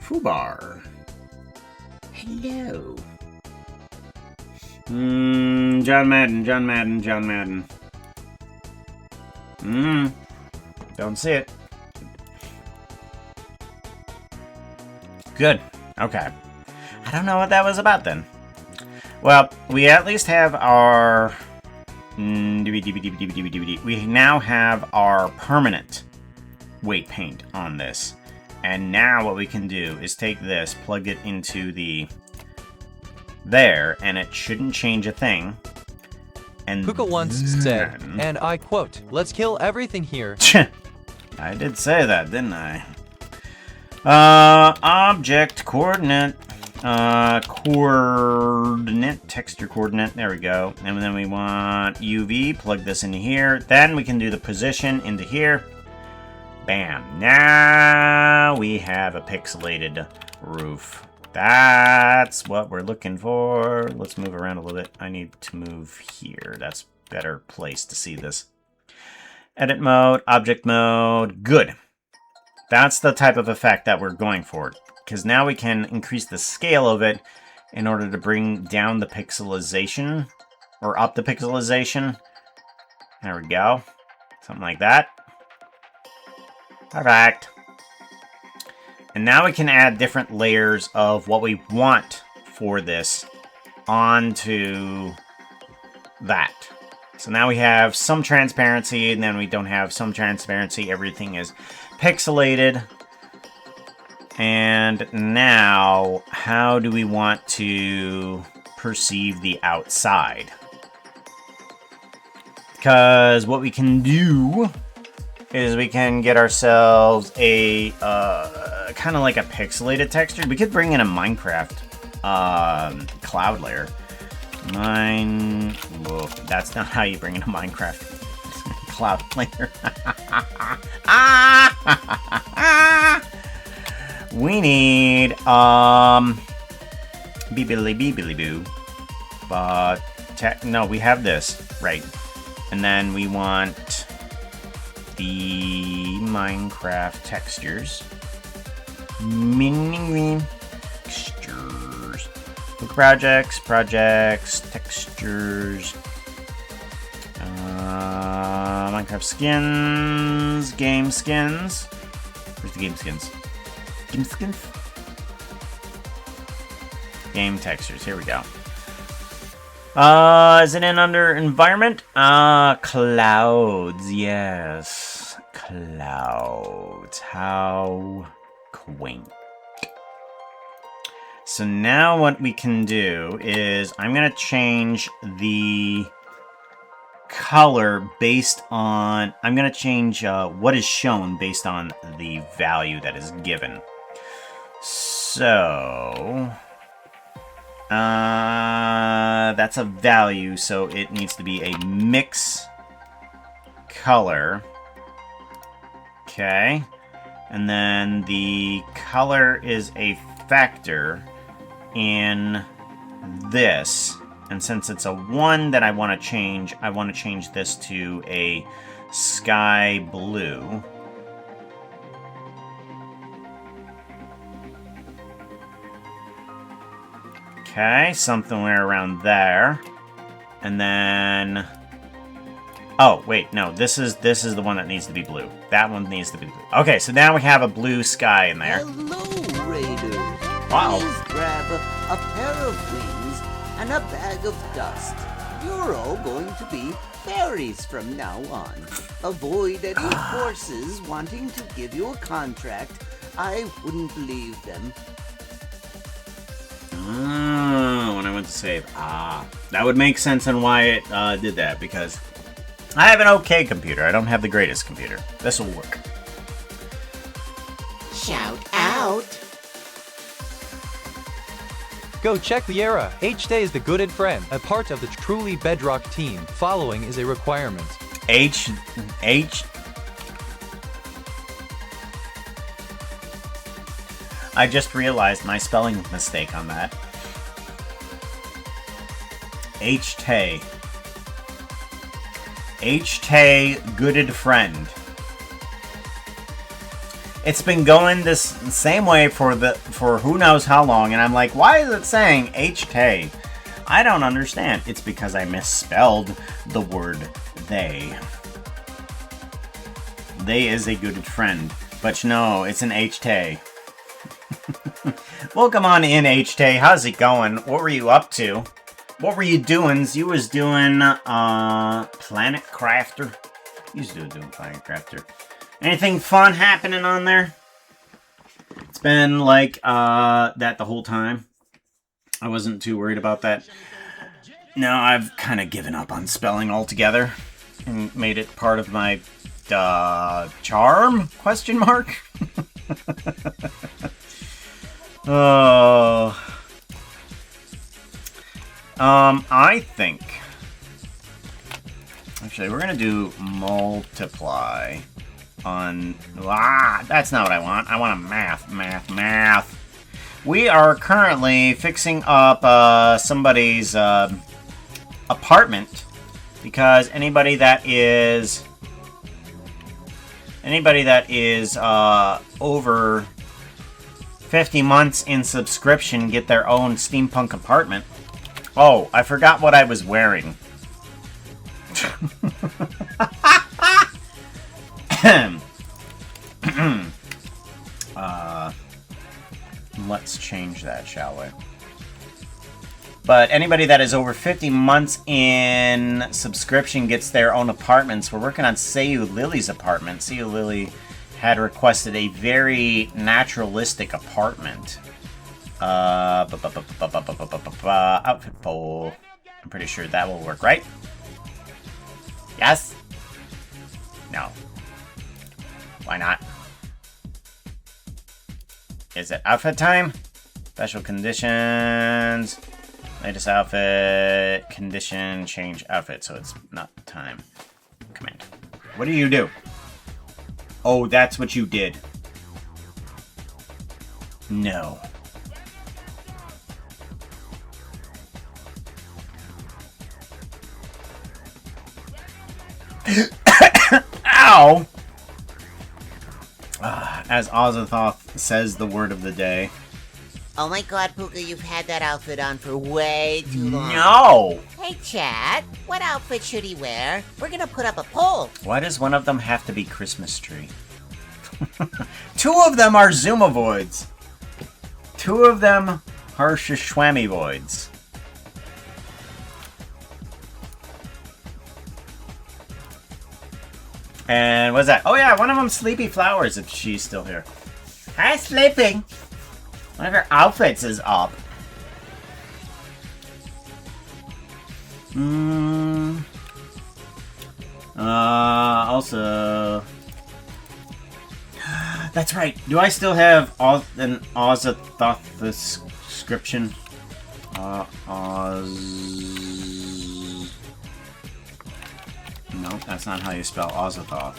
Foobar. Hello. John Madden. Don't see it. Good. Okay. I don't know what that was about then. Well, we at least have our... We now have our permanent weight paint on this. And now what we can do is take this, plug it into the... there, and it shouldn't change a thing. And Pooka once said, and I quote, "Let's kill everything here." I did say that, didn't I? Object coordinate. Texture coordinate. There we go. And then we want UV. Plug this into here. Then we can do the position into here. Bam. Now we have a pixelated roof. That's what we're looking for. Let's move around a little bit. I need to move here. That's a better place to see this. Edit mode, object mode. Good. That's the type of effect that we're going for. Because now we can increase the scale of it in order to bring down the pixelization. Or up the pixelization. There we go. Something like that. Perfect. And now we can add different layers of what we want for this onto that. So now we have some transparency, and then we don't have some transparency. Everything is pixelated. And now, how do we want to perceive the outside? Because what we can do is we can get ourselves a kind of like a pixelated texture. We could bring in a Minecraft cloud layer. Whoa, that's not how you bring in a Minecraft cloud layer. We need beebily boo. But no, we have this right, and then we want the Minecraft textures. Mini textures. Look, projects, textures. Minecraft skins, game skins. Where's the game skins? Game skins? Game textures. Here we go. Is it in under environment? Clouds. Yes. Clouds. How quaint. So now what we can do is I'm going to change the color based on... I'm going to change what is shown based on the value that is given. So... that's a value, so it needs to be a mix color. Okay. And then the color is a factor in this. And since it's a 1 that I want to change this to a sky blue. Okay, somewhere around there. And then... Oh, wait, no, this is the one that needs to be blue. That one needs to be blue. Okay, so now we have a blue sky in there. Hello, Raiders. Wow. Please grab a pair of wings and a bag of dust. You're all going to be fairies from now on. Avoid any forces wanting to give you a contract. I wouldn't believe them. When I went to save. That would make sense on why it did that, because I have an okay computer. I don't have the greatest computer. This will work. Shout out. Go check the era. H-Day is the gooded friend, a part of the truly bedrock team. Following is a requirement. I just realized my spelling mistake on that. H-Tay. H-Tay, gooded friend. It's been going this same way for who knows how long, and I'm like, why is it saying H-Tay? I don't understand. It's because I misspelled the word they. They is a gooded friend. But no, it's an H-Tay. Welcome on in, H-Tay. How's it going? What were you up to? What were you doing? You was doing Planet Crafter. You was doing Planet Crafter. Anything fun happening on there? It's been like that the whole time. I wasn't too worried about that. No, I've kind of given up on spelling altogether and made it part of my charm? Question mark? Oh. I think... Actually, we're going to do multiply on... that's not what I want. I want a math. We are currently fixing up somebody's apartment because anybody that is over 50 months in subscription get their own steampunk apartment. Oh, I forgot what I was wearing. Let's change that, shall we? But anybody that is over 50 months in subscription gets their own apartments. We're working on Seiyu Lily's apartment. Seiyu Lily had requested a very naturalistic apartment. Outfit poll. I'm pretty sure that will work, right? Yes? No. Why not? Is it outfit time? Special conditions. Latest outfit. Condition. Change outfit. So it's not time. Command. What do you do? Oh, that's what you did. No. Ow! As Ozathoth says the word of the day. Oh my god, Pooka, you've had that outfit on for way too long. No! Hey, Chad, what outfit should he wear? We're gonna put up a poll. Why does one of them have to be Christmas tree? Two of them are Zumavoids. Two of them are Shishwamivoids. And what's that? Oh yeah, one of them Sleepy Flowers, if she's still here. Hi, Sleeping! One of her outfits is up. Also... That's right. Do I still have an Ozathoth description? No, that's not how you spell Ozathoth.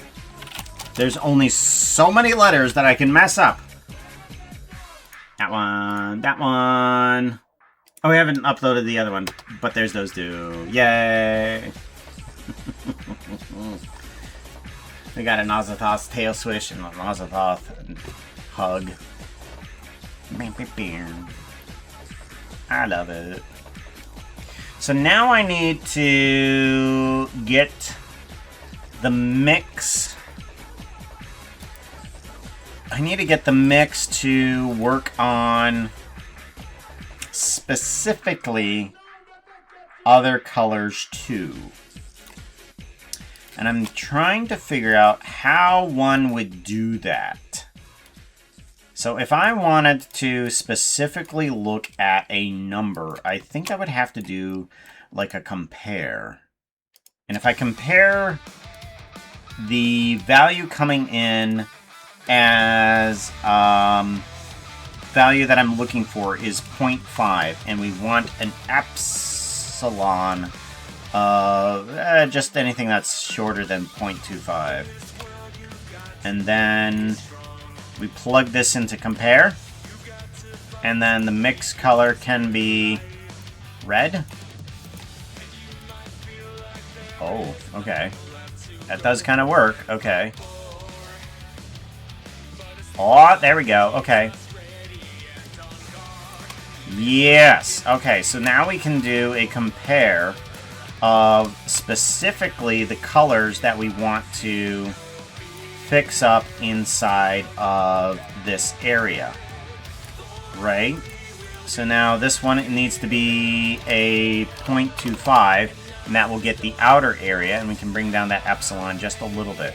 There's only so many letters that I can mess up. That one, that one. Oh, we haven't uploaded the other one, but there's those two. Yay! We got an Ozathoth's tail swish and an Ozathoth hug. I love it. So now I need to get the mix. I need to get the mix to work on specifically other colors too. And I'm trying to figure out how one would do that. So if I wanted to specifically look at a number, I think I would have to do like a compare. And if I compare the value coming in as value that I'm looking for is 0.5, and we want an epsilon of just anything that's shorter than 0.25. And then we plug this into compare, and then the mix color can be red. Oh, okay. That does kind of work. Okay. Oh, there we go. Okay. Yes. Okay, so now we can do a compare of specifically the colors that we want to fix up inside of this area. Right? So now this one, it needs to be a 0.25, and that will get the outer area, and we can bring down that epsilon just a little bit.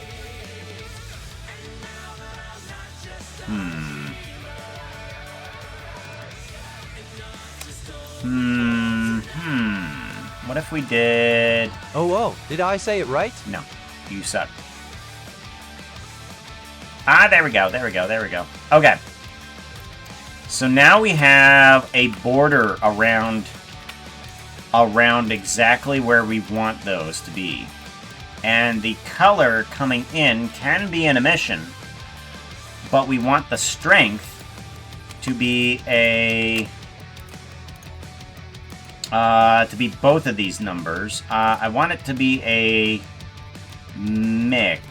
What if we did... Oh, did I say it right? No, you suck. Ah, there we go, there we go, there we go. Okay. So now we have a border around exactly where we want those to be. And the color coming in can be an emission, but we want the strength to be a... to be both of these numbers. I want it to be a mix.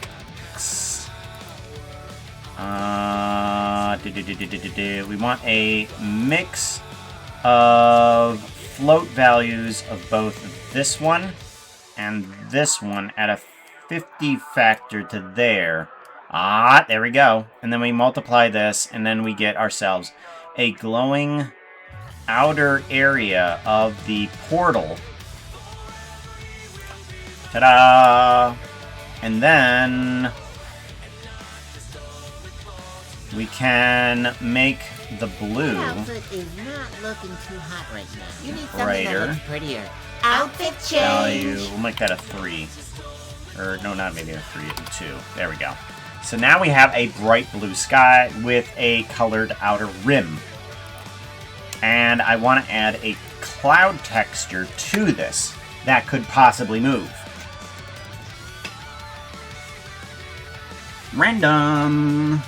We want a mix of float values of both this one and this one at a 50 factor to there. There we go. And then we multiply this, and then we get ourselves a glowing outer area of the portal. Ta-da! And then we can make the blue Your outfit is not looking too hot right now. You need something brighter. that looks prettier. Outfit Value. change. We'll make that a 3. Or, no, not maybe a 3, a 2. There we go. So now we have a bright blue sky with a colored outer rim. And I want to add a cloud texture to this that could possibly move. Random.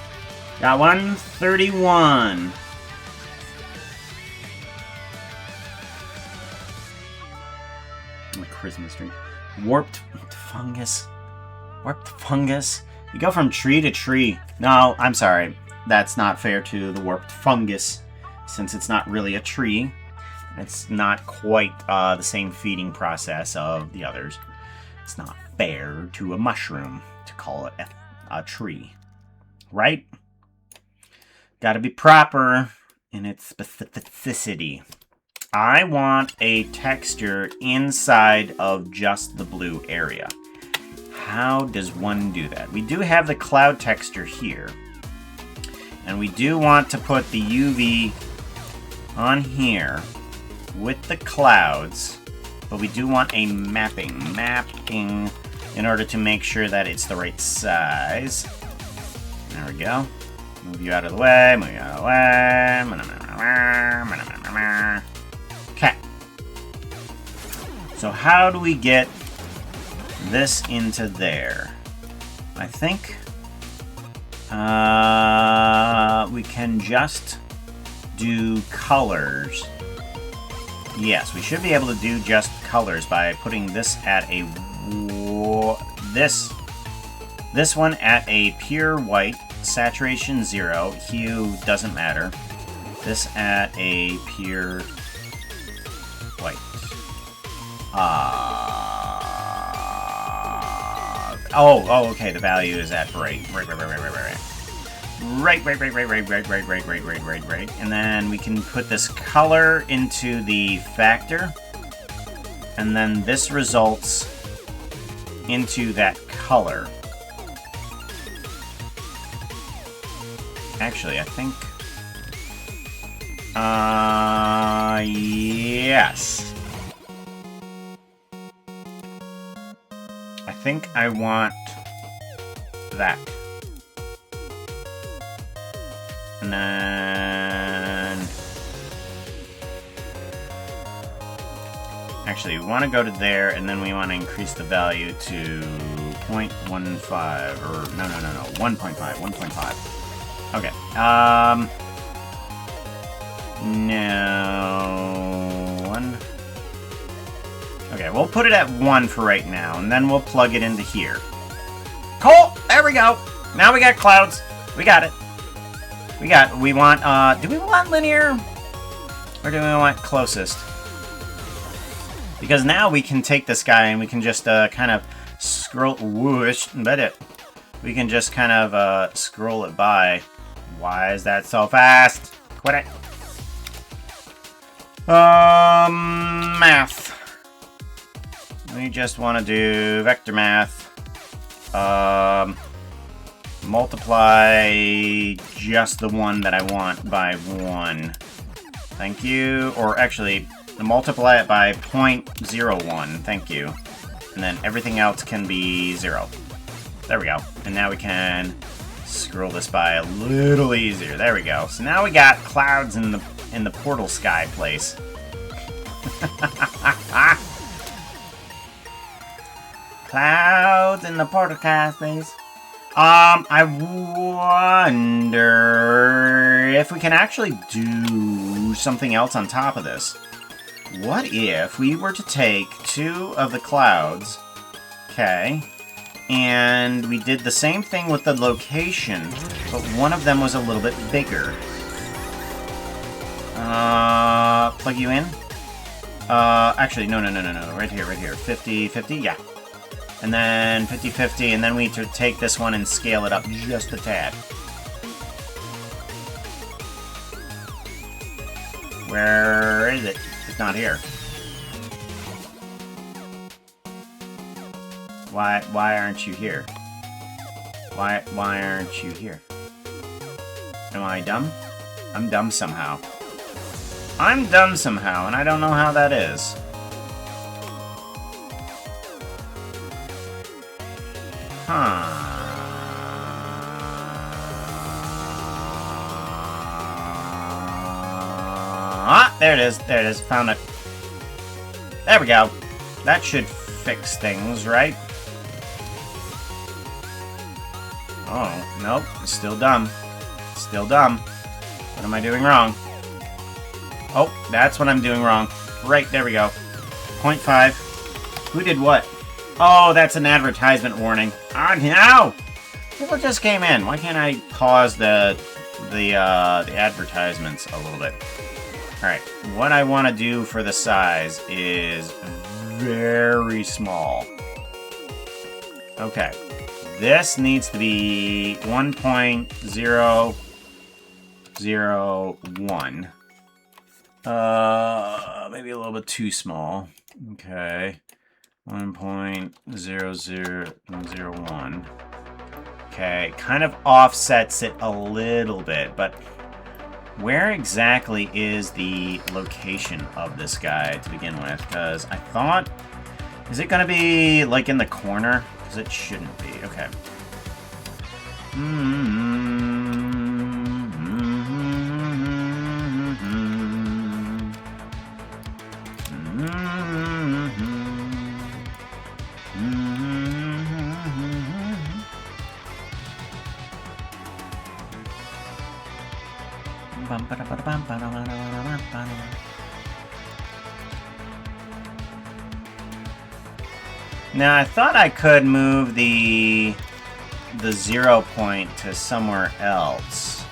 Got 131. A Christmas tree. Warped fungus. Warped fungus. You go from tree to tree. No, I'm sorry. That's not fair to the warped fungus, since it's not really a tree. It's not quite the same feeding process of the others. It's not fair to a mushroom to call it a tree. Right? Gotta be proper in its specificity. I want a texture inside of just the blue area. How does one do that? We do have the cloud texture here. And we do want to put the UV on here with the clouds. But we do want a mapping in order to make sure that it's the right size. There we go. Move you out of the way, move you out of the way. Okay. So how do we get this into there? I think we can just do colors. Yes, we should be able to do just colors by putting this at a this one at a pure white, saturation 0, hue doesn't matter. This at a pure white. Okay, the value is at right. Right. And then we can put this color into the factor. And then this results into that color. Actually, I think... yes. I think I want that. And then... Actually, we want to go to there, and then we want to increase the value to 0.15, or no, 1.5. Okay, no, 1. Okay, we'll put it at 1 for right now, and then we'll plug it into here. Cool, there we go. Now we got clouds. We got it. We want, do we want linear? Or do we want closest? Because now we can take this guy and we can just, kind of scroll, whoosh, we can just kind of, scroll it by. Why is that so fast? Quit it. Math. We just want to do vector math. Multiply just the one that I want by 1. Thank you. Or actually, multiply it by 0.01. Thank you. And then everything else can be 0. There we go. And now we can scroll this by a little easier. There we go. So now we got clouds in the portal sky place. Clouds in the portal sky place. I wonder if we can actually do something else on top of this. What if we were to take 2 of the clouds, okay, and we did the same thing with the location, but one of them was a little bit bigger. Plug you in? Actually, no, right here, 50-50, yeah. And then 50-50, and then we take this one and scale it up just a tad. Where is it? It's not here. Why aren't you here? Why aren't you here? Am I dumb? I'm dumb somehow. I'm dumb somehow, and I don't know how that is. Ah, there it is. There it is. Found it. There we go. That should fix things, right? Oh, nope. It's still dumb. Still dumb. What am I doing wrong? Oh, that's what I'm doing wrong. Right, there we go. 0.5. Who did what? Oh, that's an advertisement warning. Ah, no! People just came in. Why can't I pause the advertisements a little bit? Alright, what I want to do for the size is very small. Okay. This needs to be 1.001. Maybe a little bit too small. Okay. 1.0001. Okay, kind of offsets it a little bit, but where exactly is the location of this guy to begin with? Because I thought... Is it going to be, like, in the corner? Because it shouldn't be. Okay. Now, I thought I could move the 0 point to somewhere else.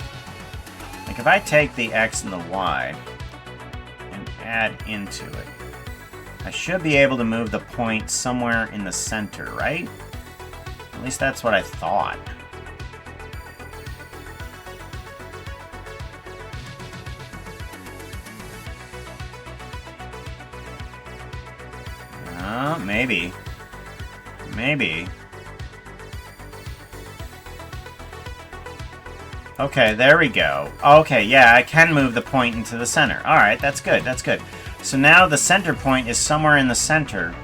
Like, if I take the X and the Y and add into it, I should be able to move the point somewhere in the center, right? At least that's what I thought. Maybe. Maybe. Okay, there we go. Okay, yeah, I can move the point into the center. Alright, that's good, that's good. So now the center point is somewhere in the center,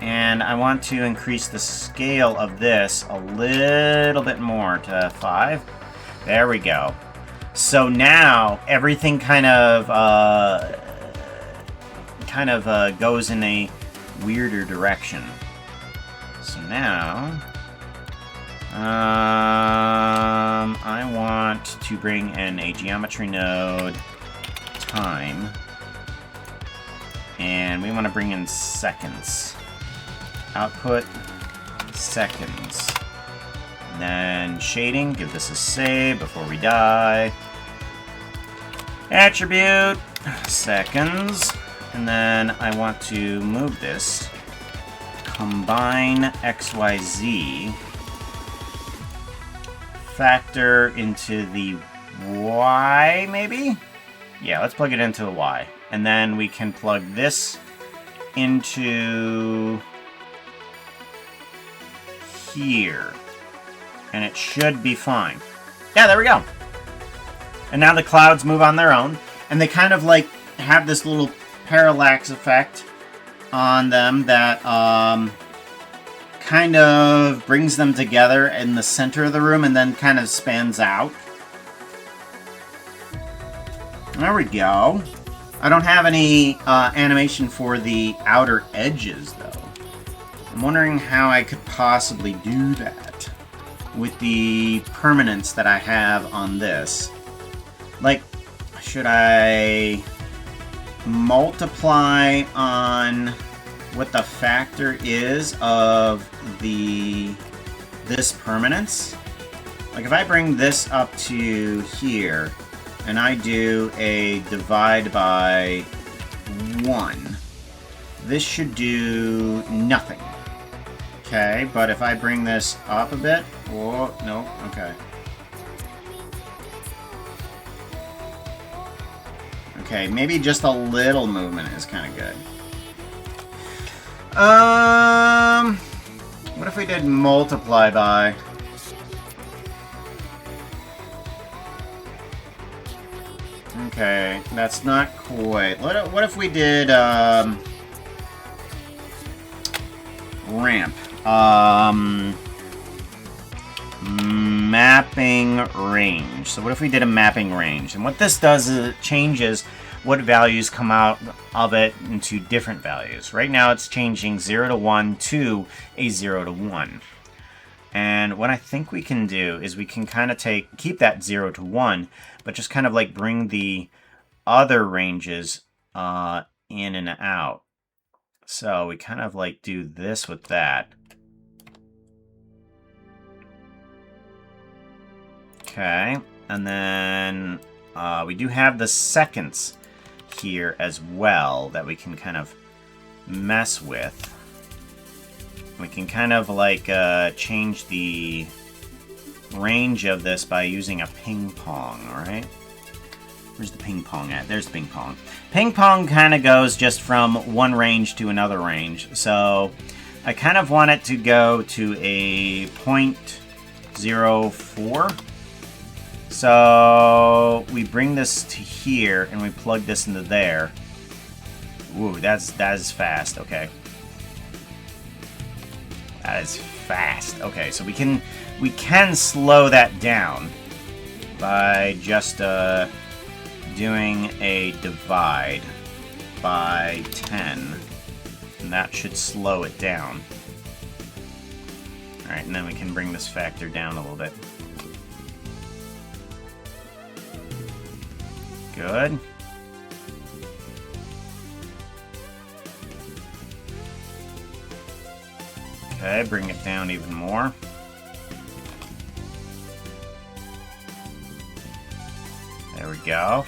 and I want to increase the scale of this a little bit more to 5. There we go. So now everything kind of goes in a weirder direction. So now I want to bring in a geometry node time, and we want to bring in seconds. Output seconds. And then shading, give this a save before we die. Attribute seconds. And then I want to move this. Combine XYZ. Factor into the Y, maybe? Yeah, let's plug it into the Y. And then we can plug this into here. And it should be fine. Yeah, there we go. And now the clouds move on their own. And they kind of like have this little parallax effect on them that kind of brings them together in the center of the room and then kind of spans out. There we go. I don't have any animation for the outer edges, though. I'm wondering how I could possibly do that. with the permanence that I have on this. Like, should I multiply on what the factor is of this permanence? Like, if I bring this up to here, and I do a divide by 1, this should do nothing. Okay, but if I bring this up a bit... Whoa, no, okay. Okay, maybe just a little movement is kind of good. What if we did multiply by... Okay, that's not quite... What if we did, ramp? Mapping range. So what if we did a mapping range? And what this does is it changes what values come out of it into different values. Right now it's changing 0 to 1 to a 0 to 1. And what I think we can do is we can kind of keep that 0 to 1, but just kind of like bring the other ranges in and out. So we kind of like do this with that. Okay, and then we do have the seconds here as well that we can kind of mess with. We can kind of like change the range of this by using a ping pong, alright? Where's the ping pong at? There's the ping pong. Ping pong kind of goes just from one range to another range. So I kind of want it to go to a 0.04. So we bring this to here and we plug this into there. Ooh, that is fast. Okay. That is fast. Okay, so we can slow that down by just doing a divide by 10, and that should slow it down. All right, and then we can bring this factor down a little bit. Good. Okay, bring it down even more. There we go.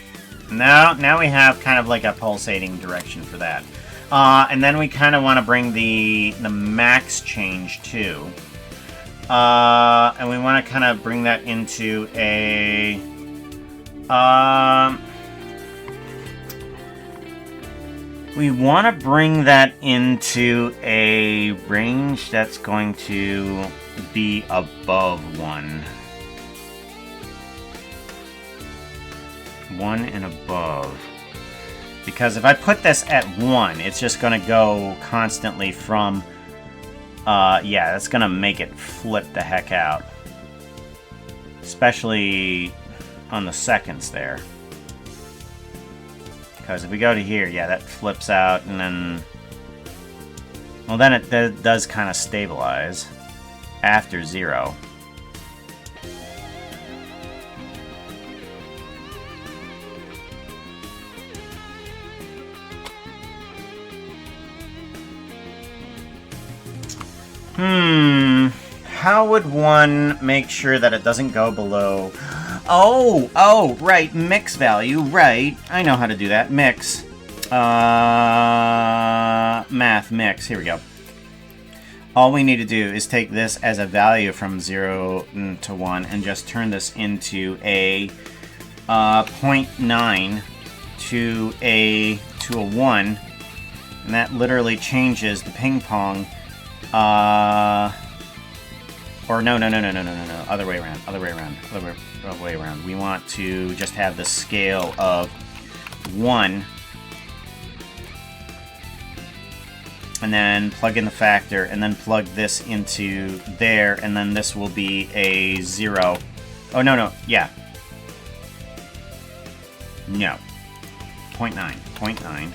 Now we have kind of like a pulsating direction for that. And then we kind of want to bring the max change too. And we want to kind of bring that into a... we want to bring that into a range that's going to be above 1. 1 and above. Because if I put this at 1, it's just going to go constantly from... yeah, that's going to make it flip the heck out. Especially on the seconds there. Because if we go to here, yeah, that flips out, and then... Well, then it does kind of stabilize after 0. How would one make sure that it doesn't go below... Oh, right, mix value, right. I know how to do that, mix. Math, mix, here we go. All we need to do is take this as a value from 0 to 1 and just turn this into a 0.9 to a 1. And that literally changes the ping pong. Or no. Other way around. We want to just have the scale of 1. And then plug in the factor, and then plug this into there, and then this will be a 0. Oh, no, yeah. No. 0.9. 0.9.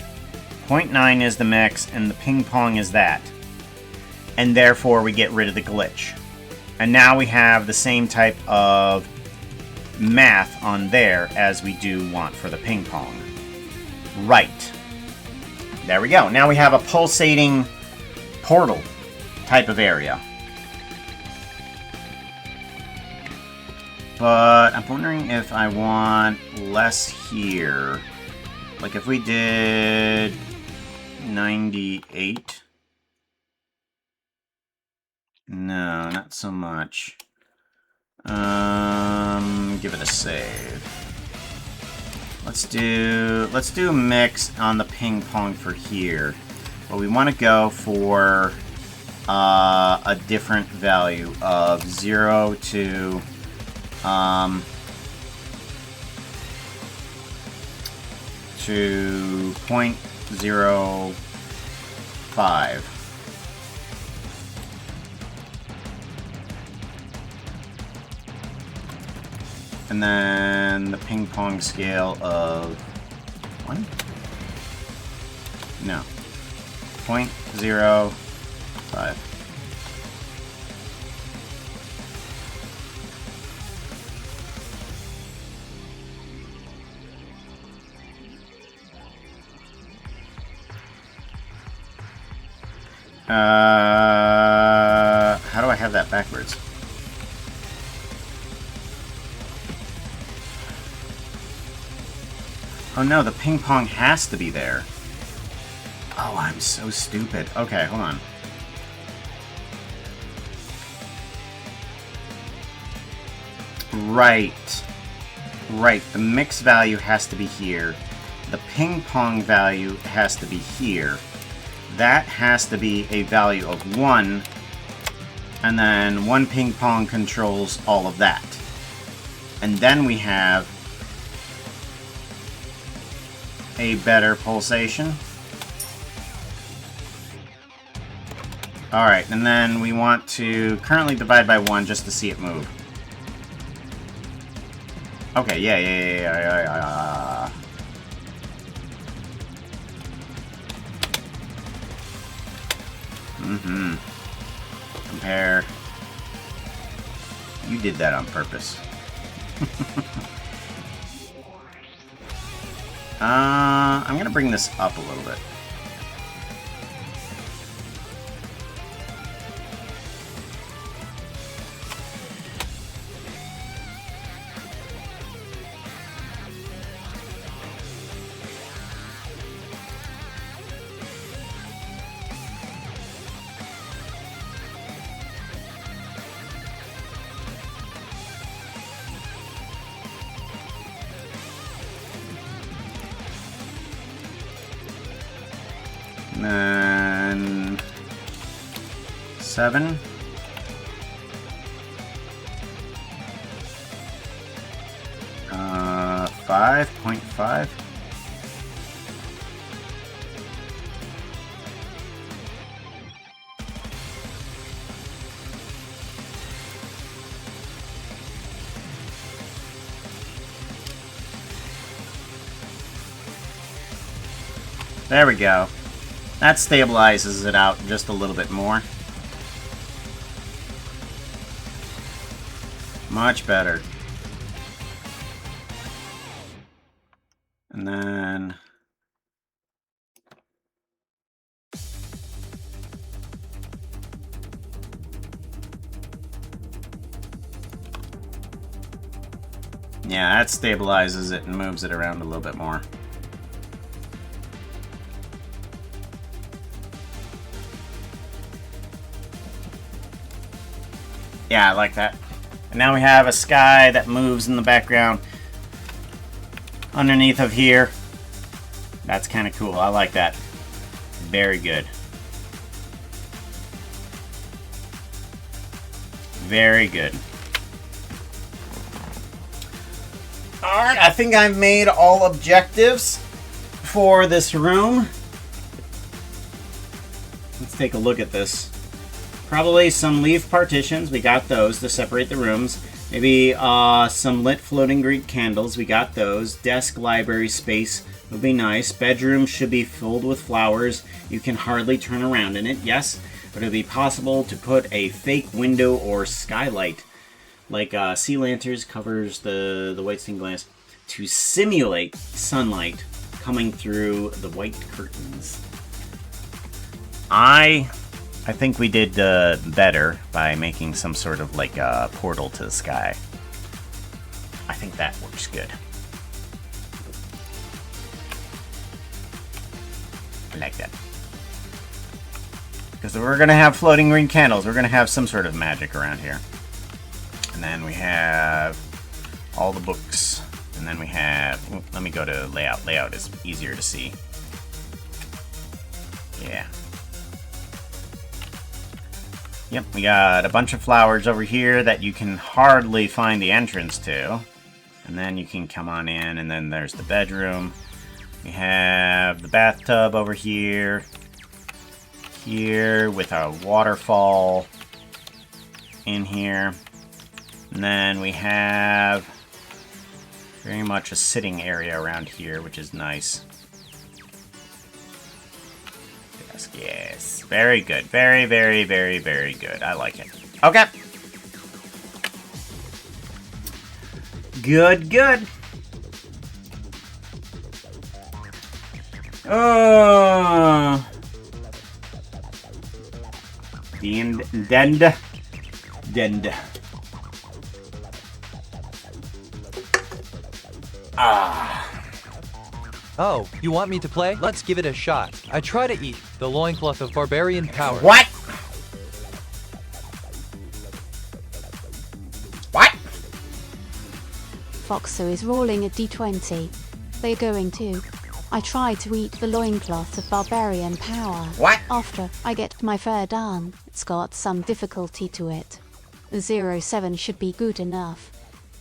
0.9 is the mix, and the ping pong is that. And therefore, we get rid of the glitch. And now we have the same type of math on there as we do want for the ping pong. Right. There we go. Now we have a pulsating portal type of area. But I'm wondering if I want less here. Like if we did 98. No, not so much. Give it a save. Let's do a mix on the ping pong for here. But we want to go for a different value of 0 to 0.05. And then the ping pong scale of 1? No. 0.05. How do I have that backwards? Oh no, the ping pong has to be there. Oh, I'm so stupid. Okay, hold on. Right. Right, the mix value has to be here. The ping pong value has to be here. That has to be a value of 1. And then 1 ping pong controls all of that. And then we have a better pulsation. Alright, and then we want to currently divide by 1 just to see it move. Okay, yeah. Compare. You did that on purpose. I'm gonna bring this up a little bit. And then 7. Uh, 5.5. There we go. That stabilizes it out just a little bit more. Much better. And then... yeah, that stabilizes it and moves it around a little bit more. Yeah, I like that. And now we have a sky that moves in the background underneath of here. That's kind of cool. I like that. Very good. Very good. Alright, I think I've made all objectives for this room. Let's take a look at this. Probably some leaf partitions, we got those to separate the rooms. Maybe some lit floating Greek candles, we got those. Desk, library space would be nice. Bedroom should be filled with flowers. You can hardly turn around in it, yes. Would it be possible to put a fake window or skylight, like sea lanterns covers the white stained glass, to simulate sunlight coming through the white curtains? I think we did better by making some sort of like a portal to the sky. I think that works good. I like that. Because we're going to have floating green candles. We're going to have some sort of magic around here. And then we have all the books. And then we have... let me go to layout. Layout is easier to see. Yeah. Yep, we got a bunch of flowers over here that you can hardly find the entrance to. And then you can come on in, and then there's the bedroom. We have the bathtub over here. Here with a waterfall in here. And then we have very much a sitting area around here, which is nice. Yes. Very good. Very, very, very, very good. I like it. Okay. Good, good. Oh. Dend. Ah. Oh, you want me to play? Let's give it a shot. I try to eat the loincloth of barbarian power. What? What? Foxo is rolling a d20. They're going to. I try to eat the loincloth of barbarian power. What? After I get my fur done, it's got some difficulty to it. 07 should be good enough.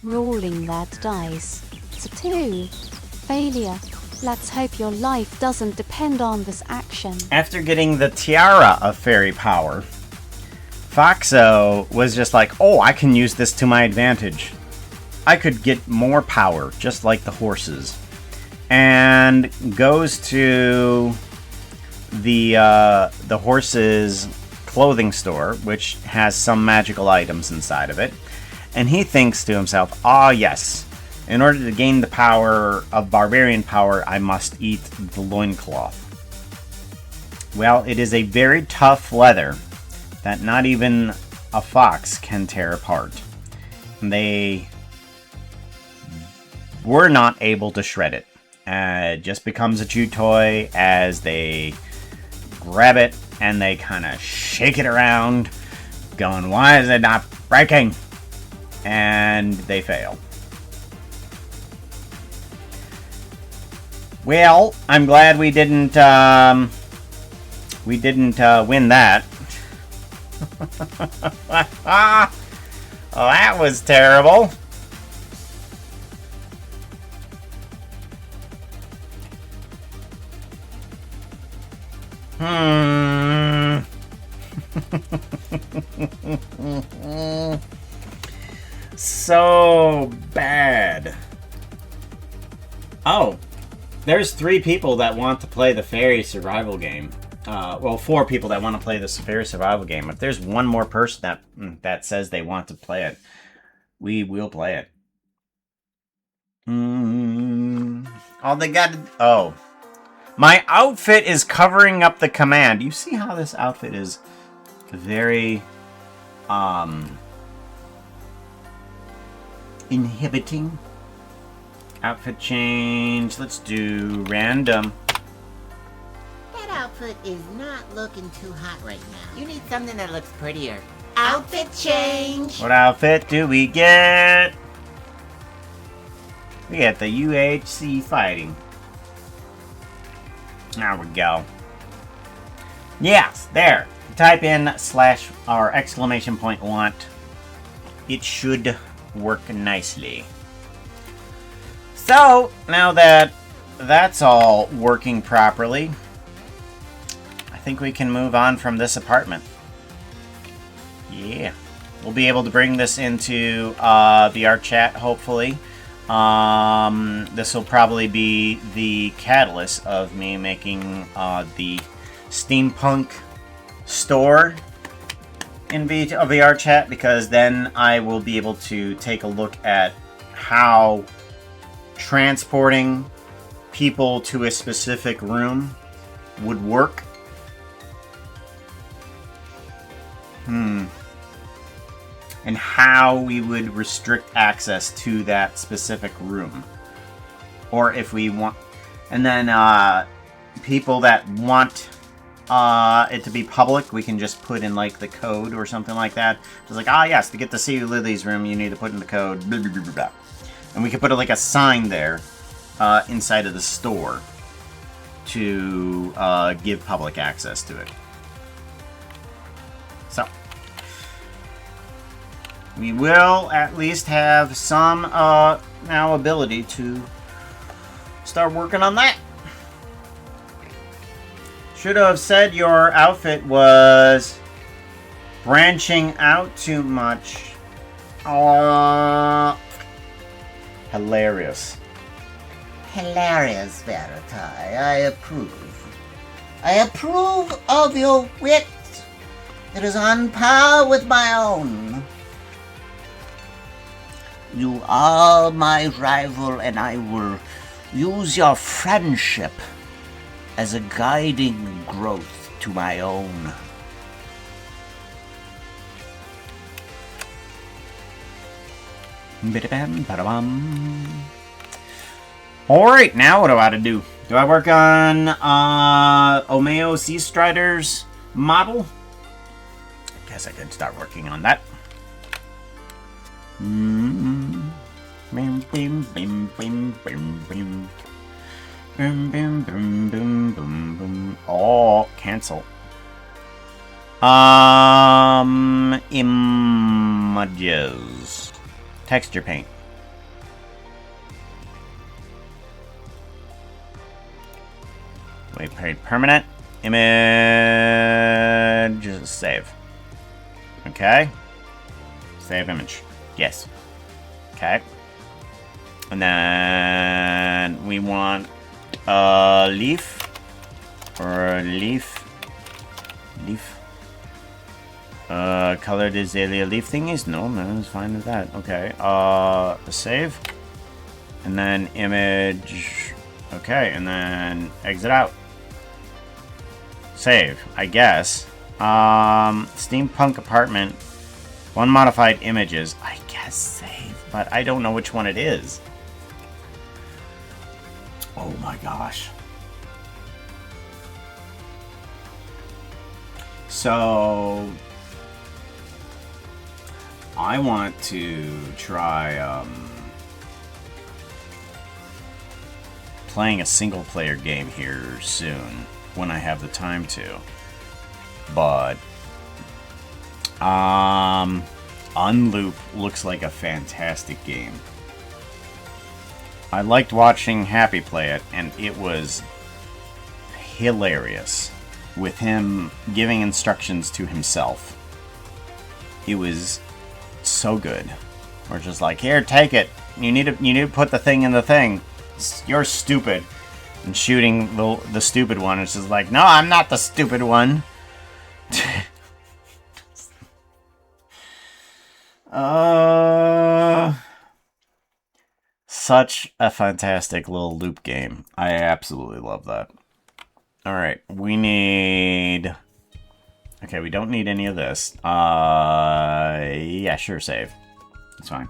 Rolling that dice. It's a 2. Failure. Let's hope your life doesn't depend on this action. After getting the tiara of fairy power, Foxo was just like, oh, I can use this to my advantage. I could get more power, just like the horses. And goes to the horse's clothing store, which has some magical items inside of it. And he thinks to himself, ah, yes, in order to gain the power of barbarian power, I must eat the loincloth. Well, it is a very tough leather that not even a fox can tear apart. And they were not able to shred it. It just becomes a chew toy as they grab it and they kind of shake it around, going, why is it not breaking? And they fail. Well, I'm glad we didn't win that. Oh, that was terrible. So bad. Oh, there's 3 people that want to play the fairy survival game. Well, 4 people that want to play the fairy survival game. If there's one more person that says they want to play it, we will play it. All they got to... Oh. My outfit is covering up the command. You see how this outfit is very, inhibiting? Outfit change. Let's do random. That outfit is not looking too hot right now. You need something that looks prettier. Outfit change! What outfit do we get? We get the UHC fighting. There we go. Yes, there. Type in / or exclamation point want. It should work nicely. So, now that that's all working properly, I think we can move on from this apartment. Yeah. We'll be able to bring this into VR chat, hopefully. This will probably be the catalyst of me making the steampunk store in VR chat, because then I will be able to take a look at how transporting people to a specific room would work. And how we would restrict access to that specific room. Or if we want... And then people that want it to be public, we can just put in like the code or something like that. Just like, yes, to get to see Lily's room, you need to put in the code, blah, blah, blah, blah, blah. And we could put like a sign there inside of the store to give public access to it. So, we will at least have some now ability to start working on that. Should have said your outfit was branching out too much. Hilarious. Hilarious, Verity. I approve. I approve of your wit. It is on par with my own. You are my rival, and I will use your friendship as a guiding growth to my own. Alright, now what do I have to do? Do I work on Omeo Sea Strider's model? Guess I could start working on that. Oh, cancel. Images. Texture paint. Wait, permanent. Image. Save. Okay. Save image. Yes. Okay. And then we want a leaf. Or a leaf. Leaf. Colored azalea leaf thingies? No, man, it's fine with that. Okay. Save. And then image. Okay, and then exit out. Save, I guess. Steampunk apartment. One modified images. I guess save, but I don't know which one it is. Oh my gosh. So I want to try playing a single player game here soon when I have the time to. But Unloop looks like a fantastic game. I liked watching Happy play it, and it was hilarious with him giving instructions to himself. It was so good. We're just like, here, take it. You need to put the thing in the thing. You're stupid. And shooting the stupid one. It's just like, no, I'm not the stupid one. Such a fantastic little loop game. I absolutely love that. Alright, we need... Okay, we don't need any of this. Yeah, sure, save. It's fine.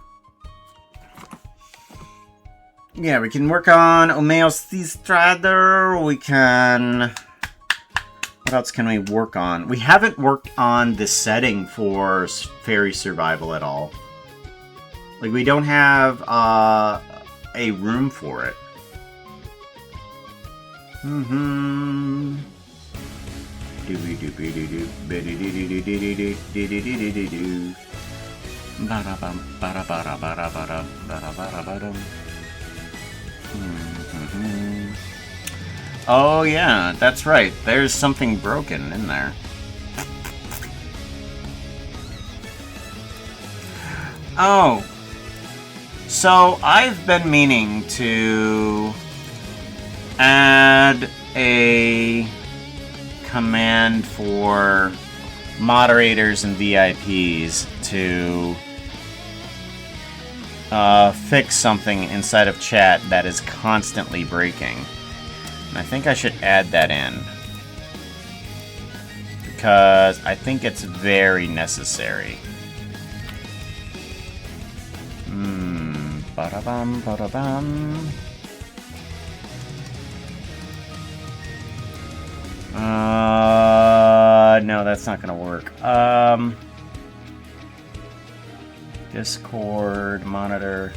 Yeah, we can work on Omeo Sea Strider. We can... What else can we work on? We haven't worked on the setting for Fairy Survival at all. Like, we don't have a room for it. Oh yeah, that's right. There's something broken in there. Oh. So I've been meaning to add a command for moderators and VIPs to fix something inside of chat that is constantly breaking. And I think I should add that in, because I think it's very necessary. Ba-da-bum, ba-da-bum. No, that's not gonna work. Discord, monitor.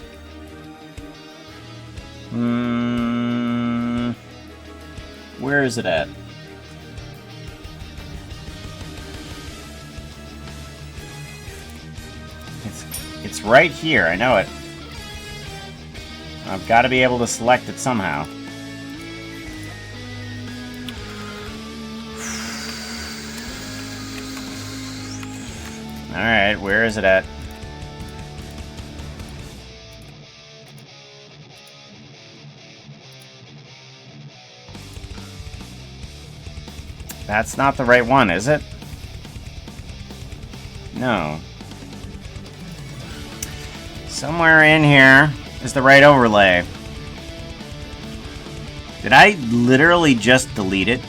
Where is it at? It's right here, I know it. I've got to be able to select it somehow. Alright, where is it at? That's not the right one, is it? No. Somewhere in here is the right overlay. Did I literally just delete it?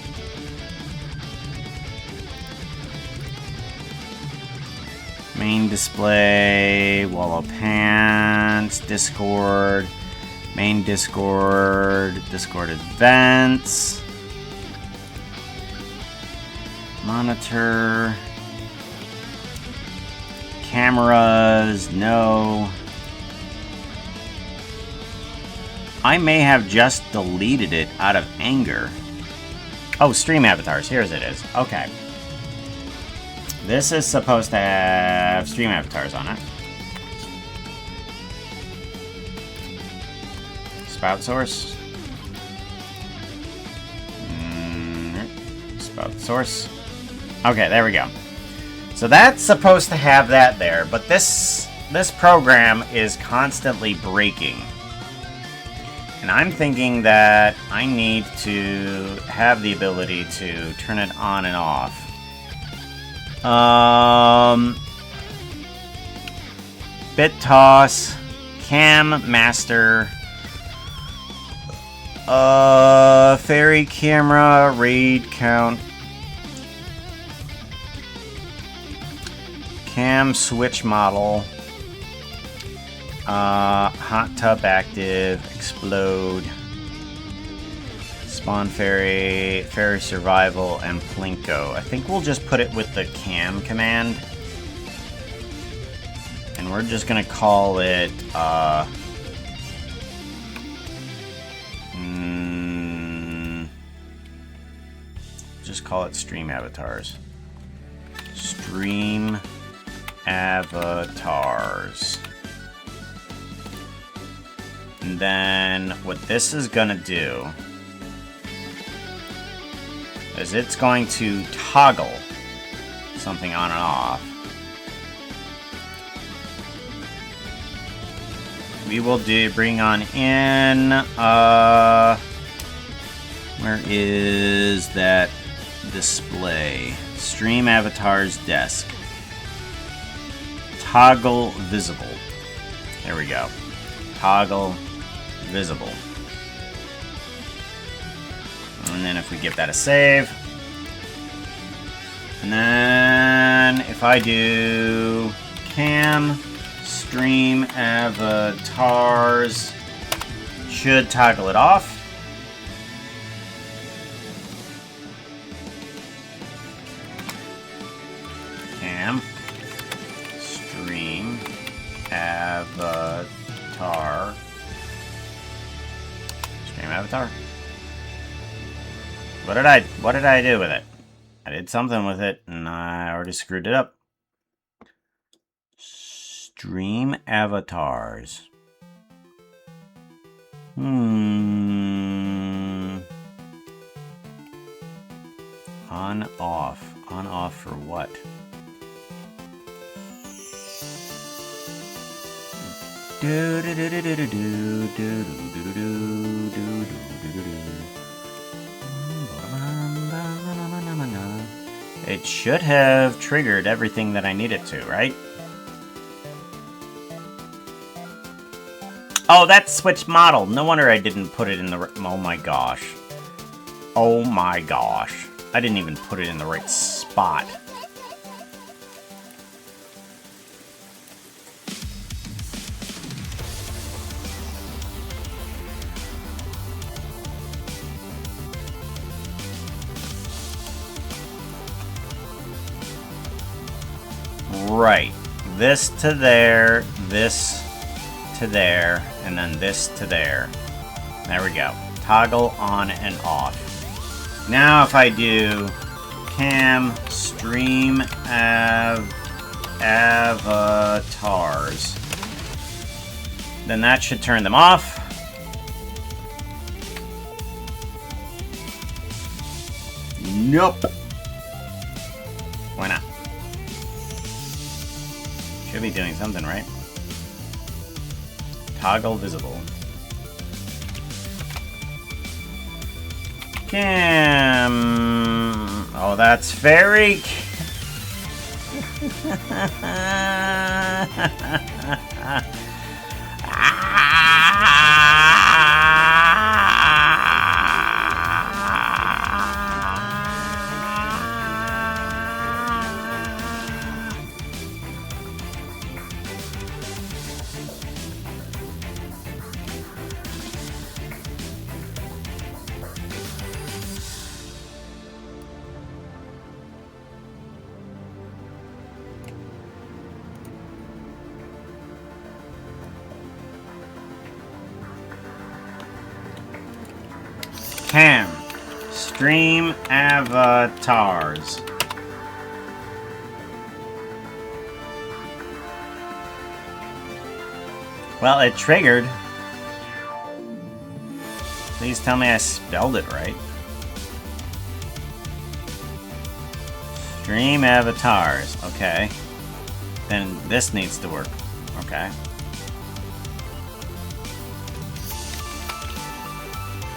Main display, wall of pants, Discord, main Discord, Discord events, monitor, cameras, no. I may have just deleted it out of anger. Oh, stream avatars, here it is. Okay. This is supposed to have stream avatars on it. Spout source. Spout source. Okay, there we go. So that's supposed to have that there, but this program is constantly breaking. And I'm thinking that I need to have the ability to turn it on and off. Bit toss, cam master, fairy camera, raid count, cam switch model, hot tub active, explode, spawn fairy, fairy survival, and plinko. I think we'll just put it with the cam command. And we're just gonna call it, just call it stream avatars. Stream avatars. And then what this is gonna do is it's going to toggle something on and off. We will bring on in, where is that display? Stream avatars desk. Toggle visible. There we go. Toggle visible. And then if we give that a save. And then if I do cam stream avatars, should toggle it off. Cam stream avatar. Stream avatar. What did I do with it? I did something with it and I already screwed it up. Stream avatars. On off. On off for what? It should have triggered everything that I needed to, right? Oh, that's switched model. No wonder I didn't put it in the... Oh my gosh. Oh my gosh. I didn't even put it in the right spot. Right. This to there, this to there, and then this to there. There we go. Toggle on and off. Now if I do cam stream avatars, then that should turn them off. Nope. Why not? Should be doing something, right? Toggle visible. Cam. Oh, that's very... Cam. Stream avatars. Well, it triggered. Please tell me I spelled it right. Stream avatars. Okay. Then this needs to work. Okay.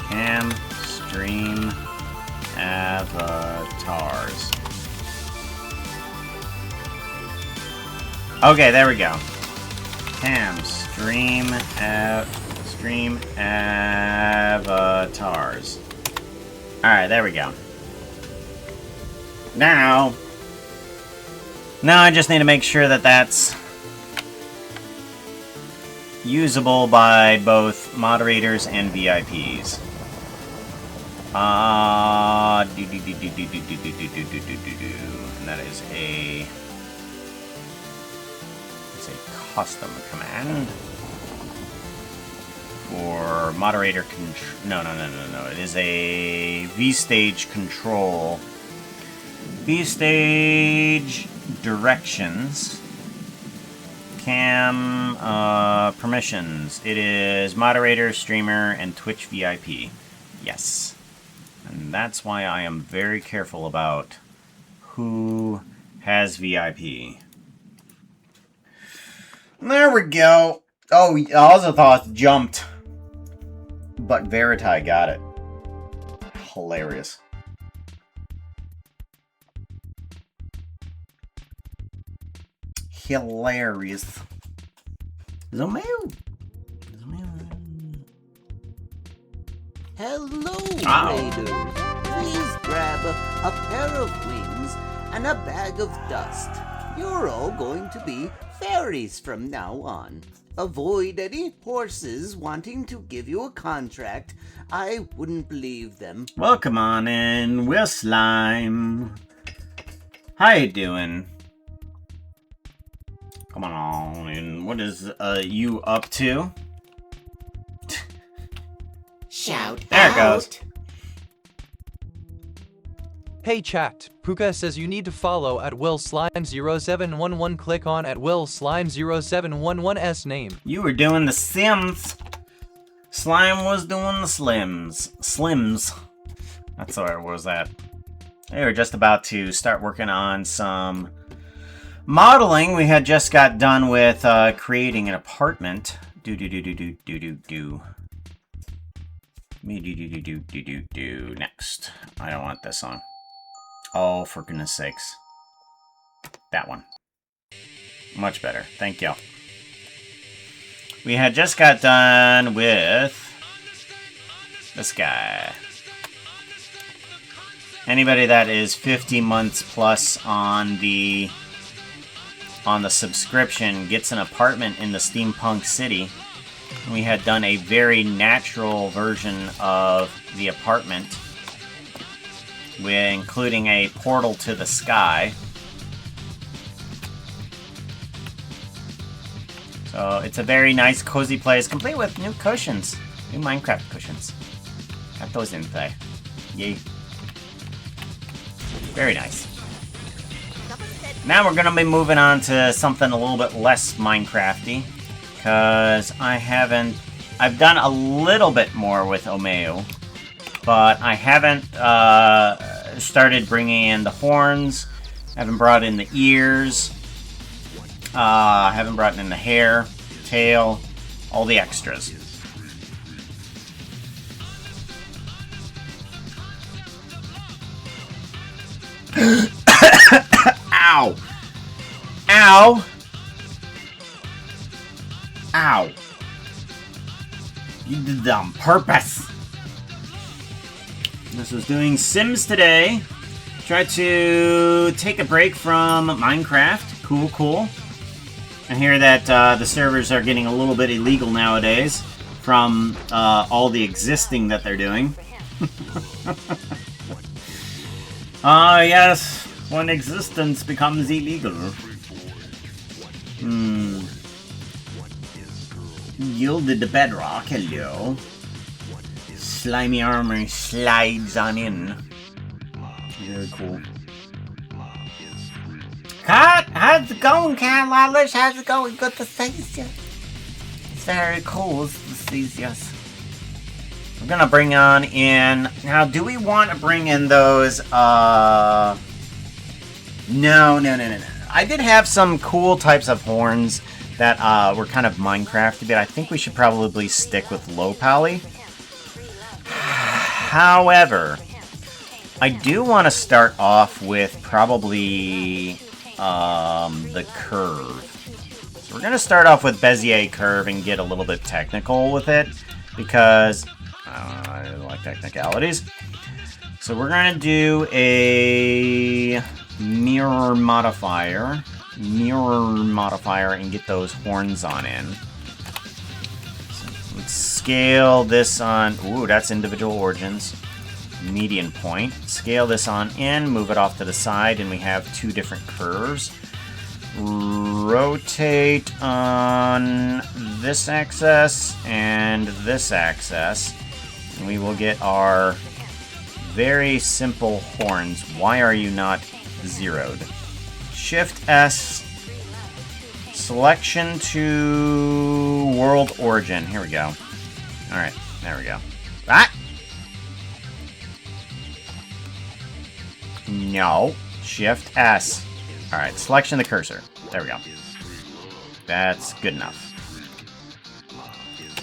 Cam stream avatars. Okay, there we go. Cam stream avatars. Alright, there we go. Now I just need to make sure that that's usable by both moderators and VIPs. And that is a custom command for moderator control. No. It is a VStage control. VStage directions. Cam permissions. It is moderator, streamer, and Twitch VIP. Yes. And that's why I am very careful about who has VIP. There we go. Oh, Azathoth jumped. But Veriti got it. Hilarious. Hilarious. Zoom. Hello, raiders. Please grab a pair of wings and a bag of dust. You're all going to be fairies from now on. Avoid any horses wanting to give you a contract. I wouldn't believe them. Welcome on in, Will Slime. How you doing? Come on in. What is you up to? Shout There it out. goes. Hey chat, Pooka says you need to follow at WillSlime0711. Click on at WillSlime0711's name. You were doing the Sims. Slime was doing the Slims. That's where it was at. They were just about to start working on some modeling. We had just got done with creating an apartment. Next. I don't want this song. Oh, for goodness sakes. That one. Much better. Thank you. We had just got done with this guy. Anybody that is 50 months plus on the subscription gets an apartment in the Steampunk City. We had done a very natural version of the apartment, including a portal to the sky. So it's a very nice, cozy place, complete with new cushions. New Minecraft cushions. Got those in there. Yay. Very nice. Now we're going to be moving on to something a little bit less Minecrafty. Because I've done a little bit more with Omeo. But I haven't started bringing in the horns. Haven't brought in the ears. Haven't brought in the hair, tail, all the extras. Ow! Ow! Ow! You did that on purpose! This was doing Sims today. Tried to take a break from Minecraft. Cool, cool. I hear that the servers are getting a little bit illegal nowadays from all the existing that they're doing. Yes, when existence becomes illegal. Yielded the bedrock, hello. Slimy armor slides on in. Very cool. Cat, how's it going, Cat Lalish? How's it going? Good to see you. It's very cool to see you. We're gonna bring on in... Now, do we want to bring in those, No. I did have some cool types of horns that were kind of Minecrafty, but I think we should probably stick with low poly. However, I do want to start off with probably the curve. So we're going to start off with Bezier curve and get a little bit technical with it because I like technicalities. So we're going to do a mirror modifier and get those horns on in. So let's scale this on. Ooh, that's individual origins. Median point. Scale this on in, move it off to the side, and we have two different curves. Rotate on this axis and this axis, and we will get our very simple horns. Why are you not zeroed? Shift S, selection to world origin. Here we go. Alright, there we go. Ah! No. Shift S. Alright, selection of the cursor. There we go. That's good enough.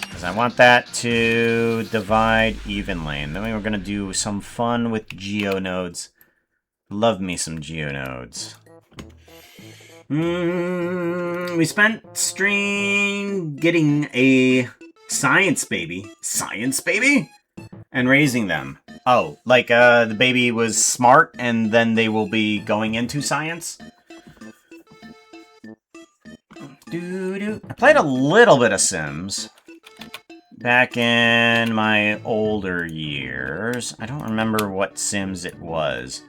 Because I want that to divide evenly. And then we're going to do some fun with geonodes. Love me some geonodes. We spent stream getting a science baby. Science baby? And raising them. Oh, like the baby was smart and then they will be going into science? I played a little bit of Sims back in my older years. I don't remember what Sims it was.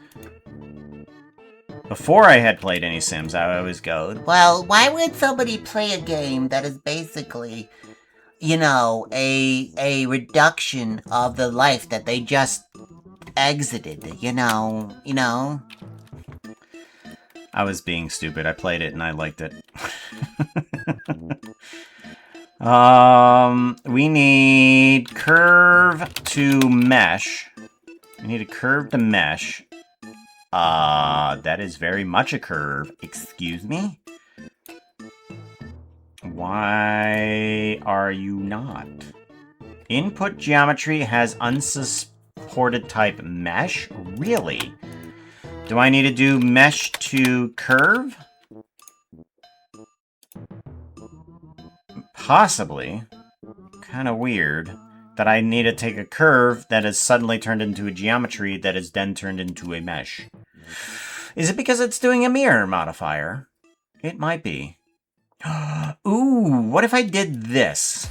Before I had played any Sims, I always go, Well, why would somebody play a game that is basically, you know, a reduction of the life that they just exited, you know? I was being stupid. I played it and I liked it. We need curve to mesh. We need a curve to mesh. That is very much a curve. Excuse me? Why are you not? Input geometry has unsupported type mesh? Really? Do I need to do mesh to curve? Possibly. Kind of weird that I need to take a curve that is suddenly turned into a geometry that is then turned into a mesh. Is it because it's doing a mirror modifier? It might be. Ooh, what if I did this?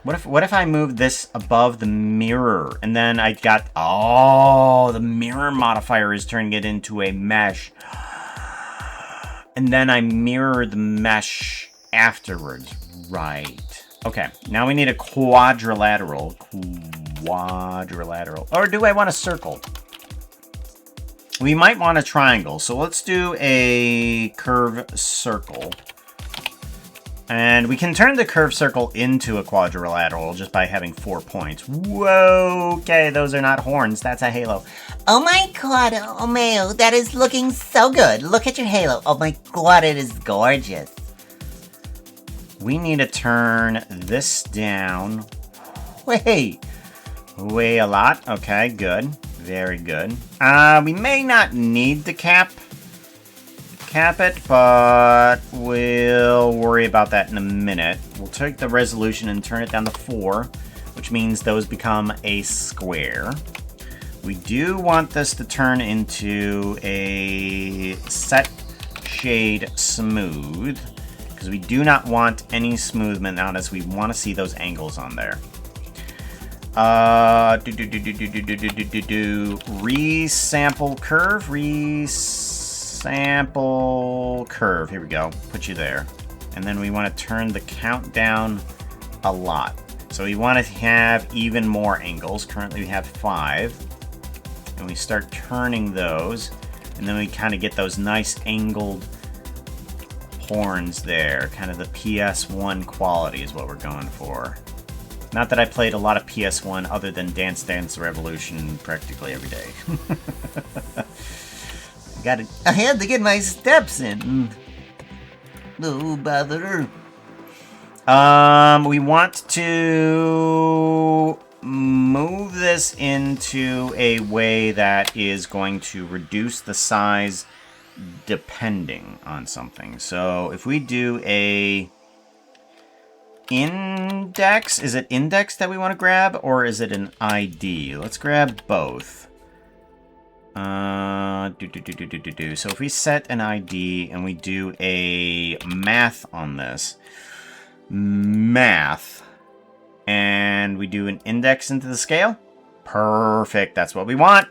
What if I moved this above the mirror and then I got, oh, the mirror modifier is turning it into a mesh. And then I mirror the mesh afterwards. Right. Okay, now we need a quadrilateral. Quadrilateral. Or do I want a circle? We might want a triangle, so let's do a curve circle. And we can turn the curve circle into a quadrilateral just by having 4 points. Whoa, okay, those are not horns, that's a halo. Oh my god, Omeo, that is looking so good. Look at your halo. Oh my god, it is gorgeous. We need to turn this down. Way a lot. Okay, good. Very good. We may not need to cap it, but we'll worry about that in a minute. We'll take the resolution and turn it down to 4, which means those become a square. We do want this to turn into a set shade smooth, because we do not want any smoothment out as we want to see those angles on there. Resample curve, resample curve. Here we go. Put you there. And then we want to turn the count down a lot. So we want to have even more angles. Currently we have 5. And we start turning those. And then we kind of get those nice angled horns there. Kind of the PS1 quality is what we're going for. Not that I played a lot of PS1 other than Dance Dance Revolution practically every day. I had to get my steps in. No bother. We want to move this into a way that is going to reduce the size depending on something. So if we do a index, is it index that we want to grab, or is it an ID? Let's grab both. So if we set an ID and we do a math on this, math, and we do an index into the scale, perfect, that's what we want.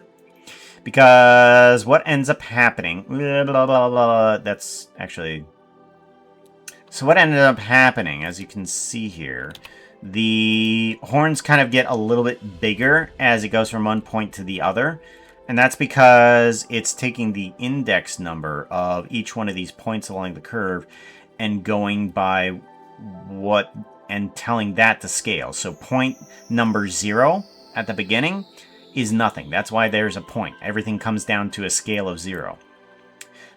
Because what ends up happening, that's actually... So what ended up happening, as you can see here, the horns kind of get a little bit bigger as it goes from one point to the other. And that's because it's taking the index number of each one of these points along the curve and going by what, and telling that to scale. So point number 0 at the beginning is nothing. That's why there's a point. Everything comes down to a scale of 0.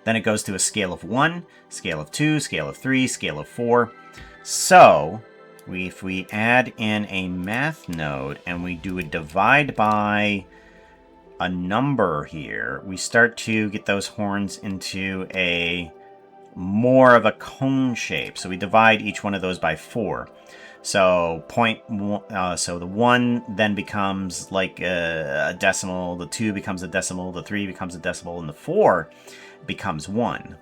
Then it goes to a scale of 1, scale of 2, scale of 3, scale of 4. So, if we add in a math node and we do a divide by a number here, we start to get those horns into a more of a cone shape. So we divide each one of those by 4. So so the 1 then becomes like a decimal, the 2 becomes a decimal, the 3 becomes a decimal, and the 4 becomes 1.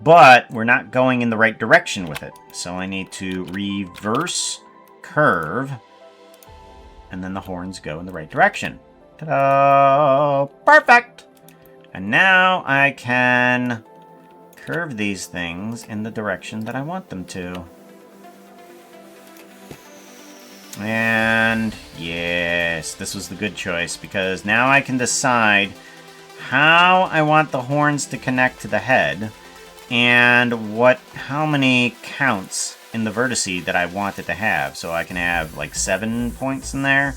But we're not going in the right direction with it. So I need to reverse curve, and then the horns go in the right direction. Ta-da! Perfect! And now I can curve these things in the direction that I want them to. And yes, this was the good choice, because now I can decide how I want the horns to connect to the head and how many counts in the vertice that I want it to have. So I can have like 7 points in there,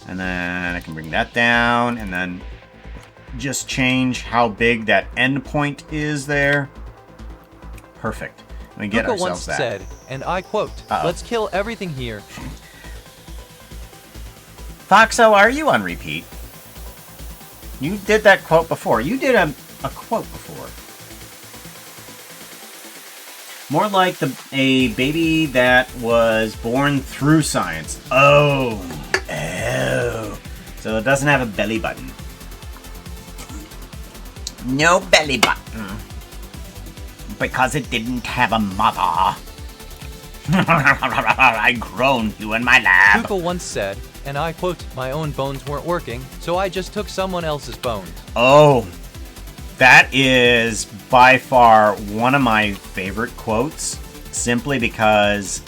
and then I can bring that down, and then just change how big that end point is there. Perfect. We get Pooka ourselves once that. said, and I quote, "Let's kill everything here." Foxo, are you on repeat? You did that quote before. You did a quote before. More like a baby that was born through science. Oh. So it doesn't have a belly button. No belly button. Because it didn't have a mother. I grown you in my lab. Pooka once said, and I quote, "My own bones weren't working, so I just took someone else's bones." Oh, that is by far one of my favorite quotes, simply because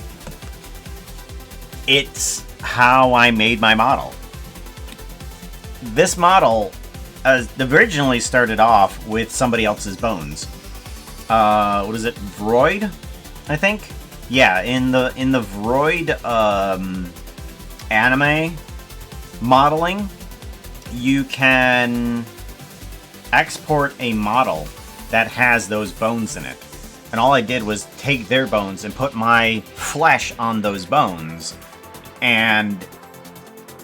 it's how I made my model. This model originally started off with somebody else's bones. What is it, Vroid? I think. Yeah, in the Vroid anime modeling, you can export a model that has those bones in it. And all I did was take their bones and put my flesh on those bones and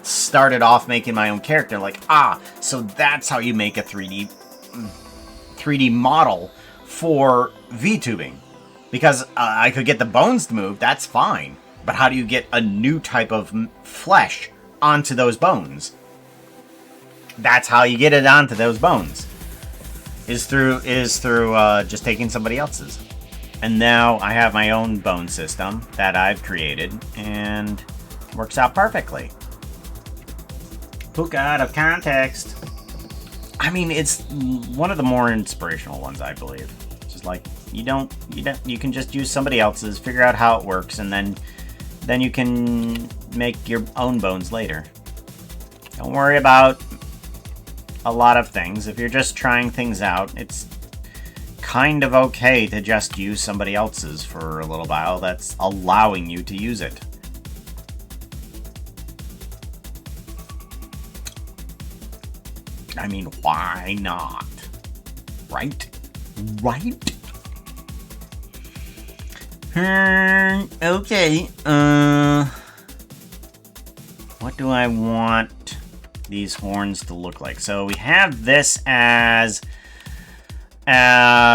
started off making my own character. Like, so that's how you make a 3D model for VTubing. Because I could get the bones to move, that's fine. But how do you get a new type of flesh onto those bones? That's how you get it onto those bones. Is through just taking somebody else's. And now I have my own bone system that I've created, and works out perfectly. Pooka out of context. I mean, it's one of the more inspirational ones, I believe. It's just like, you can just use somebody else's, figure out how it works, and then you can make your own bones later. Don't worry about a lot of things. If you're just trying things out, it's kind of okay to just use somebody else's for a little while. That's allowing you to use it. I mean, why not? Right? Right? Okay, what do I want these horns to look like? So we have this as a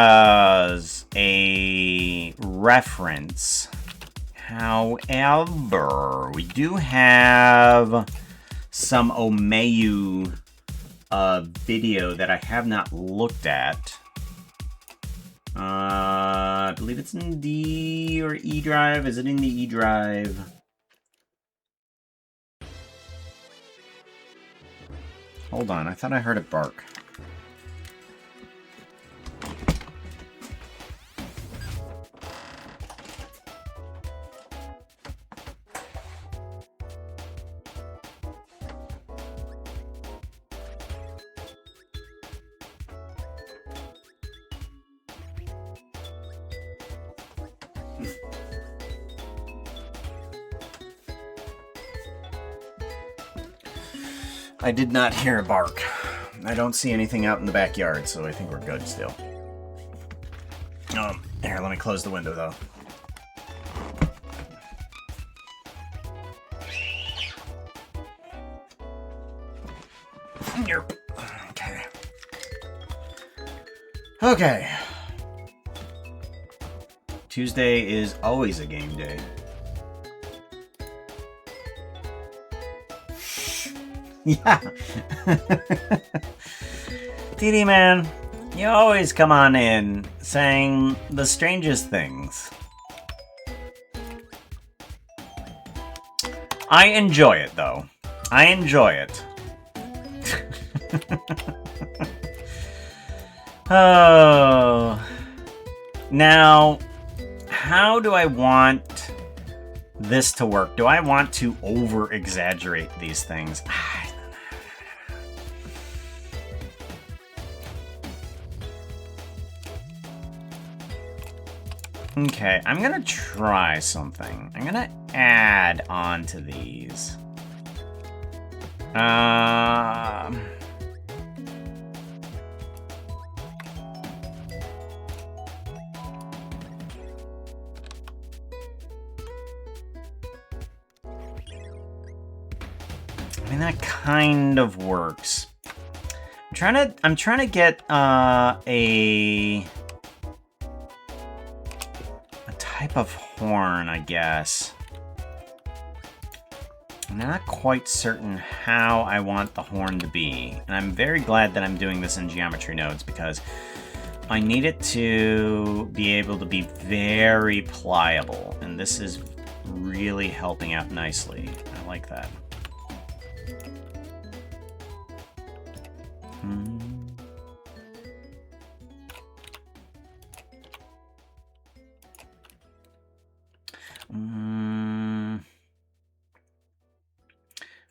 reference. However, we do have some Omeyu video that I have not looked at. I believe it's in D or E drive. Is it in the E drive? Hold on, I thought I heard it bark. I did not hear a bark. I don't see anything out in the backyard, so I think we're good still. Here, let me close the window, though. Okay. Okay. Tuesday is always a game day. Yeah. TD man, you always come on in saying the strangest things. I enjoy it, though. I enjoy it. Oh. Now, how do I want this to work? Do I want to over-exaggerate these things? Okay, I'm gonna try something. I'm gonna add on to these. I mean, that kind of works. I'm I'm trying to get a type of horn, I guess. I'm not quite certain how I want the horn to be, and I'm very glad that I'm doing this in geometry nodes because I need it to be able to be very pliable, and this is really helping out nicely. I like that.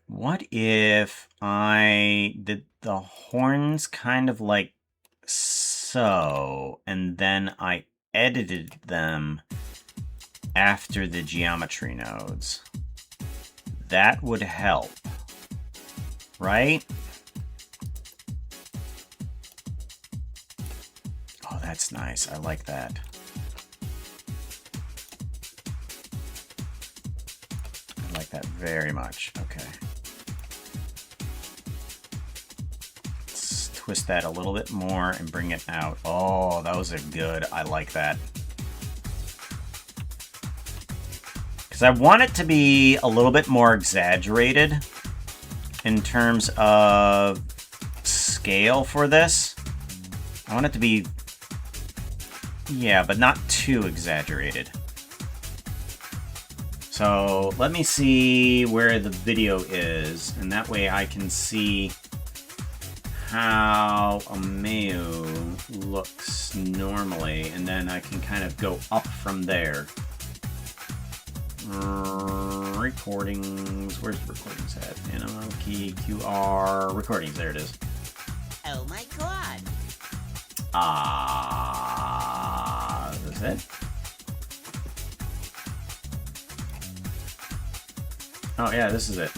What if I did the horns kind of like so, and then I edited them after the geometry nodes? That would help, right? Oh, that's nice. I like that. I like that very much. Okay. Let's twist that a little bit more and bring it out. Oh, those are good. I like that. Because I want it to be a little bit more exaggerated in terms of scale for this. I want it to be, yeah, but not too exaggerated. So let me see where the video is, and that way I can see how Omeo looks normally, and then I can kind of go up from there. Recordings, where's the recordings at? Animal key, QR, recordings, there it is. Oh my god. Is this it? Oh yeah, this is it.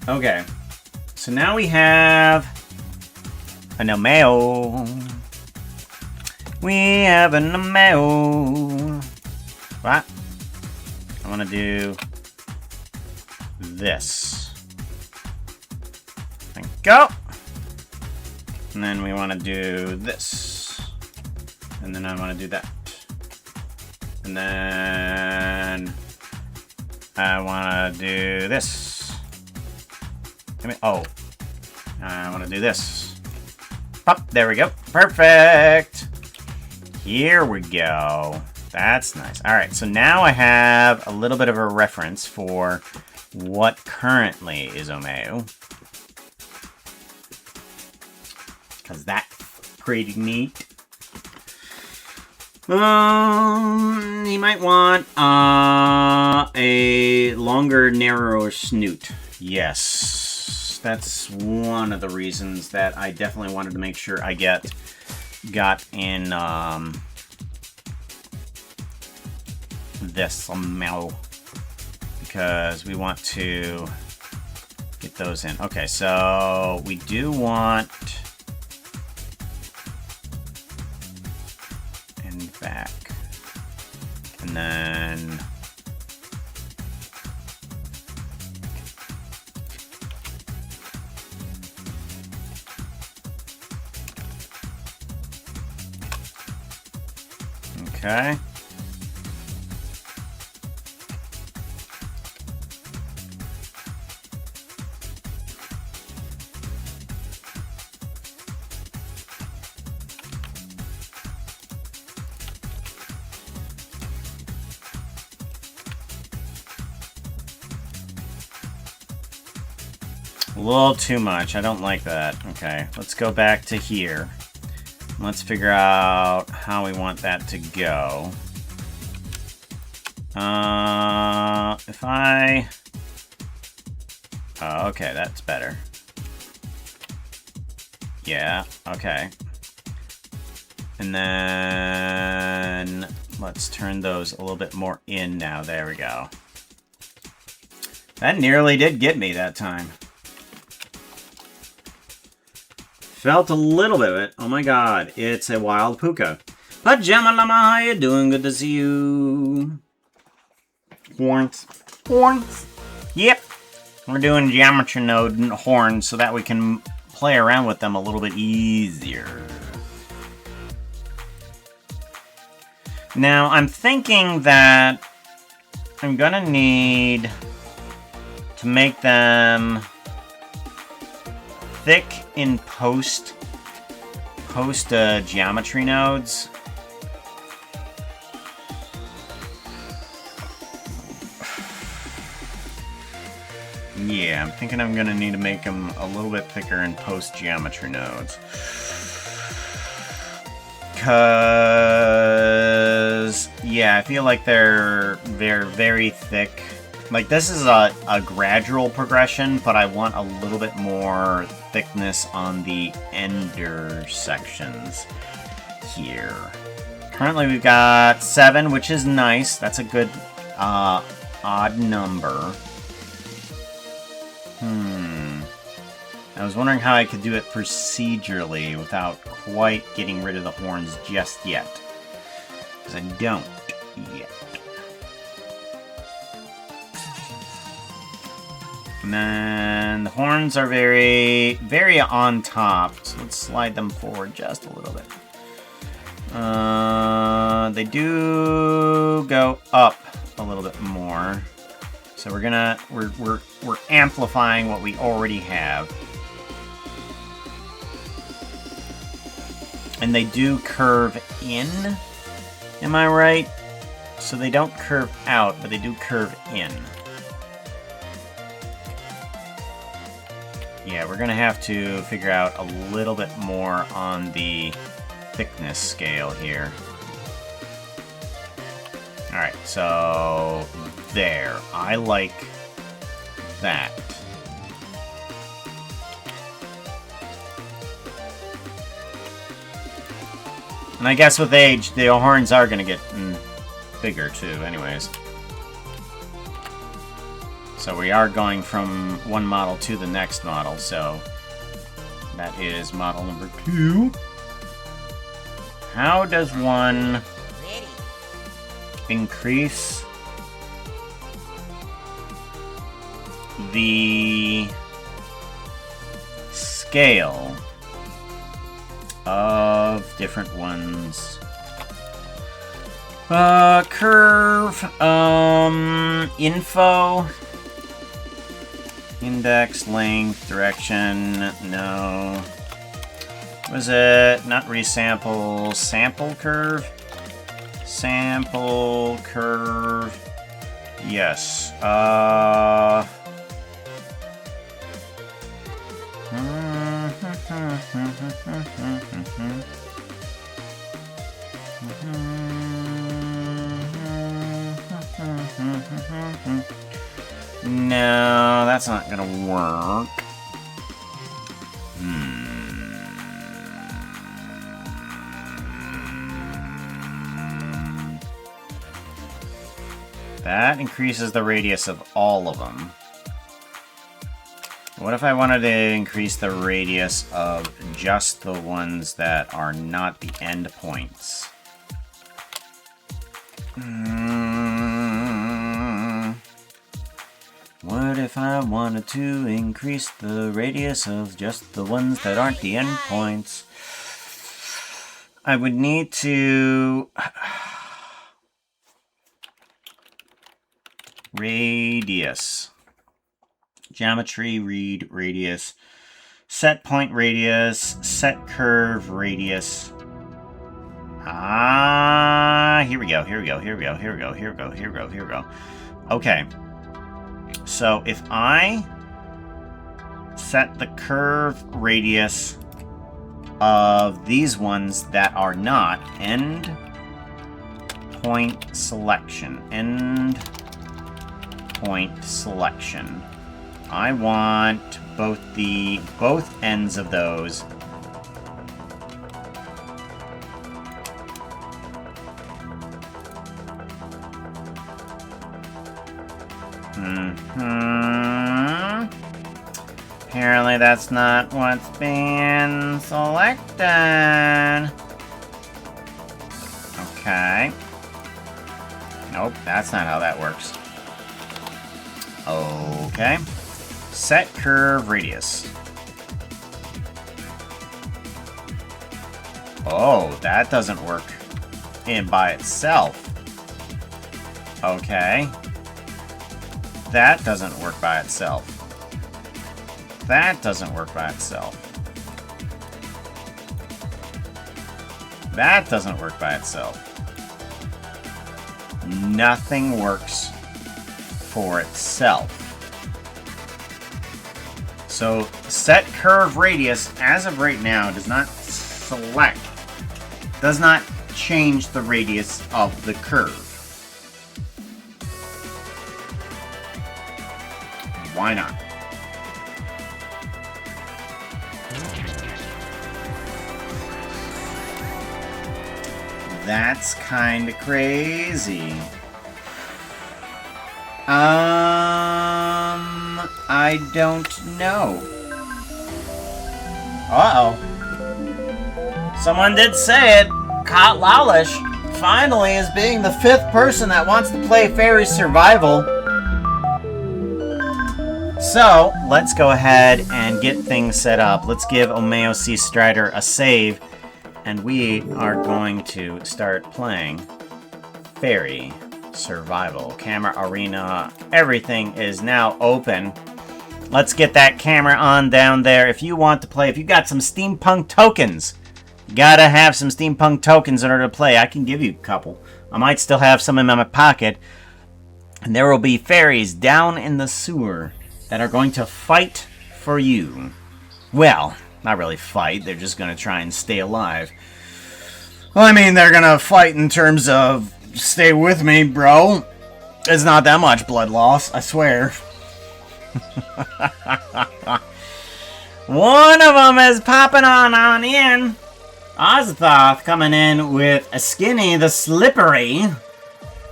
Okay, so now we have an Omeo. We have an Omeo. What? I want to do this. And go. And then we want to do this. And then I want to do that. And then I want to do this. Oh, I want to do this. Pop, there we go. Perfect. Here we go. That's nice. All right, so now I have a little bit of a reference for what currently is Omeo. Because that's pretty neat. You might want a longer, narrower snoot. Yes. That's one of the reasons that I definitely wanted to make sure I got in this Omeo, because we want to get those in. Okay, so we do want and back, and then okay. A little too much. I don't like that. Okay, let's go back to here. Let's figure out how we want that to go. If I... Oh, okay, that's better. Yeah, okay. And then let's turn those a little bit more in now. There we go. That nearly did get me that time. Felt a little bit of it. Oh my god, it's a wild Pooka. Pajama Llama, how you doing? Good to see you. Horns. Horns. Yep. We're doing geometry node horns so that we can play around with them a little bit easier. Now, I'm thinking that I'm gonna need to make them thick in post geometry nodes. Yeah, I'm thinking I'm gonna need to make them a little bit thicker in post geometry nodes. Cause yeah, I feel like they're very thick. Like this is a gradual progression, but I want a little bit more thickness on the ender sections here. Currently we've got 7, which is nice. That's a good odd number. I was wondering how I could do it procedurally without quite getting rid of the horns just yet. Because I don't yet. And then the horns are very on top. So let's slide them forward just a little bit. They do go up a little bit more. So we're amplifying what we already have. And they do curve in, am I right? So they don't curve out, but they do curve in. Yeah, we're gonna have to figure out a little bit more on the thickness scale here. Alright, so there. I like that. And I guess with age, the horns are going to get bigger too, anyways. So we are going from one model to the next model, so that is model number 2. How does one increase the scale of different ones? Curve, info, index, length, direction, no. Was it not resample, sample curve? Sample curve, yes. No, that's not gonna work. That increases the radius of all of them. What if I wanted to increase the radius of just the ones that are not the end points? What if I wanted to increase the radius of just the ones that aren't the end points? I would need to... radius. Geometry, read radius. Set point radius. Set curve radius. Here we go, here we go, here we go, here we go, here we go, here we go, here we go. Okay. So if I set the curve radius of these ones that are not end point selection, I want both ends of those Apparently that's not what's being selected. Okay. Nope, that's not how that works. Okay. Set curve radius. Oh, that doesn't work in by itself. Okay. That doesn't work by itself. That doesn't work by itself. That doesn't work by itself. Nothing works for itself. So, set curve radius, as of right now, does not select, does not change the radius of the curve. Why not? That's kind of crazy. I don't know. Uh-oh. Someone did say it. Caught Lalish finally is being the 5th person that wants to play Fairy Survival. So, let's go ahead and get things set up. Let's give Omeo C. Strider a save. And we are going to start playing Fairy Survival. Camera, arena, everything is now open. Let's get that camera on down there. If you want to play, if you got some steampunk tokens, you gotta have some steampunk tokens in order to play. I can give you a couple. I might still have some in my pocket. And there will be fairies down in the sewer that are going to fight for you. Well, not really fight. They're just going to try and stay alive. Well, I mean, they're going to fight in terms of stay with me, bro. It's not that much blood loss, I swear. One of them is popping on in. Azathoth coming in with a Skinny the Slippery.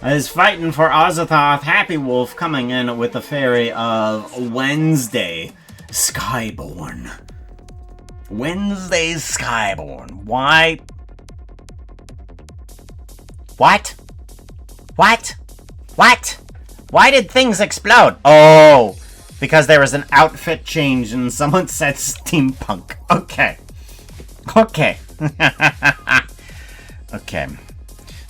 Is fighting for Azathoth. Happy Wolf coming in with the Fairy of Wednesday Skyborn. Wednesday Skyborn. Why? What? What? What? Why did things explode? Oh, because there was an outfit change and someone said steampunk. Okay. Okay. Okay.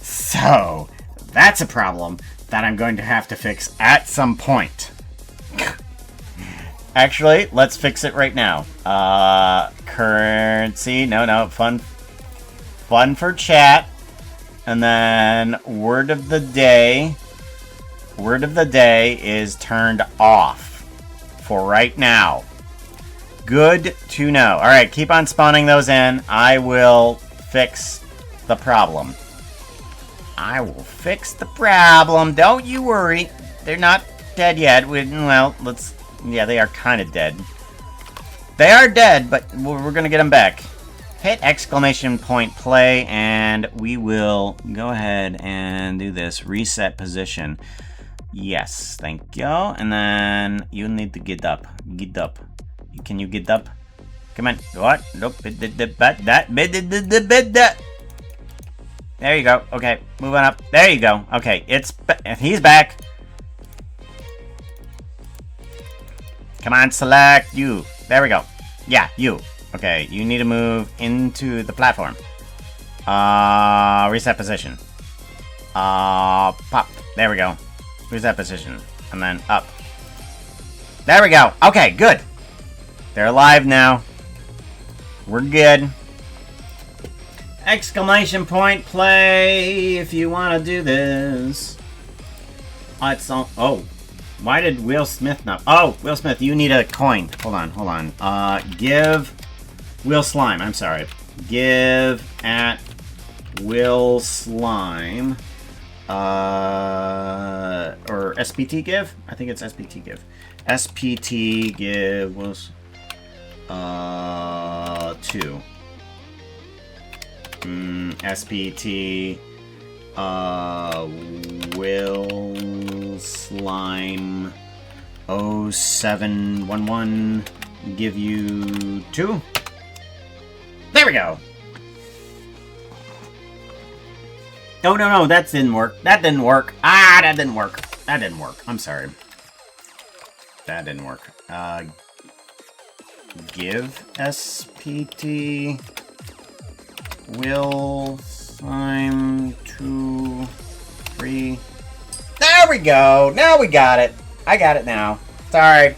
So, that's a problem that I'm going to have to fix at some point. Actually, let's fix it right now. Currency. No. Fun for chat. And then word of the day. Word of the day is turned off for right now. Good to know. Alright, keep on spawning those in. I will fix the problem. I will fix the problem. Don't you worry. They're not dead yet. Well, let's... Yeah, they are kind of dead. They are dead, but we're going to get them back. Hit exclamation point play, and we will go ahead and do this. Reset position. Yes, thank you. And then you need to get up. Get up. Can you get up? Come on. What? Nope. There you go. Okay, moving up. There you go. Okay, he's back. Come on, select you. There we go. Yeah, you. Okay, you need to move into the platform. Reset position. Pop. There we go. Reset position. And then up. There we go. Okay, good. They're alive now. We're good. Exclamation point play if you want to do this. Oh. Why did Will Smith not... Oh, Will Smith, you need a coin. Hold on. Give Will Slime. I'm sorry. Give at Will Slime. Or SPT give? I think it's SPT give. SPT give was 2. SPT Will Slime 0711 give you 2. There we go. Oh, no, that didn't work. That didn't work. Ah, that didn't work. That didn't work. I'm sorry. That didn't work. Give SPT will slime 2 3. There we go. Now we got it. I got it now. Sorry.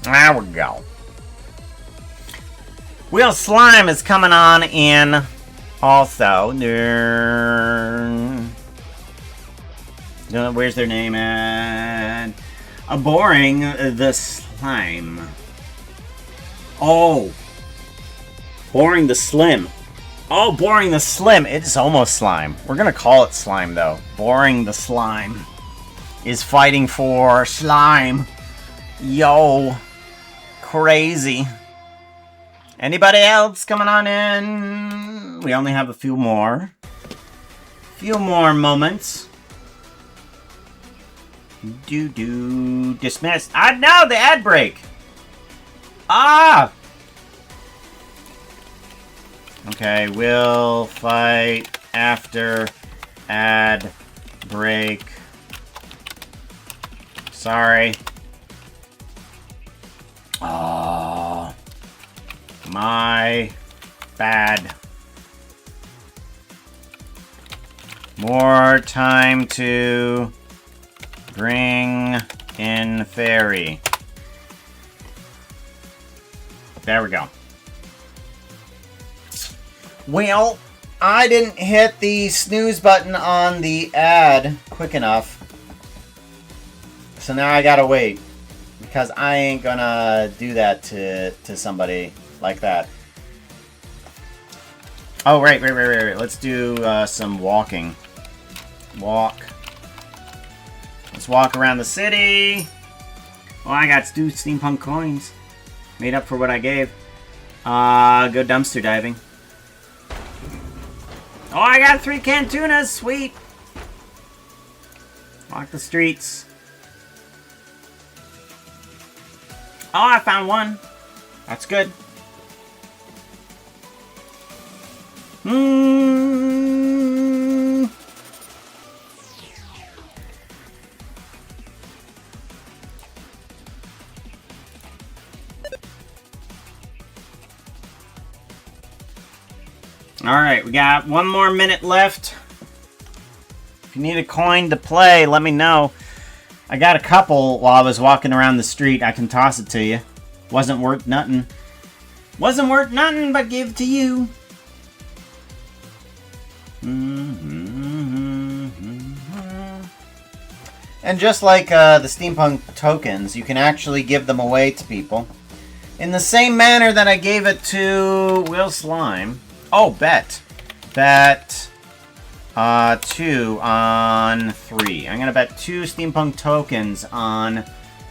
There we go. Will Slime is coming on in also. Where's their name at? Boring the Slime. Oh. Boring the Slim. Oh, Boring the Slim. It's almost Slime. We're going to call it Slime, though. Boring the Slime is fighting for Slime. Yo. Crazy. Anybody else coming on in? We only have a few more. Few more moments. Dismissed. Ah, no, the ad break. Ah! Okay, we'll fight after ad break. Sorry. Oh, my bad. More time to bring in fairy. There we go. Well, I didn't hit the snooze button on the ad quick enough. So now I gotta wait. Because I ain't gonna do that to somebody like that. Oh, right. Let's do some walking. Walk. Let's walk around the city. Oh, I got 2 steampunk coins. Made up for what I gave. Go dumpster diving. Oh, I got 3 canned tunas. Sweet. Walk the streets. Oh, I found 1. That's good. Alright, we got 1 more minute left. If you need a coin to play, let me know. I got a couple while I was walking around the street. I can toss it to you. Wasn't worth nothing. Wasn't worth nothing, but give it to you. And just like the steampunk tokens, you can actually give them away to people. In the same manner that I gave it to Will Slime. Oh, bet. Bet 2 on 3. I'm going to bet 2 steampunk tokens on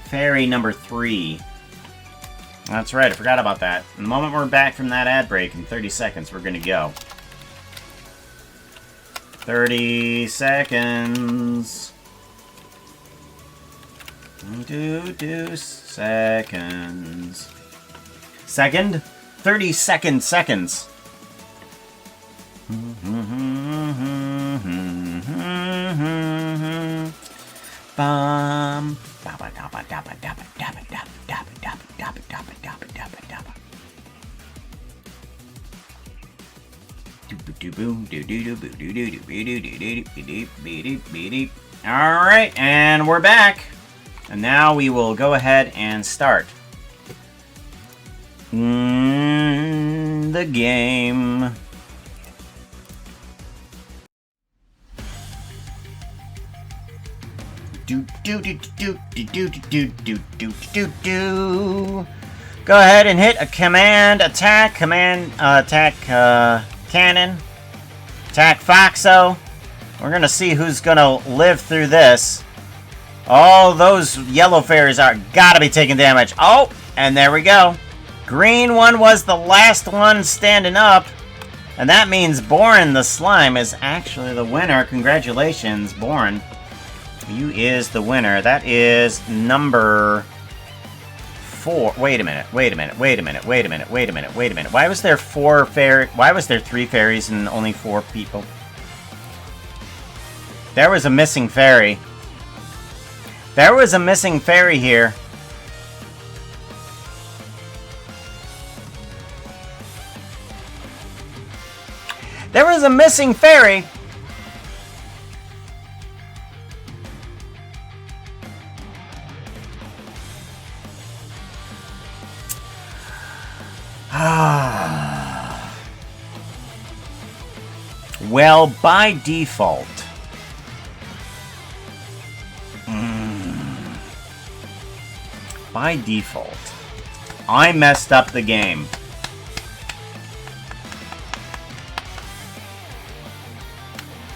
fairy number 3. That's right, I forgot about that. The moment we're back from that ad break, in 30 seconds, we're going to go. 30 seconds. 2 seconds. Second? 30 seconds. Bum. Alright, and we're back. And now we will go ahead and start the game. Go ahead and hit a command attack, cannon, attack Foxo. We're gonna see who's gonna live through this. Oh, those yellow fairies are gotta be taking damage. Oh, and there we go. Green one was the last one standing up, and that means Borin the Slime is actually the winner. Congratulations, Borin. You is the winner. That is number 4. Wait a minute. Wait a minute. Wait a minute. Wait a minute. Wait a minute. Wait a minute. Why was there 4 fairy? Why was there 3 fairies and only 4 people? There was a missing fairy. There was a missing fairy here. There was a missing fairy. Well, by default. By default, I messed up the game.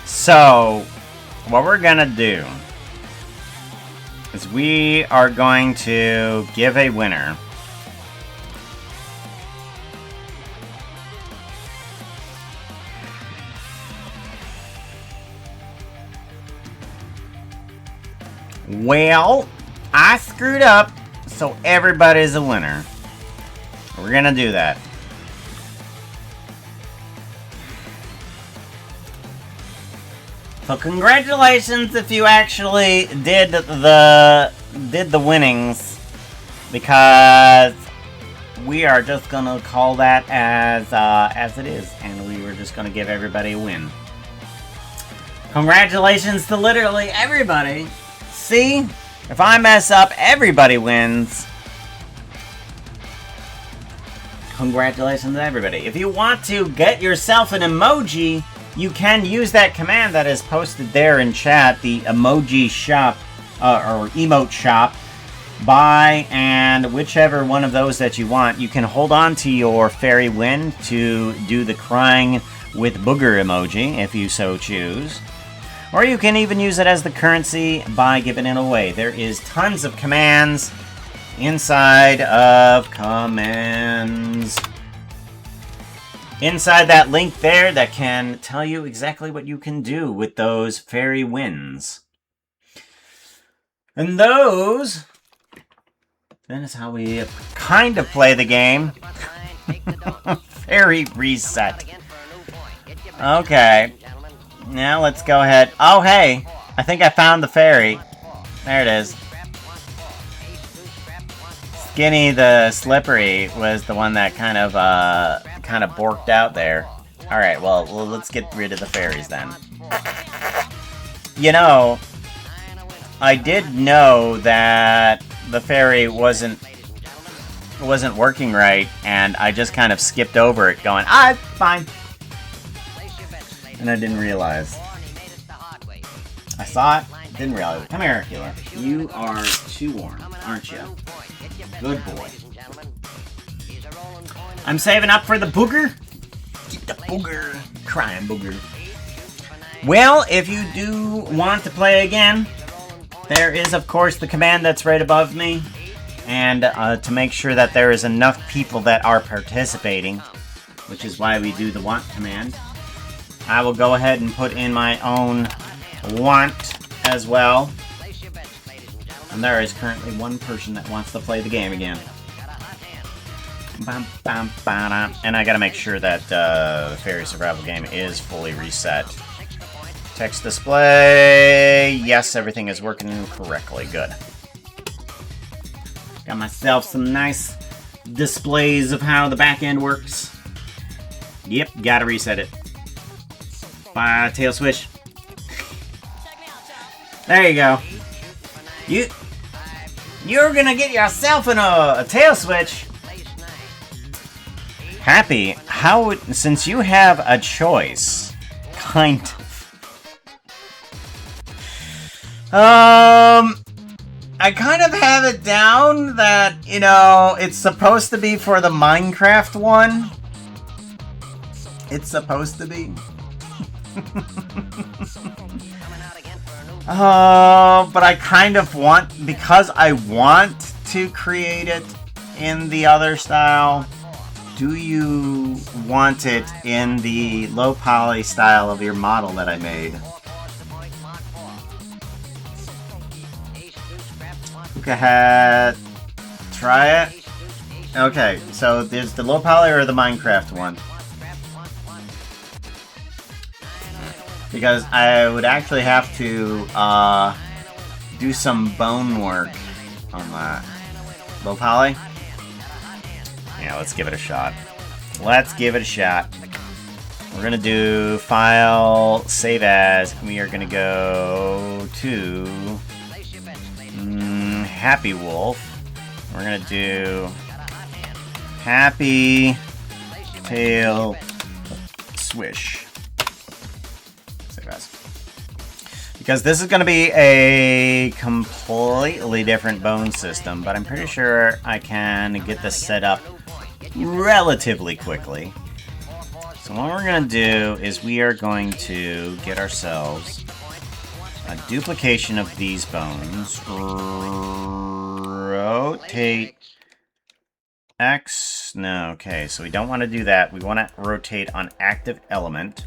So, what we're gonna do is we are going to give a winner. Well, I screwed up, so everybody's a winner. We're gonna do that. So congratulations if you actually did the winnings, because we are just gonna call that as it is, and we were just gonna give everybody a win. Congratulations to literally everybody. See? If I mess up, everybody wins. Congratulations to everybody. If you want to get yourself an emoji, you can use that command that is posted there in chat, the emoji shop, or emote shop. Buy, and whichever one of those that you want, you can hold on to your fairy win to do the crying with booger emoji, if you so choose. Or you can even use it as the currency by giving it away. There is tons of commands inside of commands. Inside that link there that can tell you exactly what you can do with those fairy wins. And those, that is how we kind of play the game. Fairy reset. Okay. Now let's go ahead. Oh, hey! I think I found the fairy. There it is. Skinny the Slippery was the one that kind of borked out there. Alright, well, let's get rid of the fairies then. You know, I did know that the fairy wasn't working right, and I just kind of skipped over it going, it's fine. And I didn't realize. I saw it, didn't realize it. Come here, Killer. You are too warm, aren't you? Good boy. I'm saving up for the booger. Get the booger. Crying booger. Well, if you do want to play again, there is, of course, the command that's right above me. And to make sure that there is enough people that are participating, which is why we do the want command, I will go ahead and put in my own want as well. And there is currently one person that wants to play the game again. And I gotta make sure that the Fairy Survival game is fully reset. Text display. Yes, everything is working correctly. Good. Got myself some nice displays of how the back end works. Yep, gotta reset it. Tail swish. There you go. You're gonna get yourself in a tail switch. Happy, since you have a choice, kind of. I kind of have it down that, it's supposed to be for the Minecraft one. It's supposed to be. But I kind of want, because I want to create it in the other style. Do you want it in the low poly style of your model that I made? Pooka had Try it. Okay, so there's the low poly or the Minecraft one. Because I would actually have to do some bone work on that. Low poly? Yeah, let's give it a shot. Let's give it a shot. We're gonna do file, save as. We are gonna go to Happy Wolf. We're gonna do Happy Tail Swish. Save as. Because this is gonna be a completely different bone system, but I'm pretty sure I can get this set up relatively quickly. So what we're going to do is we are going to get ourselves a duplication of these bones. Rotate X. No, okay, so we don't want to do that. We want to rotate on active element.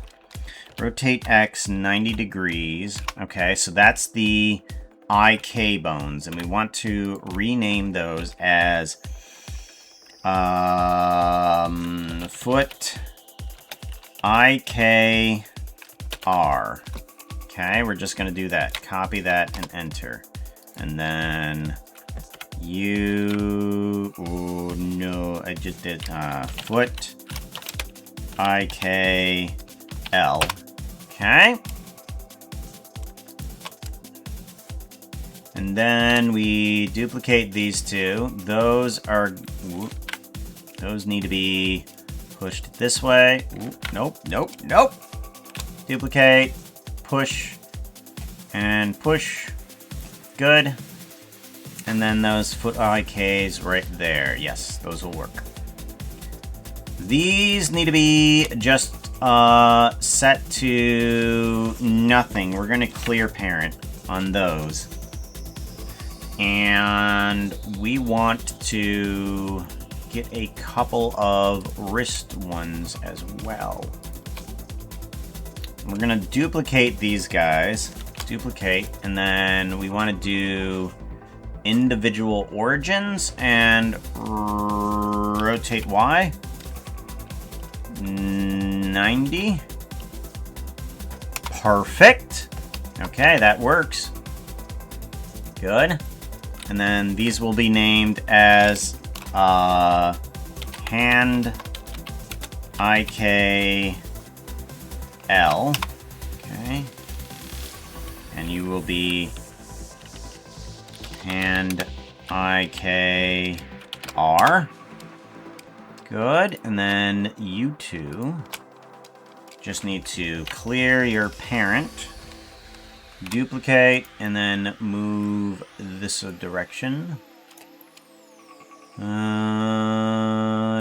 Rotate X 90 degrees. Okay, so that's the IK bones, and we want to rename those as foot IKR. Okay, we're just going to do that. Copy that and enter. And then you... Oh, no, I just did foot IKL. Okay. And then we duplicate these two. Those are... Those need to be pushed this way. Ooh, nope, nope, nope. Duplicate, push, and push. Good. And then those foot IKs right there. Yes, those will work. These need to be just set to nothing. We're going to clear parent on those. And we want to get a couple of wrist ones as well. We're gonna duplicate these guys. Duplicate, and then we want to do individual origins and rotate Y. 90. Perfect. Okay, that works. Good. And then these will be named as hand IKL. Okay. And you will be hand IKR. Good. And then you two just need to clear your parent, duplicate, and then move this direction.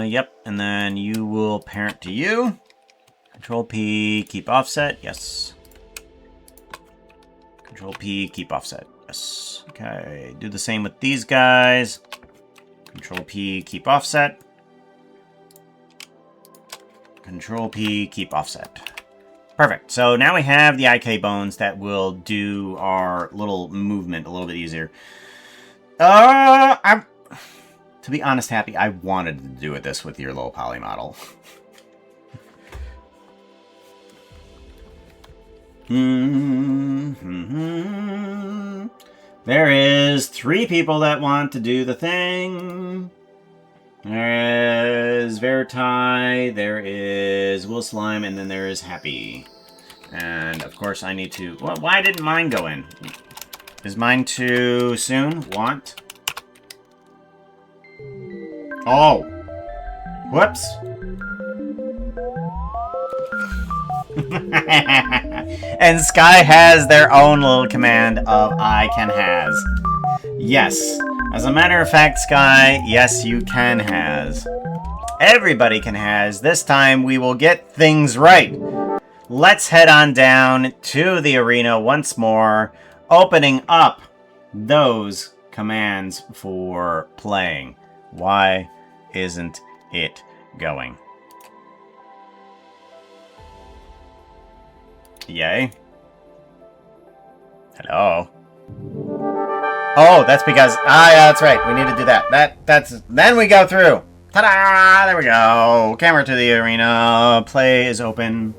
Yep, and then you will parent to you. Control P, keep offset, yes. Control P, keep offset, yes. Okay, do the same with these guys. Control P, keep offset. Control P, keep offset. Perfect, so now we have the IK bones that will do our little movement a little bit easier. To be honest, Happy, I wanted to do this with your low poly model. There is 3 people that want to do the thing. There is Veritai, there is Will Slime, and then there is Happy. And of course I need to... Well, why didn't mine go in? Is mine too soon? Want? Oh. Whoops. And Sky has their own little command of I can has. Yes. As a matter of fact, Sky, yes, you can has. Everybody can has. This time we will get things right. Let's head on down to the arena once more, opening up those commands for playing. Why isn't it going? Yay. Hello. Oh, that's because... Ah, yeah, that's right. We need to do that. Then we go through. Ta-da! There we go. Camera to the arena. Play is open.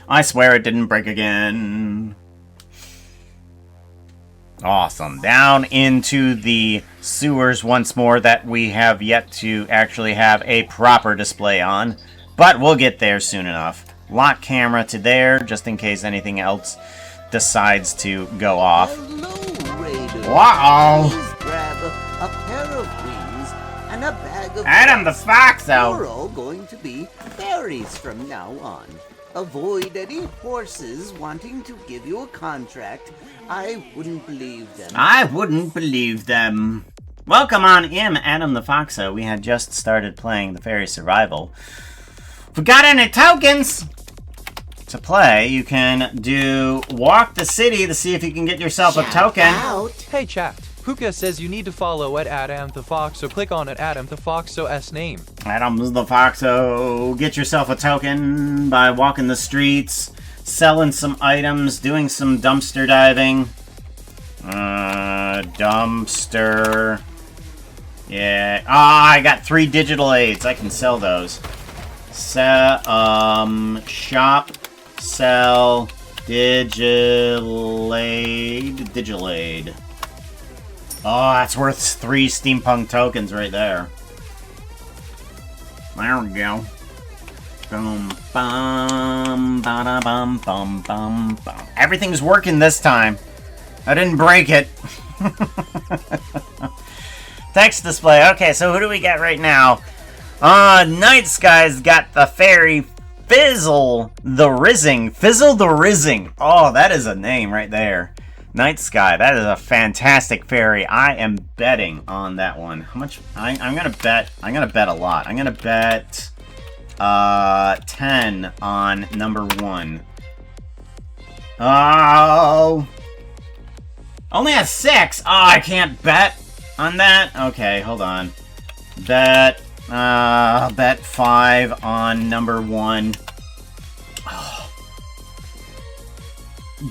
I swear it didn't break again. Awesome. Down into the sewers once more that we have yet to actually have a proper display on. But we'll get there soon enough. Lock camera to there, just in case anything else decides to go off. Hello, Raiders. Wow. Please grab a pair of wings and a bag of Adam the dust. Foxo. You're all going to be fairies from now on. Avoid any horses wanting to give you a contract. I wouldn't believe them. I wouldn't believe them. Welcome on in, Adam the Foxo. We had just started playing the Fairy Survival. If we got any tokens to play, you can do Walk the City to see if you can get yourself a token. Out. Hey chat, Pooka says you need to follow at Adam the Fox, so click on at Adam the Foxo's name. Adam the Foxo, get yourself a token by walking the streets, selling some items, doing some dumpster diving. Dumpster. Yeah. Ah, I got 3 digital aids. I can sell those. Shop, sell, Digilaid. Oh, that's worth 3 steampunk tokens right there. There we go. Boom, bum, bada, bum, bum, bum, bum. Everything's working this time. I didn't break it. Text display. Okay, so who do we get right now? Night Sky's got the fairy Fizzle the Rizzing. Fizzle the Rizzing. Oh, that is a name right there. Night Sky. That is a fantastic fairy. I am betting on that one. How much? I'm gonna bet a lot. I'm gonna bet 10 on number 1. Oh, only has 6. Oh, I can't bet on that. Okay, hold on. Bet 5 on number 1. Oh.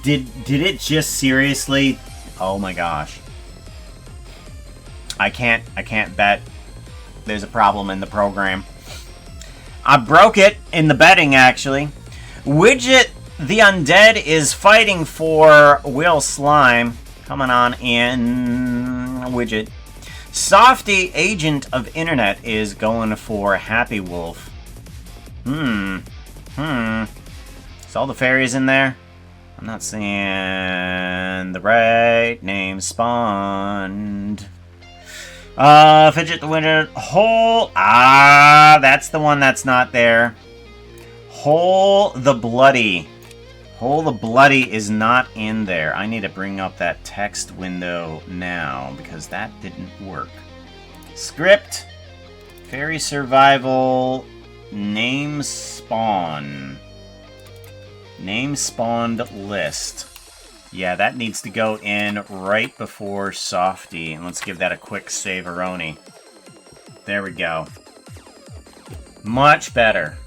Did it just seriously? Oh my gosh. I can't bet. There's a problem in the program. I broke it in the betting, actually. Widget the Undead is fighting for Will Slime. Coming on in, Widget. Softy, Agent of Internet, is going for Happy Wolf. Is all the fairies in there? I'm not seeing the right name spawned. Fidget the Widget. Hole. Ah, that's the one that's not there. Hole the Bloody. Hole the Bloody is not in there. I need to bring up that text window now because that didn't work. Script. Fairy Survival. Name spawn. Name spawned list. Yeah, that needs to go in right before Softy. And let's give that a quick save-a-roni. There we go. Much better.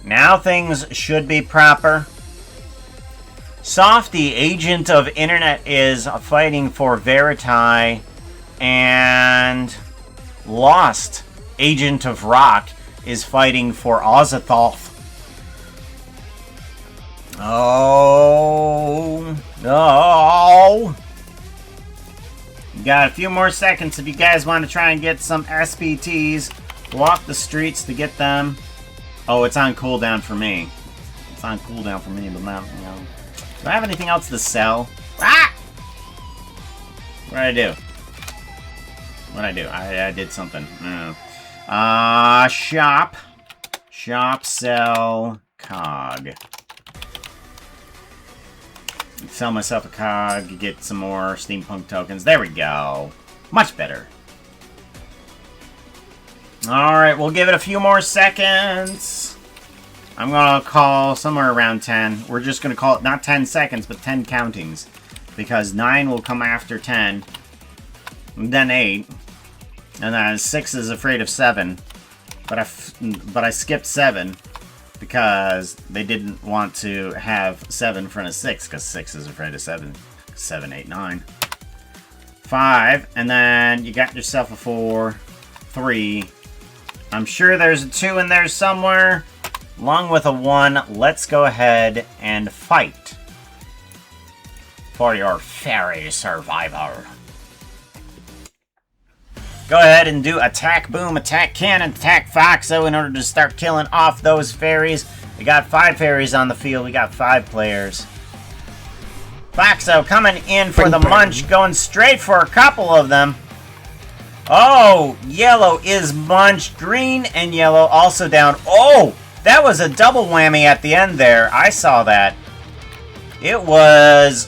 Now things should be proper. Softy, Agent of Internet, is fighting for Veriti, and Lost, Agent of Rock, is fighting for Ozathoth. Oh, no. Got a few more seconds if you guys want to try and get some SPTs. Walk the streets to get them. Oh, it's on cooldown for me. It's on cooldown for me, but not, you know. Do I have anything else to sell? Ah! What did I do? I did something. Shop. Shop, sell, cog. Sell myself a cog, get some more steampunk tokens. There we go. Much better. Alright, we'll give it a few more seconds. I'm going to call somewhere around 10. We're just going to call it not 10 seconds, but 10 countings. Because 9 will come after 10. And then 8. And then 6 is afraid of 7. But I skipped 7. Because they didn't want to have 7 in front of 6. Because 6 is afraid of 7. 7, 8, 9. 5, and then you got yourself a 4, 3. I'm sure there's a 2 in there somewhere, along with a 1. Let's go ahead and fight for your fairy survivor. Go ahead and do attack boom, attack cannon, attack Foxo in order to start killing off those fairies. We got 5 fairies on the field. We got 5 players. Foxo coming in for the munch, going straight for a couple of them. Oh, yellow is munched. Green and yellow also down. Oh, that was a double whammy at the end there. I saw that. It was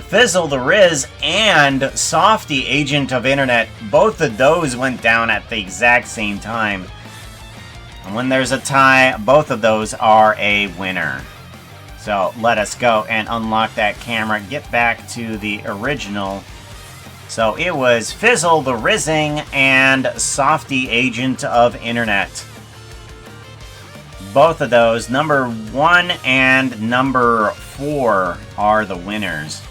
Fizzle the Riz and Softy, Agent of Internet. Both of those went down at the exact same time. And when there's a tie, both of those are a winner. So let us go and unlock that camera. Get back to the original. So it was Fizzle the Rizzing and Softy, Agent of Internet. Both of those, number 1 and number 4, are the winners.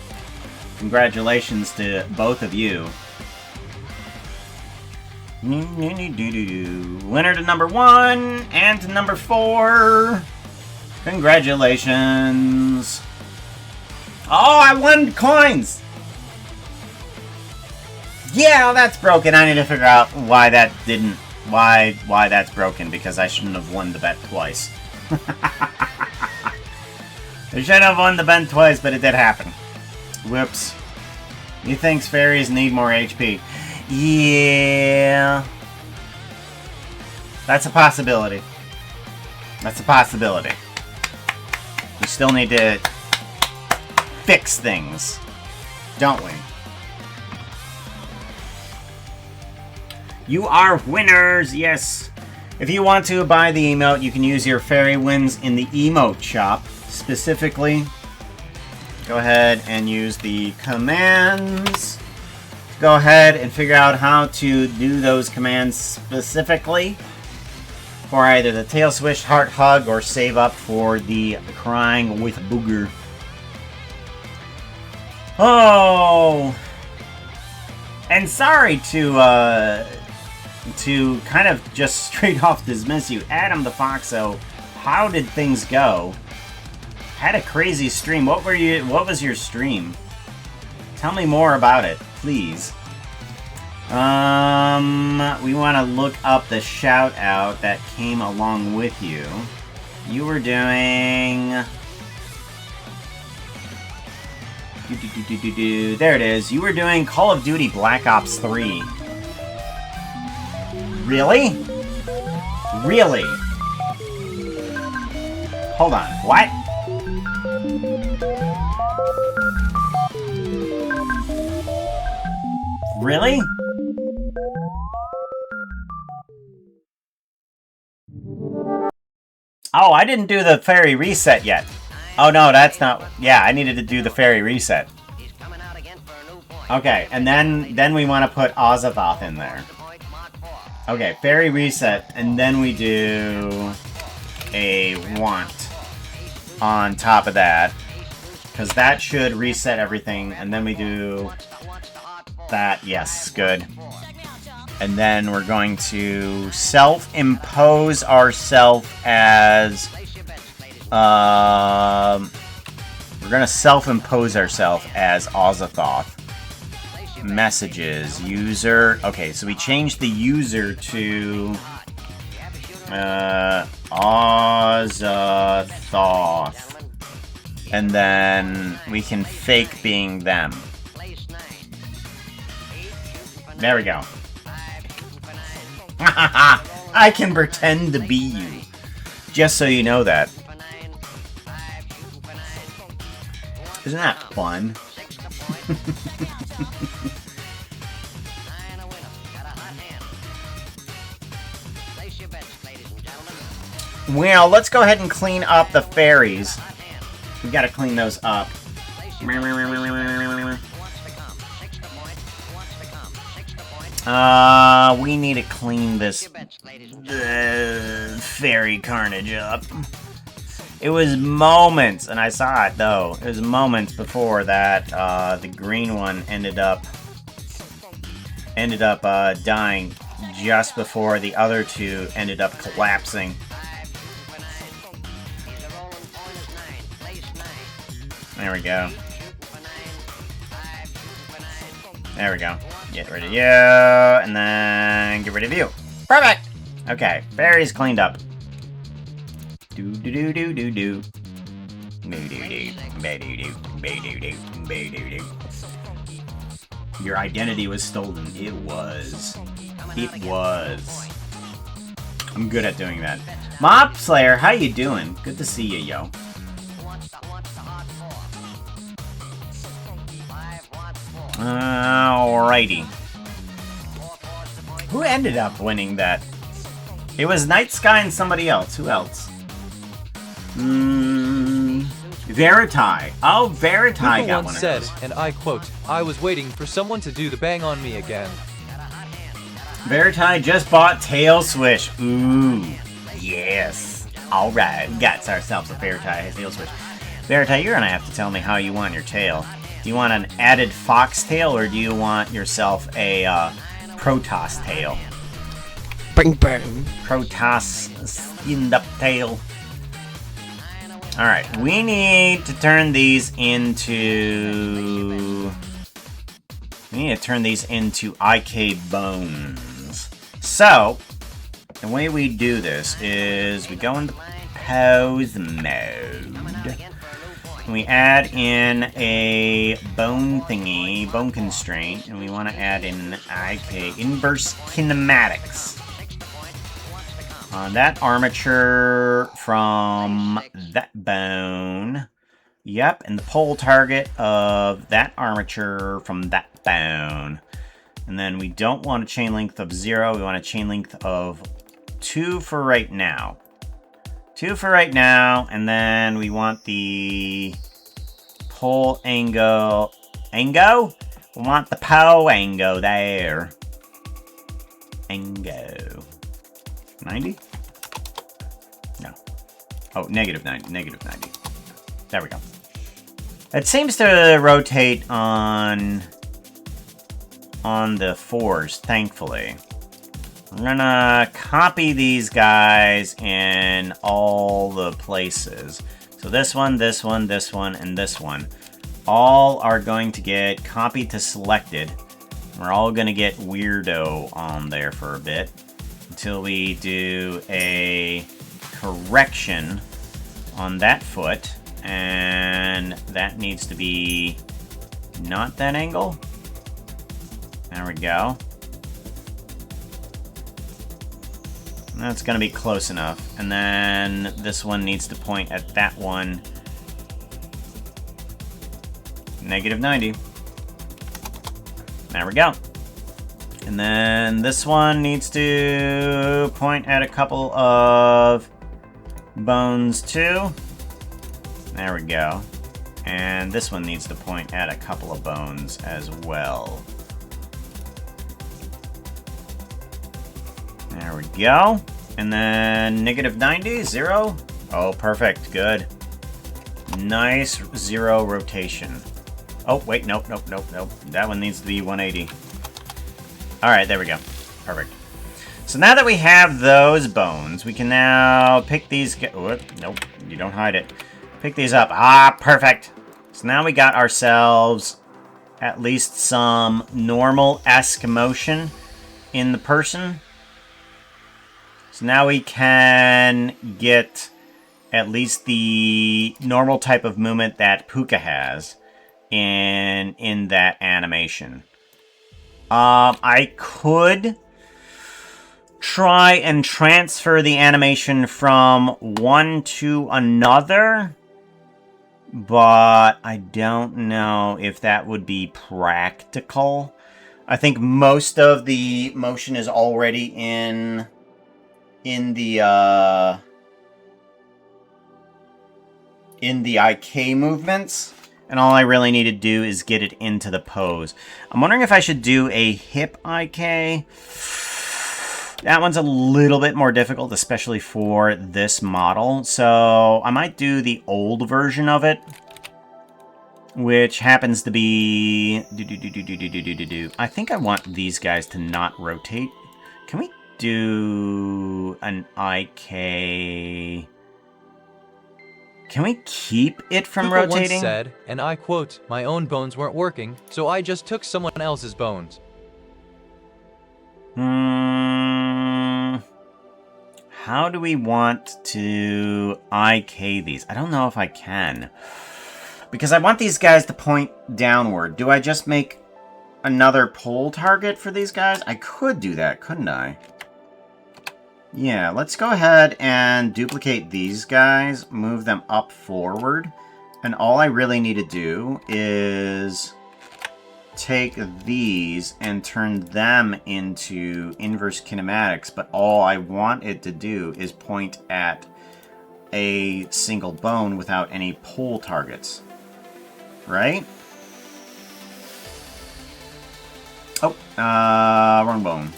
Congratulations to both of you. Winner to number 1 and to number 4. Congratulations. Oh, I won coins! Yeah, that's broken. I need to figure out why that didn't... Why that's broken, because I shouldn't have won the bet twice. I shouldn't have won the bet twice, but it did happen. Whoops. Methinks fairies need more HP. Yeah. That's a possibility. That's a possibility. We still need to fix things, don't we? You are winners, yes. If you want to buy the emote, you can use your fairy wins in the emote shop. Specifically, go ahead and use the commands. Go ahead and figure out how to do those commands specifically for either the tail swish, heart hug, or save up for the crying with booger. Oh, and sorry to kind of just straight off dismiss you, Adam the Foxo. How did things go? Had a crazy stream. What was your stream? Tell me more about it, please. We want to look up the shout out that came along with you. You were doing... There it is. You were doing Call of Duty Black Ops 3. Really? Really? Hold on. What? Really? Oh, I didn't do the fairy reset yet. Oh no, that's not... Yeah, I needed to do the fairy reset. Okay, and then we want to put Azathoth in there. Okay, fairy reset, and then we do a want on top of that, because that should reset everything, and then we do that. Yes, good. And then we're going to self-impose ourselves as... we're going to self-impose ourselves as Azathoth. Messages, user. Okay, so we changed the user to Azathoth, and then we can fake being them. There we go. I can pretend to be you, just so you know that. Isn't that fun? Well, let's go ahead and clean up the fairies. We gotta clean those up. We need to clean this fairy carnage up. It was moments, and I saw it though, it was moments before that the green one ended up ended up dying just before the other two ended up collapsing. There we go. There we go. Get rid of you, and then get rid of you. Perfect! Okay, fairies cleaned up. Do-do-do-do-do-do. Your identity was stolen. It was. It was. I'm good at doing that. Mob Slayer, how you doing? Good to see you, yo. Alrighty. Who ended up winning that? It was Night Sky and somebody else. Who else? Veriti. Oh, Veriti Pooka got once one of said, those. and I quote, "I was waiting for someone to do the bang on me again." Veriti just bought Tail Swish. Ooh, yes. Alright, we got ourselves a Veriti Tail Swish. Veriti, you're gonna have to tell me how you want your tail. Do you want an added fox tail, or do you want yourself a Protoss tail? Bing bang. Protoss skinned up tail. Alright, we need to turn these into... We need to turn these into IK bones. So, the way we do this is we go into pose mode. And we add in a bone thingy, bone constraint, and we want to add in IK, inverse kinematics. On that armature from that bone. Yep, and the pole target of that armature from that bone. And then we don't want a chain length of 0, we want a chain length of 2 for right now. 2 for right now, and then we want the pole angle. Ango? We want the pole angle there. Ango. 90? No. Oh, negative 90. Negative 90. There we go. It seems to rotate on the 4s, thankfully. I'm gonna copy these guys in all the places. So this one, this one, this one, and this one. All are going to get copied to selected. We're all gonna get weirdo on there for a bit. Until we do a correction on that foot. And that needs to be not that angle. There we go. That's going to be close enough. And then this one needs to point at that one. Negative 90. There we go. And then this one needs to point at a couple of bones too. There we go. And this one needs to point at a couple of bones as well. There we go. And then negative 90, 0. Oh, perfect. Good. Nice 0 rotation. Oh, wait. Nope, nope, nope, nope. That one needs to be 180. Alright, there we go. Perfect. So now that we have those bones, we can now pick these... Whoop, nope, you don't hide it. Pick these up. Ah, perfect. So now we got ourselves at least some normal-esque motion in the person. So now we can get at least the normal type of movement that Pooka has in that animation. I could try and transfer the animation from one to another, but I don't know if that would be practical. I think most of the motion is already in the IK movements, and all I really need to do is get it into the pose. I'm wondering if I should do a hip IK. That one's a little bit more difficult, especially for this model. So I might do the old version of it. which happens to be... I think I want these guys to not rotate. Can we do an IK... Can we keep it from Pooka once rotating? said, and I quote, "My own bones weren't working, so I just took someone else's bones." How do we want to IK these? I don't know if I can. Because I want these guys to point downward. Do I just make another pole target for these guys? I could do that, couldn't I? Yeah, let's go ahead and duplicate these guys, move them up forward. And all I really need to do is take these and turn them into inverse kinematics, but all I want it to do is point at a single bone without any pole targets. Right? Oh, wrong bone.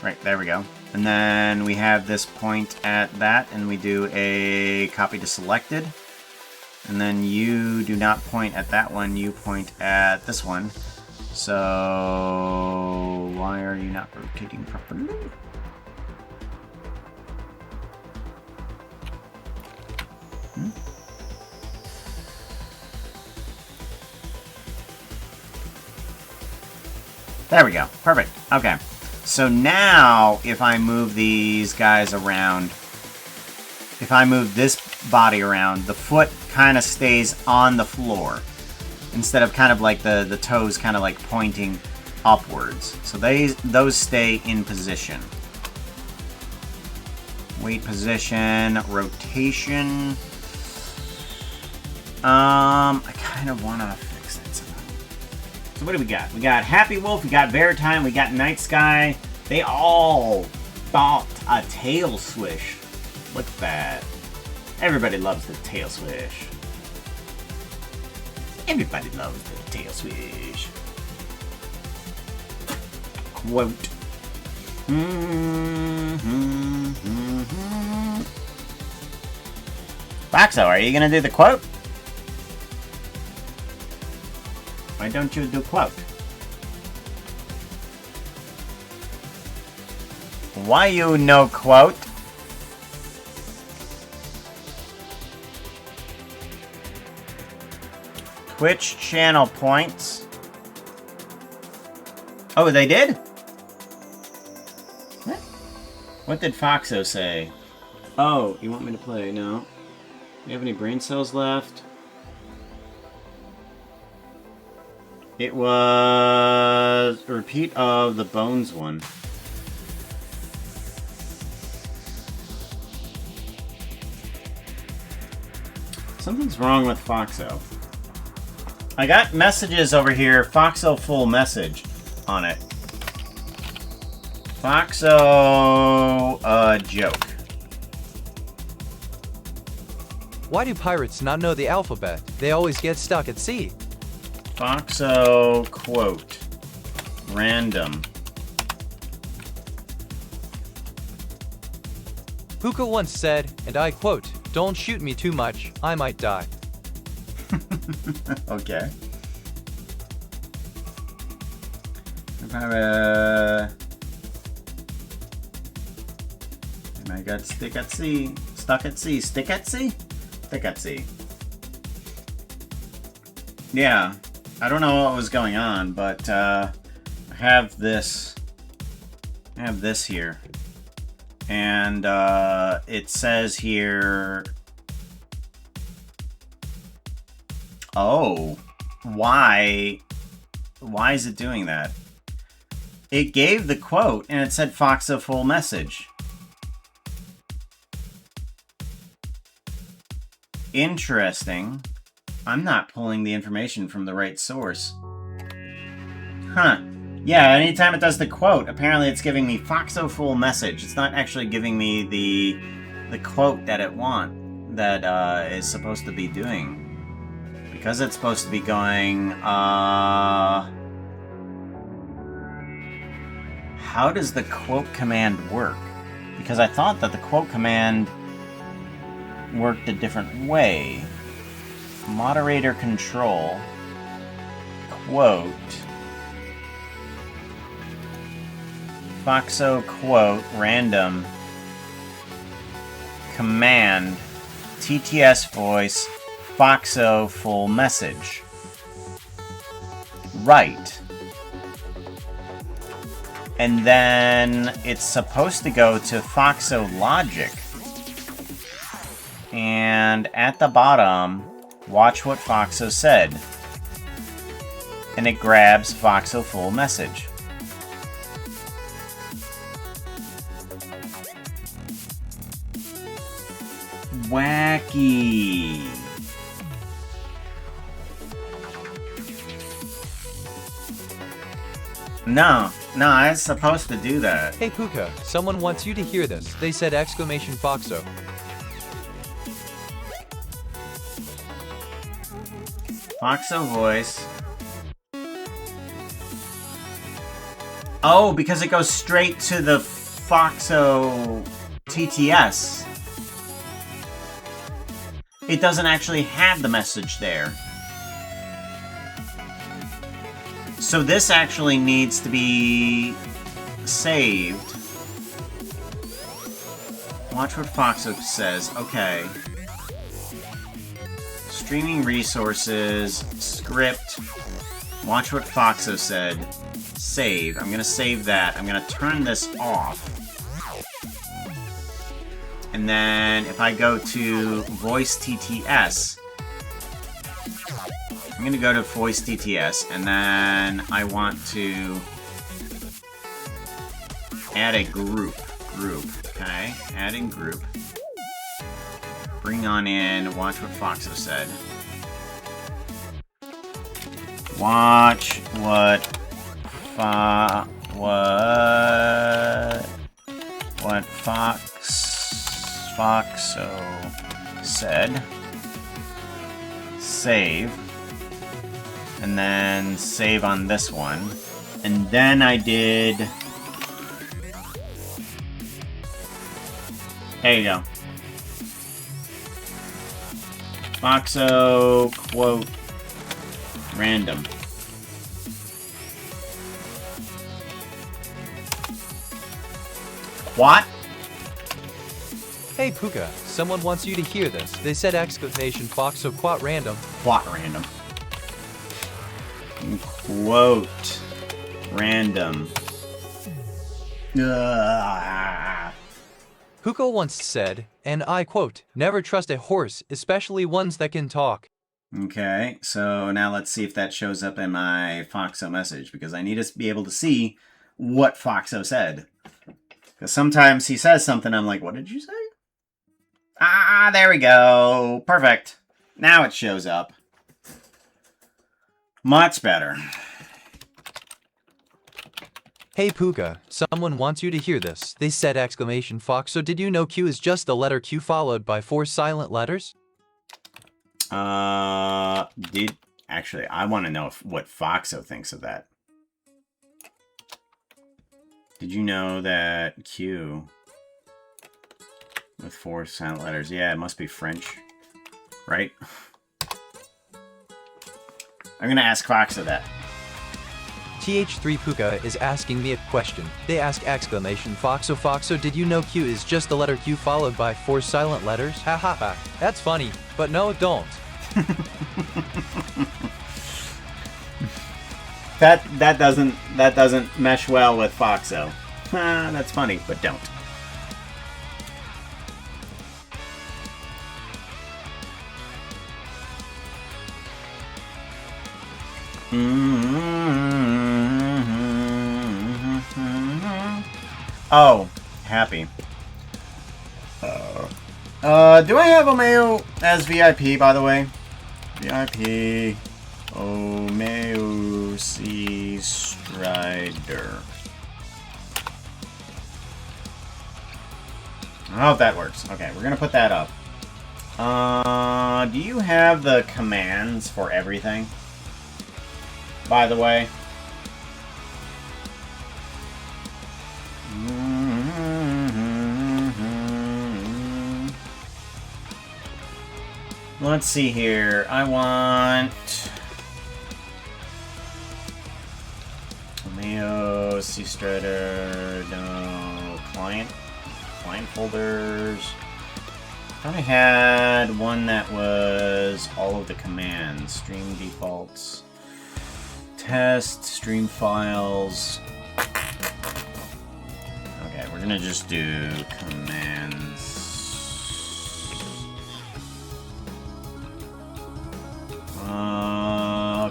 Right, there we go. And then we have this point at that, and we do a copy to selected. And then you do not point at that one, you point at this one. So why are you not rotating properly? There we go. Perfect. Okay. So now, if I move these guys around, if I move this body around, the foot kind of stays on the floor instead of kind of like the toes kind of like pointing upwards. So those stay in position. Weight position, rotation. I kind of want to fix that somehow. So what do we got? We got Happy Wolf, we got Veritime, we got Night Sky. They all bought a tail swish. Look at that. Everybody loves the tail swish. Everybody loves the tail swish. Quote. Foxo, are you gonna do the quote? Why don't you do quote? Why you no quote? Twitch channel points. Oh, they did? What did Foxo say? Oh, you want me to play? No. Do you have any brain cells left? It was a repeat of the Bones one. Something's wrong with Foxo. I got messages over here, Foxo full message on it. Foxo, joke. Why do pirates not know the alphabet? They always get stuck at sea. Foxo, quote, random. Pooka once said, and I quote, "Don't shoot me too much, I might die." Okay. And I got stick at sea. Stuck at sea. Stick at sea? Stick at sea. Yeah. I don't know what was going on, but I have this. I have this here. And it says here. Oh. Why is it doing that? It gave the quote and it said Foxa full message. Interesting. I'm not pulling the information from the right source. Huh. Yeah, anytime it does the quote, apparently it's giving me Foxo full message. It's not actually giving me the quote that it is supposed to be doing. Because it's supposed to be going, how does the quote command work? Because I thought that the quote command worked a different way. moderator control, quote, Foxo quote, random, command, TTS voice, Foxo full message. Right. And then it's supposed to go to Foxo logic. And at the bottom, watch what Foxo said. And it grabs Foxo full message. Wacky. No, I was supposed to do that. Hey Pooka, someone wants you to hear this. They said exclamation Foxo. Foxo voice. Oh, because it goes straight to the Foxo TTS. It doesn't actually have the message there. So this actually needs to be saved. Watch what Foxo says. Okay. Streaming resources, script. Watch what Foxo said. Save. I'm gonna save that. I'm gonna turn this off. And then if I go to voice TTS, I'm gonna go to voice TTS, and then I want to add a group. Okay, adding group. Bring on in, watch what Foxo said. Watch what Foxo said. Save. And then save on this one. And then I did... There you go. Foxo quote random. What? Hey Pooka, someone wants you to hear this. They said exclamation Foxo quote random. Quote random. Quote random. Ugh. Pooka once said, and I quote, never trust a horse, especially ones that can talk. Okay, so now let's see if that shows up in my Foxo message, because I need to be able to see what Foxo said. Because sometimes he says something, I'm like, what did you say? Ah, there we go. Perfect. Now it shows up. Much better. Hey Pooka, someone wants you to hear this. They said exclamation Foxo. Did you know Q is just the letter Q followed by 4 silent letters? Actually, I want to know what Foxo thinks of that. Did you know that Q with 4 silent letters? Yeah, it must be French, right? I'm gonna ask Foxo that. TH3 Pooka is asking me a question. They ask exclamation Foxo Foxo, did you know Q is just the letter Q followed by 4 silent letters? Ha ha ha. That's funny, but no, don't. That doesn't mesh well with Foxo. That's funny, but don't. Oh, happy. Do I have Omeo as VIP, by the way? VIP. Omeo C. Strider. I hope that works. Okay, we're gonna put that up. Do you have the commands for everything? By the way. Let's see here. I want Mayo, C Strider, no, client folders. I thought I had one that was all of the commands. Stream defaults, test, stream files. Okay, we're gonna just do commands.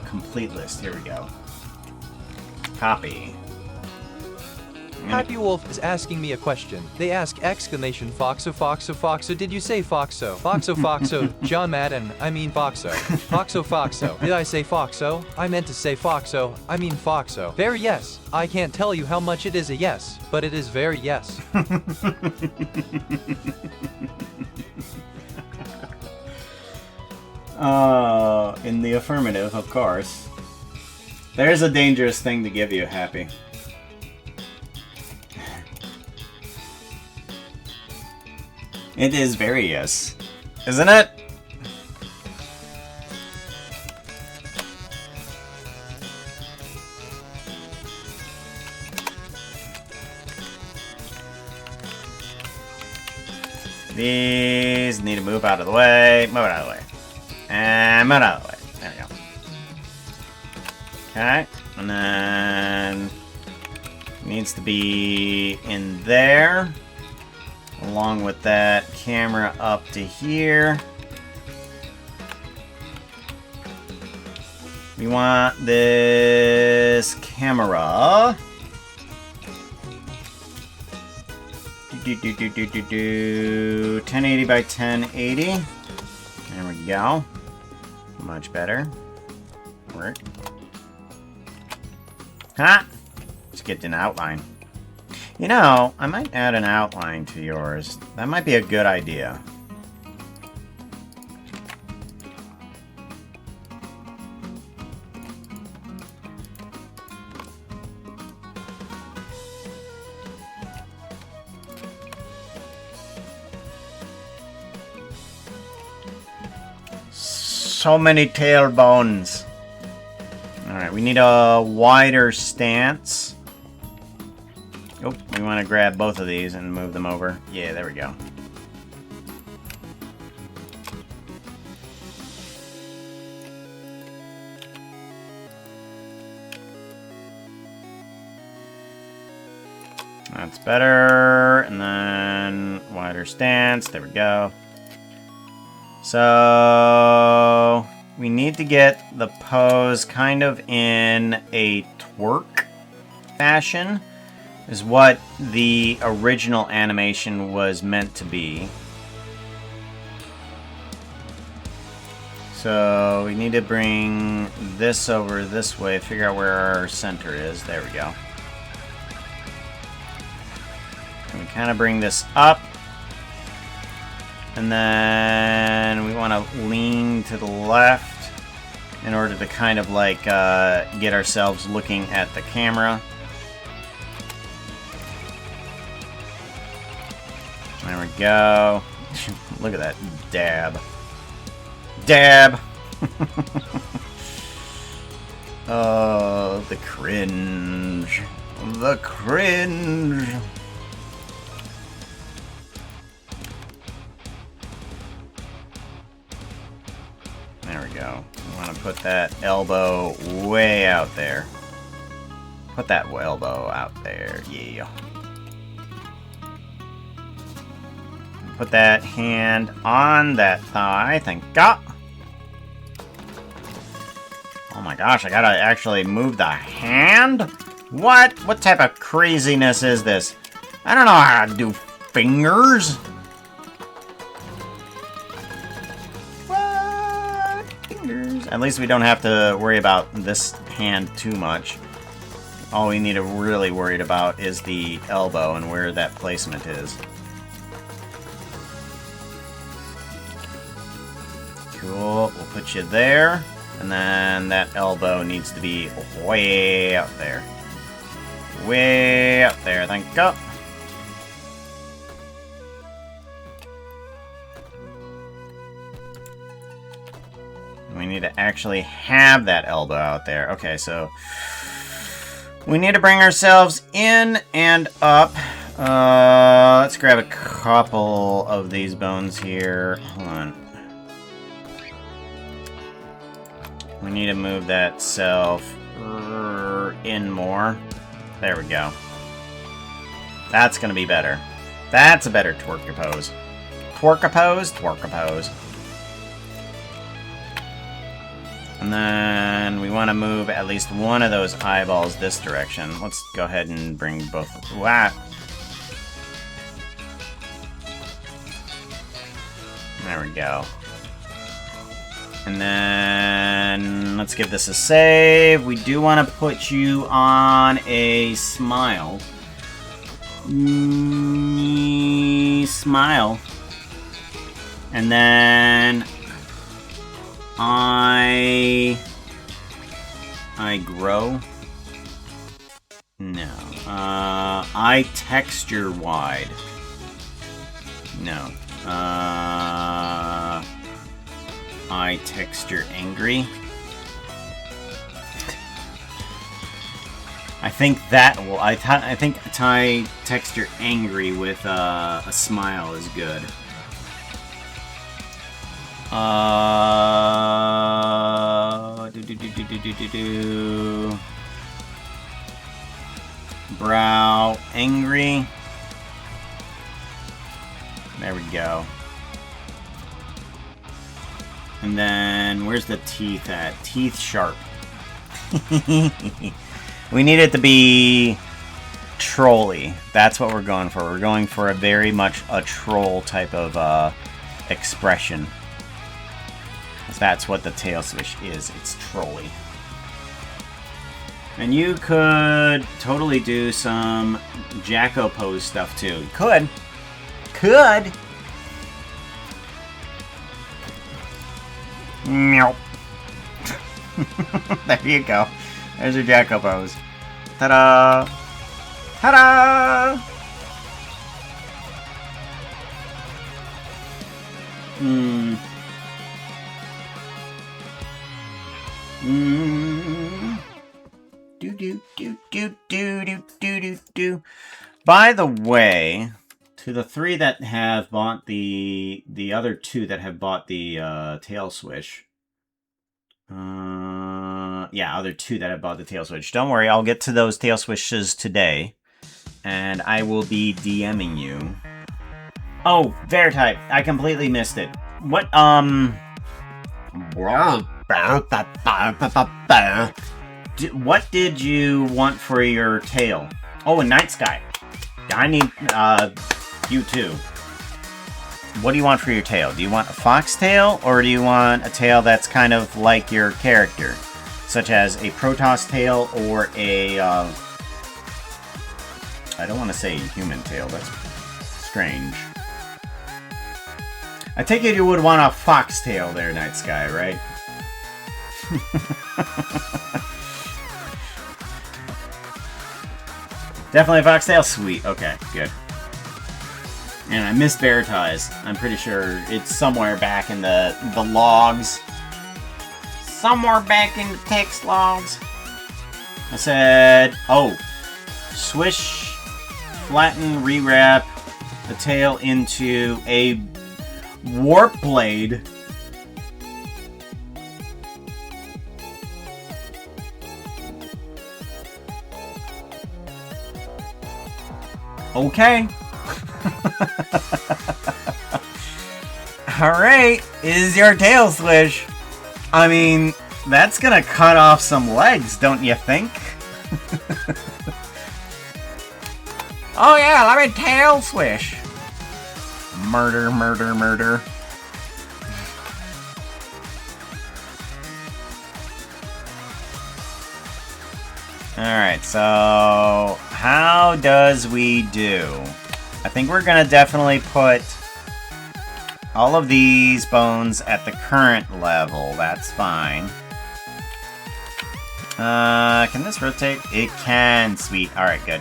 Complete list. Here we go. Copy. Happy Wolf is asking me a question. They ask exclamation Foxo Foxo Foxo. Did you say Foxo? Foxo Foxo. John Madden. I mean Foxo. Foxo Foxo. Did I say Foxo? I meant to say Foxo. I mean Foxo. Very yes. I can't tell you how much it is a yes, but it is very yes. In the affirmative, of course. There's a dangerous thing to give you, Happy. It is very yes. Isn't it? These need to move out of the way. Move it out of the way. And move it out of the way. There we go. Okay. And then needs to be in there. Along with that camera up to here. We want this camera. 1080 by 1080. There we go. Much better. Work. Huh? Let's get an outline. You know, I might add an outline to yours. That might be a good idea. So many tailbones. Alright, we need a wider stance. Oh, we want to grab both of these and move them over. Yeah, there we go. That's better. And then wider stance. There we go. So we need to get the pose kind of in a twerk fashion. Is what the original animation was meant to be. So we need to bring this over this way, figure out where our center is. There we go. And we kind of bring this up. And then we want to lean to the left in order to kind of like get ourselves looking at the camera. There we go. Look at that dab. Dab! Oh, the cringe. The cringe. There we go. We want to put that elbow way out there. Put that elbow out there. Yeah. Put that hand on that thigh. Thank God. Oh my gosh, I gotta actually move the hand? What? What type of craziness is this? I don't know how to do fingers. What? Fingers. At least we don't have to worry about this hand too much. All we need to really worry about is the elbow and where that placement is. Cool, we'll put you there, and then that elbow needs to be way out there. Way out there, thank God. We need to actually have that elbow out there. Okay, so we need to bring ourselves in and up. Let's grab a couple of these bones here. Hold on. We need to move that self in more. There we go. That's going to be better. That's a better twerker pose. Twerker pose? Twerker pose. And then we want to move at least one of those eyeballs this direction. Let's go ahead and bring both. Wow. There we go. And then let's give this a save. We do want to put you on a smile. Smile. And then I grow. No. I texture wide. No. I texture angry. I think that will. I think tie texture angry with a smile is good. Brow angry. There we go. And then, where's the teeth at? Teeth sharp. We need it to be trolly. That's what we're going for. We're going for a very much a troll type of expression. That's what the tail swish is. It's trolly. And you could totally do some Jacko pose stuff too. You could. Could. Meow. There you go. There's your Jacko pose. Ta-da! Ta-da! Do do do do do do do do do. By the way, to the three that have bought the other two that have bought the tail swish. Yeah, other two that have bought the tail switch. Don't worry, I'll get to those tail swishes today, and I will be DMing you. Oh, Veritype, I completely missed it. What what did you want for your tail? Oh, a night sky. I need you too. What do you want for your tail? Do you want a fox tail, or do you want a tail that's kind of like your character? Such as a Protoss tail or a, I don't want to say human tail, that's strange. I take it you would want a fox tail there, Night Sky, right? Definitely a fox tail? Sweet, okay, good. And I missed Veritize. I'm pretty sure it's somewhere back in the logs. Somewhere back in the text logs. I said, oh, swish, flatten, rewrap the tail into a warp blade. Okay. Alright, is your tail swish. I mean, that's gonna cut off some legs, don't you think? Oh yeah, let me tail swish. Murder, murder, murder. Alright, so how does we do? I think we're gonna definitely put all of these bones at the current level. That's fine. Can this rotate? It can, sweet. Alright, good.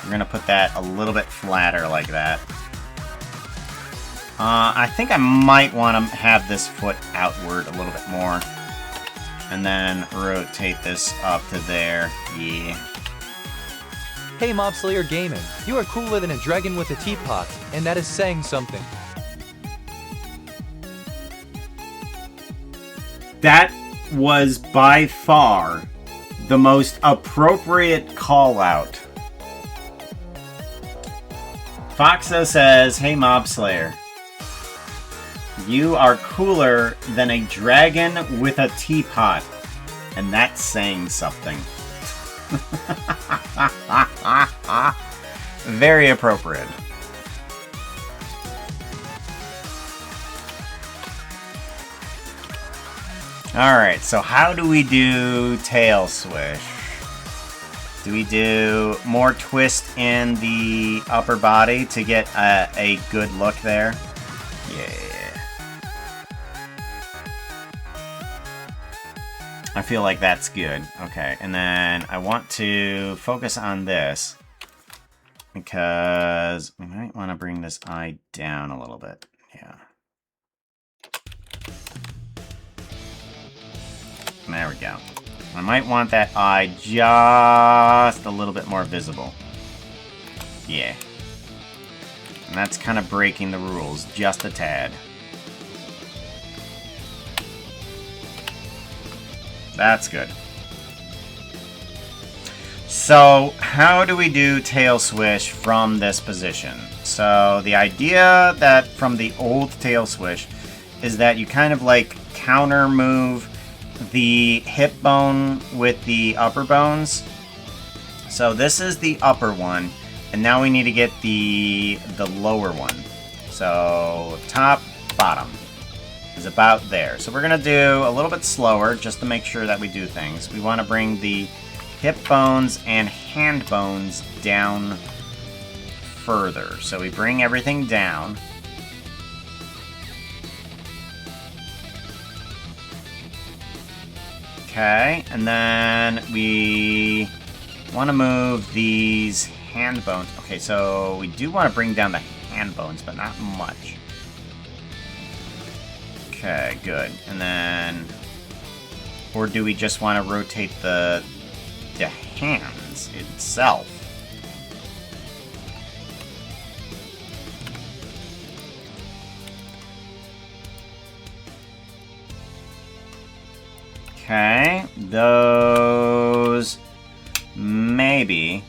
We're gonna put that a little bit flatter like that. I think I might want to have this foot outward a little bit more. And then rotate this up to there. Yeah. Hey Mob Slayer Gaming, you are cooler than a dragon with a teapot, and that is saying something. That was by far the most appropriate call out. Foxo says, hey Mob Slayer, you are cooler than a dragon with a teapot. And that's saying something. Very appropriate. Alright, so how do we do tail swish? Do we do more twist in the upper body to get a good look there? Yeah. I feel like that's good. Okay, and then I want to focus on this because we might want to bring this eye down a little bit. Yeah. There we go. I might want that eye just a little bit more visible. Yeah. And that's kind of breaking the rules just a tad. That's good. So, how do we do tail swish from this position? So, the idea that from the old tail swish is that you kind of like counter move the hip bone with the upper bones. So, this is the upper one, and now we need to get the lower one. So, top, bottom is about there. So we're going to do a little bit slower just to make sure that we do things. We want to bring the hip bones and hand bones down further. So we bring everything down. Okay, and then we want to move these hand bones. Okay, so we do want to bring down the hand bones, but not much. Okay, good. And then... Or do we just want to rotate the hands itself? Okay, those... Maybe...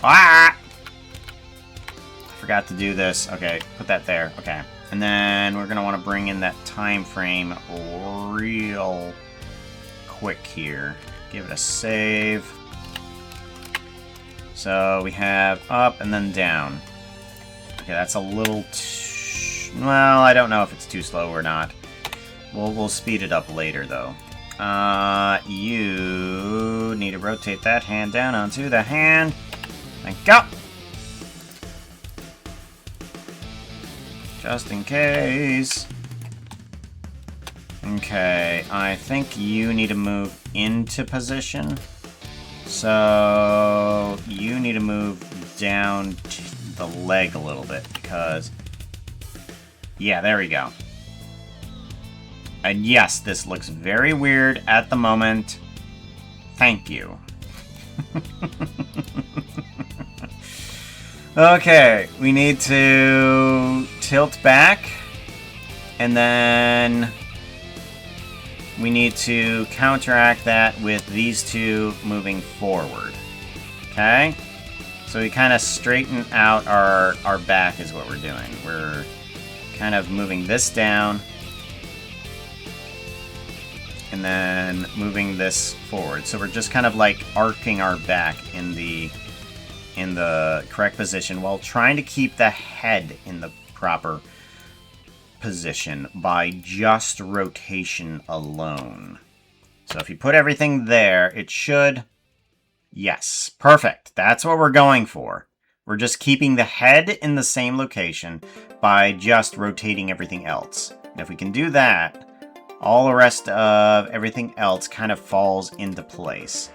Ah! I forgot to do this. Okay, put that there. Okay. And then we're going to want to bring in that time frame real quick here. Give it a save. So we have up and then down. Okay, that's a little well, I don't know if it's too slow or not. We'll speed it up later, though. You need to rotate that hand down onto the hand. And go! Just in case. Okay, I think you need to move into position. So, you need to move down the leg a little bit, because... Yeah, there we go. And yes, this looks very weird at the moment. Thank you. Okay, we need to tilt back, and then we need to counteract that with these two moving forward. Okay? So we kind of straighten out our back is what we're doing. We're kind of moving this down, and then moving this forward. So we're just kind of like arcing our back in the correct position while trying to keep the head in the proper position by just rotation alone. So if you put everything there, it should... Yes, perfect. That's what we're going for. We're just keeping the head in the same location by just rotating everything else. And if we can do that, all the rest of everything else kind of falls into place.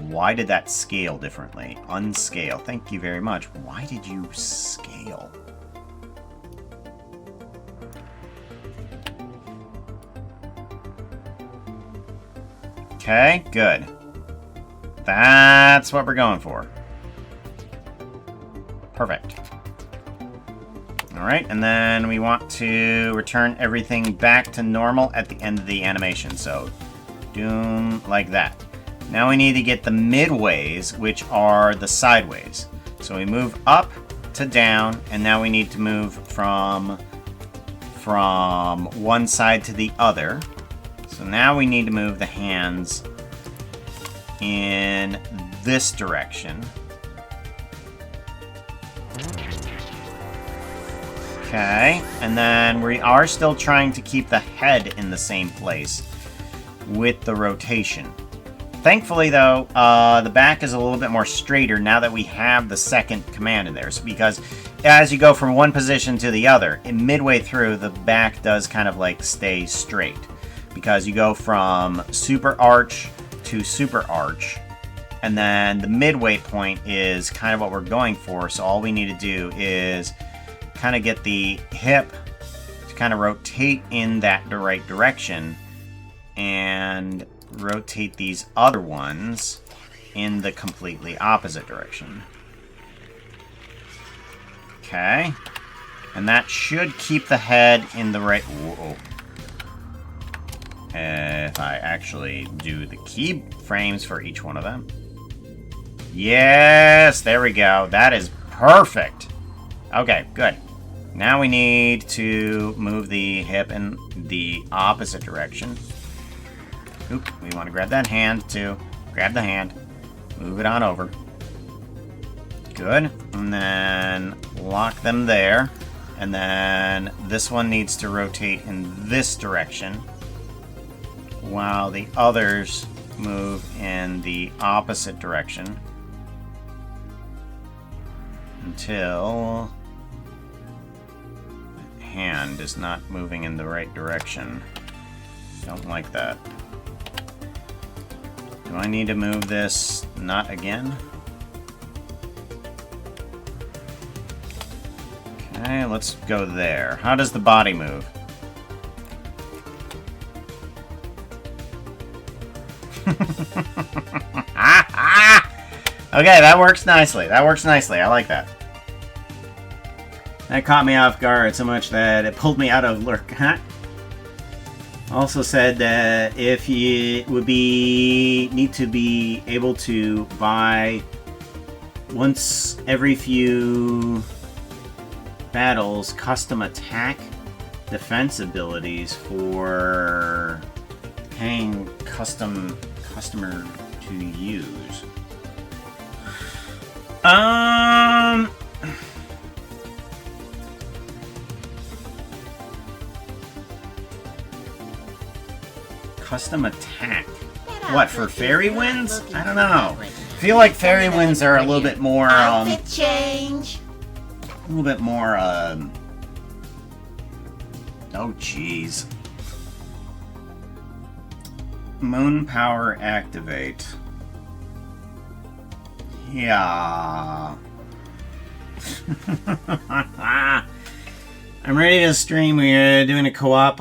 Why did that scale differently? Unscale. Thank you very much. Why did you scale? Okay, good. That's what we're going for. Perfect. Alright, and then we want to return everything back to normal at the end of the animation. So, doom like that. Now we need to get the midways, which are the sideways. So we move up to down, and now we need to move from one side to the other. So now we need to move the hands in this direction. Okay, and then we are still trying to keep the head in the same place with the rotation. Thankfully, though, the back is a little bit more straighter now that we have the second command in there. So because as you go from one position to the other, midway through, the back does kind of like stay straight. Because you go from super arch to super arch, and then the midway point is kind of what we're going for. So all we need to do is kind of get the hip to kind of rotate in that right direction and rotate these other ones in the completely opposite direction. Okay. And that should keep the head in the right... Whoa. If I actually do the keyframes for each one of them. Yes! There we go. That is perfect. Okay, good. Now we need to move the hip in the opposite direction. Oop, we want to grab that hand, too. Grab the hand. Move it on over. Good. And then lock them there. And then this one needs to rotate in this direction, while the others move in the opposite direction. Until the hand is not moving in the right direction. Don't like that. Do I need to move this not again? Okay, let's go there. How does the body move? Okay, that works nicely. That works nicely. I like that. That caught me off guard so much that it pulled me out of lurk. Huh? Also said that if you would need to be able to buy once every few battles custom attack defense abilities for paying customer to use. Custom attack. What, for fairy winds? I don't know. I feel like fairy winds are a little bit more, Outfit change. a little bit more, oh jeez. Moon power activate. Yeah. I'm ready to stream. We're doing a co-op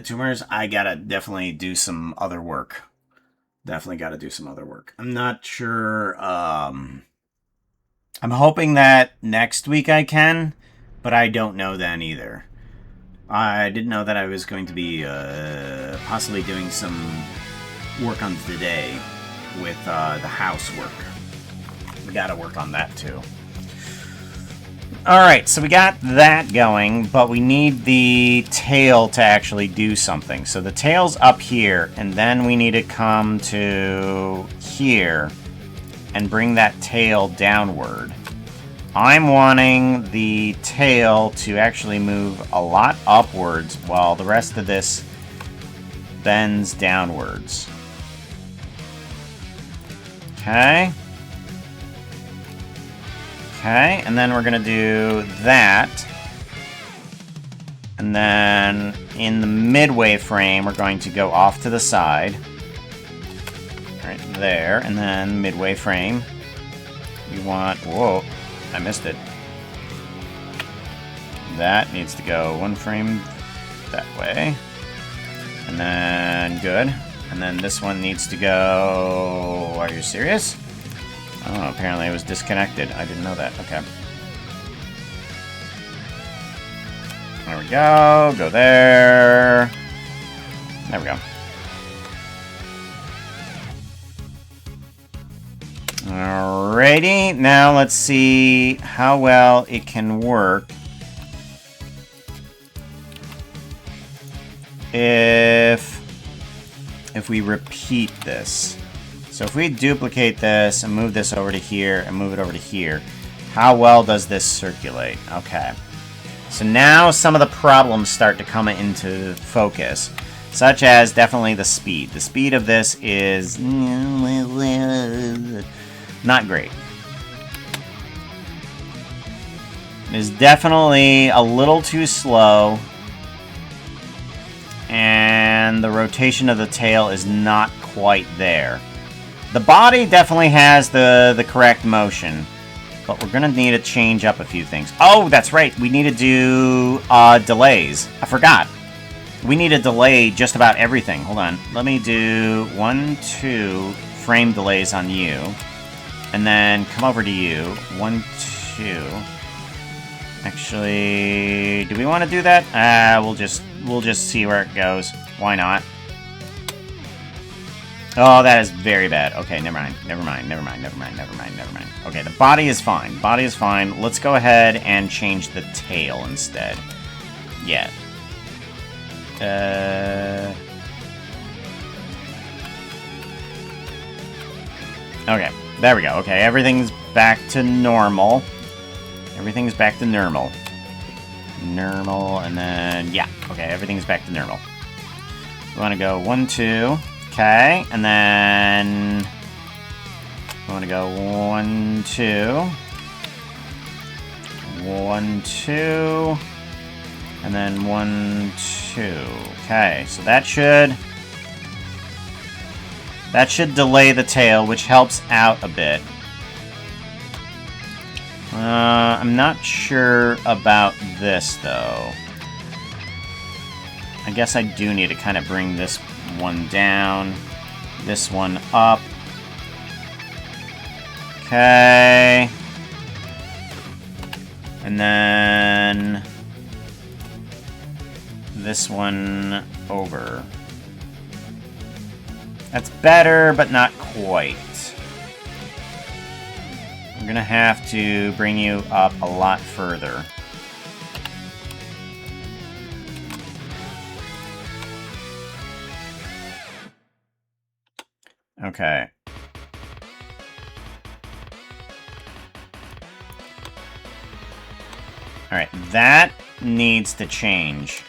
tumors. I gotta definitely do some other work. Definitely gotta do some other work. I'm not sure. I'm hoping that next week I can, but I don't know then either. I didn't know that I was going to be possibly doing some work on today with the housework. We gotta work on that too. Alright, so we got that going, but we need the tail to actually do something. So the tail's up here, and then we need to come to here and bring that tail downward. I'm wanting the tail to actually move a lot upwards while the rest of this bends downwards. Okay. Okay, and then we're going to do that. And then in the midway frame, we're going to go off to the side. Right there, and then midway frame. We want... Whoa, I missed it. That needs to go one frame that way. And then, good. And then this one needs to go... Are you serious? Oh, apparently it was disconnected. I didn't know that. Okay. There we go. Go there. There we go. Alrighty. Now let's see how well it can work if we repeat this. So if we duplicate this and move this over to here and move it over to here, how well does this circulate? Okay. So now some of the problems start to come into focus, such as definitely the speed. The speed of this is not great. It is definitely a little too slow, and the rotation of the tail is not quite there. The body definitely has the correct motion, but we're gonna need to change up a few things. Oh, that's right, we need to do delays. I forgot. We need to delay just about everything. Hold on, let me do 1, 2 frame delays on you, and then come over to you. 1, 2. Actually, do we want to do that? We'll just see where it goes. Why not? Oh, that is very bad. Okay, never mind. Okay, the body is fine. Body is fine. Let's go ahead and change the tail instead. Yeah. Okay, there we go. Okay, everything's back to normal. Everything's back to normal. Normal, and then, yeah. Okay, everything's back to normal. We want to go 1, 2. Okay, and then... we want to go 1, 2. 1, 2. And then 1, 2. Okay, so that should delay the tail, which helps out a bit. I'm not sure about this, though. I guess I do need to kind of bring this one down, this one up. Okay. And then this one over. That's better, but not quite. I'm gonna have to bring you up a lot further. Okay. Alright, that needs to change.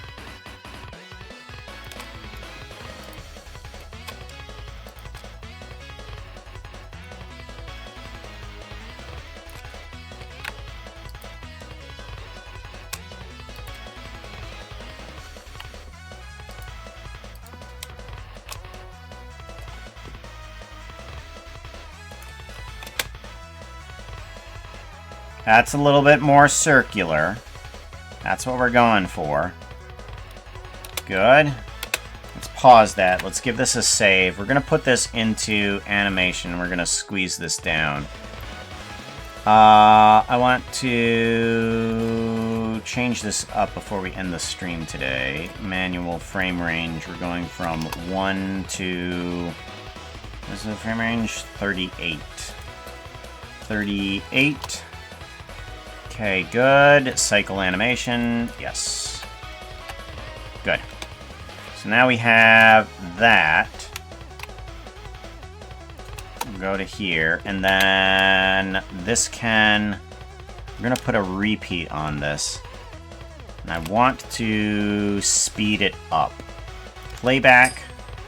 That's a little bit more circular. That's what we're going for. Good. Let's pause that. Let's give this a save. We're going to put this into animation. We're going to squeeze this down. I want to change this up before we end the stream today. Manual frame range. We're going from 1 to... what is the frame range? 38. 38. Okay, good. Cycle animation. Yes. Good. So now we have that. We'll go to here, and then this can... we're going to put a repeat on this. And I want to speed it up. Playback,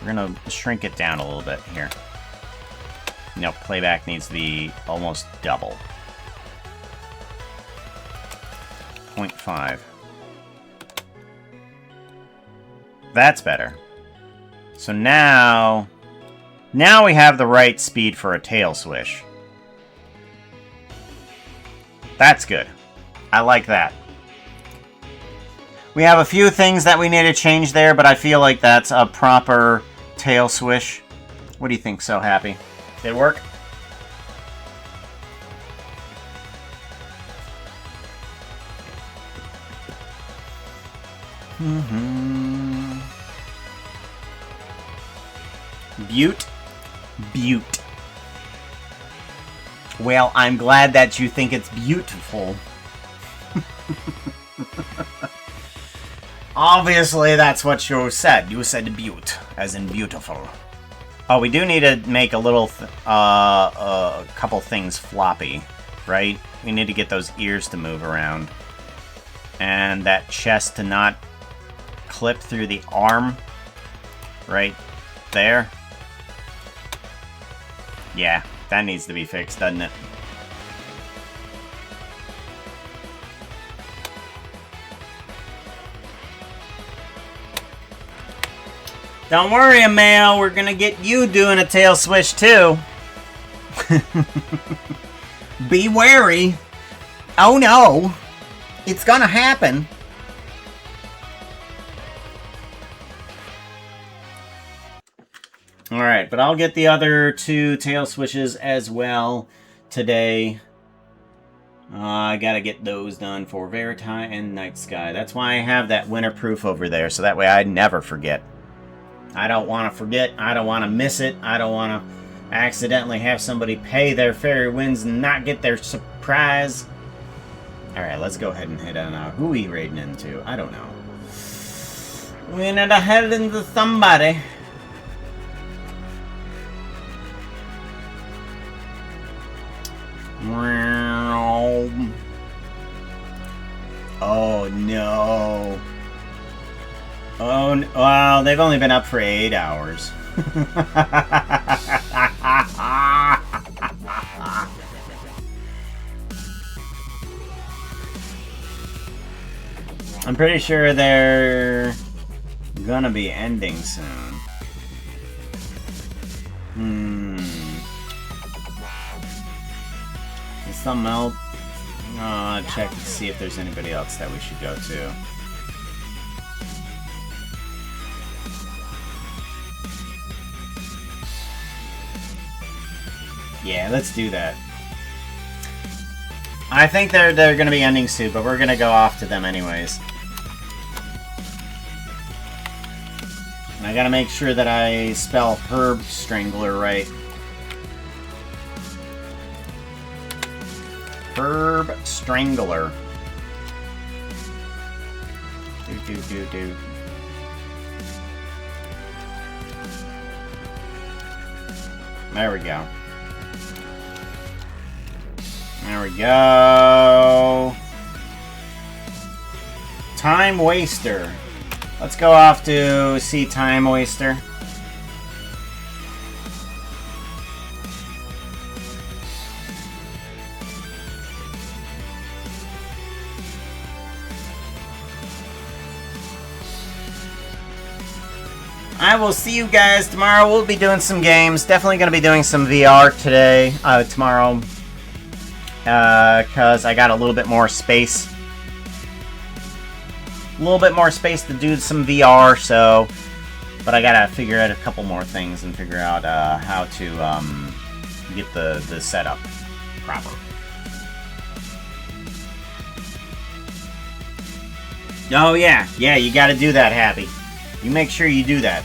we're going to shrink it down a little bit here. Nope, playback needs to be almost double. 0.5. That's better. So now we have the right speed for a tail swish. That's good. I like that. We have a few things that we need to change there, but I feel like that's a proper tail swish. What do you think, So Happy? Did it work? Butte. Butte. Well, I'm glad that you think it's beautiful. Obviously, that's what you said. You said butte, as in beautiful. Oh, we do need to make a little, couple things floppy, right? We need to get those ears to move around. And that chest to not clip through the arm. Right there. Yeah, that needs to be fixed, doesn't it? Don't worry, Amel, we're gonna get you doing a tail swish too. Be wary. Oh no, it's gonna happen. Alright, but I'll get the other 2 tail swishes as well today. I gotta get those done for Veriti and Night Sky. That's why I have that winterproof over there, so that way I never forget. I don't want to forget. I don't want to miss it. I don't want to accidentally have somebody pay their fairy winds and not get their surprise. Alright, let's go ahead and hit on who we raiding into. I don't know. We need to head into somebody. Oh no. Oh, wow, they've only been up for 8 hours. I'm pretty sure they're gonna be ending soon. Is something else? Check to see if there's anybody else that we should go to. Yeah, let's do that. I think they're going to be ending soon, but we're going to go off to them anyways. And I got to make sure that I spell Herb Strangler right. Herb Strangler. Do. There we go. There we go. Time Waster. Let's go off to see Time Waster. I will see you guys tomorrow. We'll be doing some games. Definitely going to be doing some VR today, tomorrow. Because I got a little bit more space. A little bit more space to do some VR, so... But I gotta figure out a couple more things and figure out how to get the setup proper. Oh yeah, you gotta do that, Happy. You make sure you do that.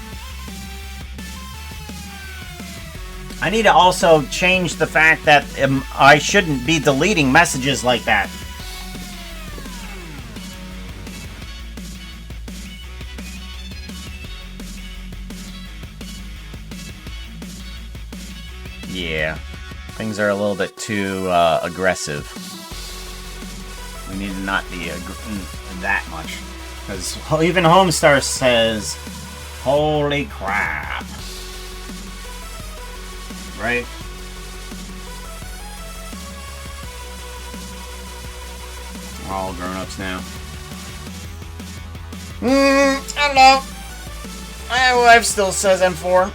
I need to also change the fact that I shouldn't be deleting messages like that. Yeah, things are a little bit too aggressive. We need to not be that much. Because even Homestar says, holy crap. Right? We're all grown-ups now. I don't know. My wife still says I'm 4.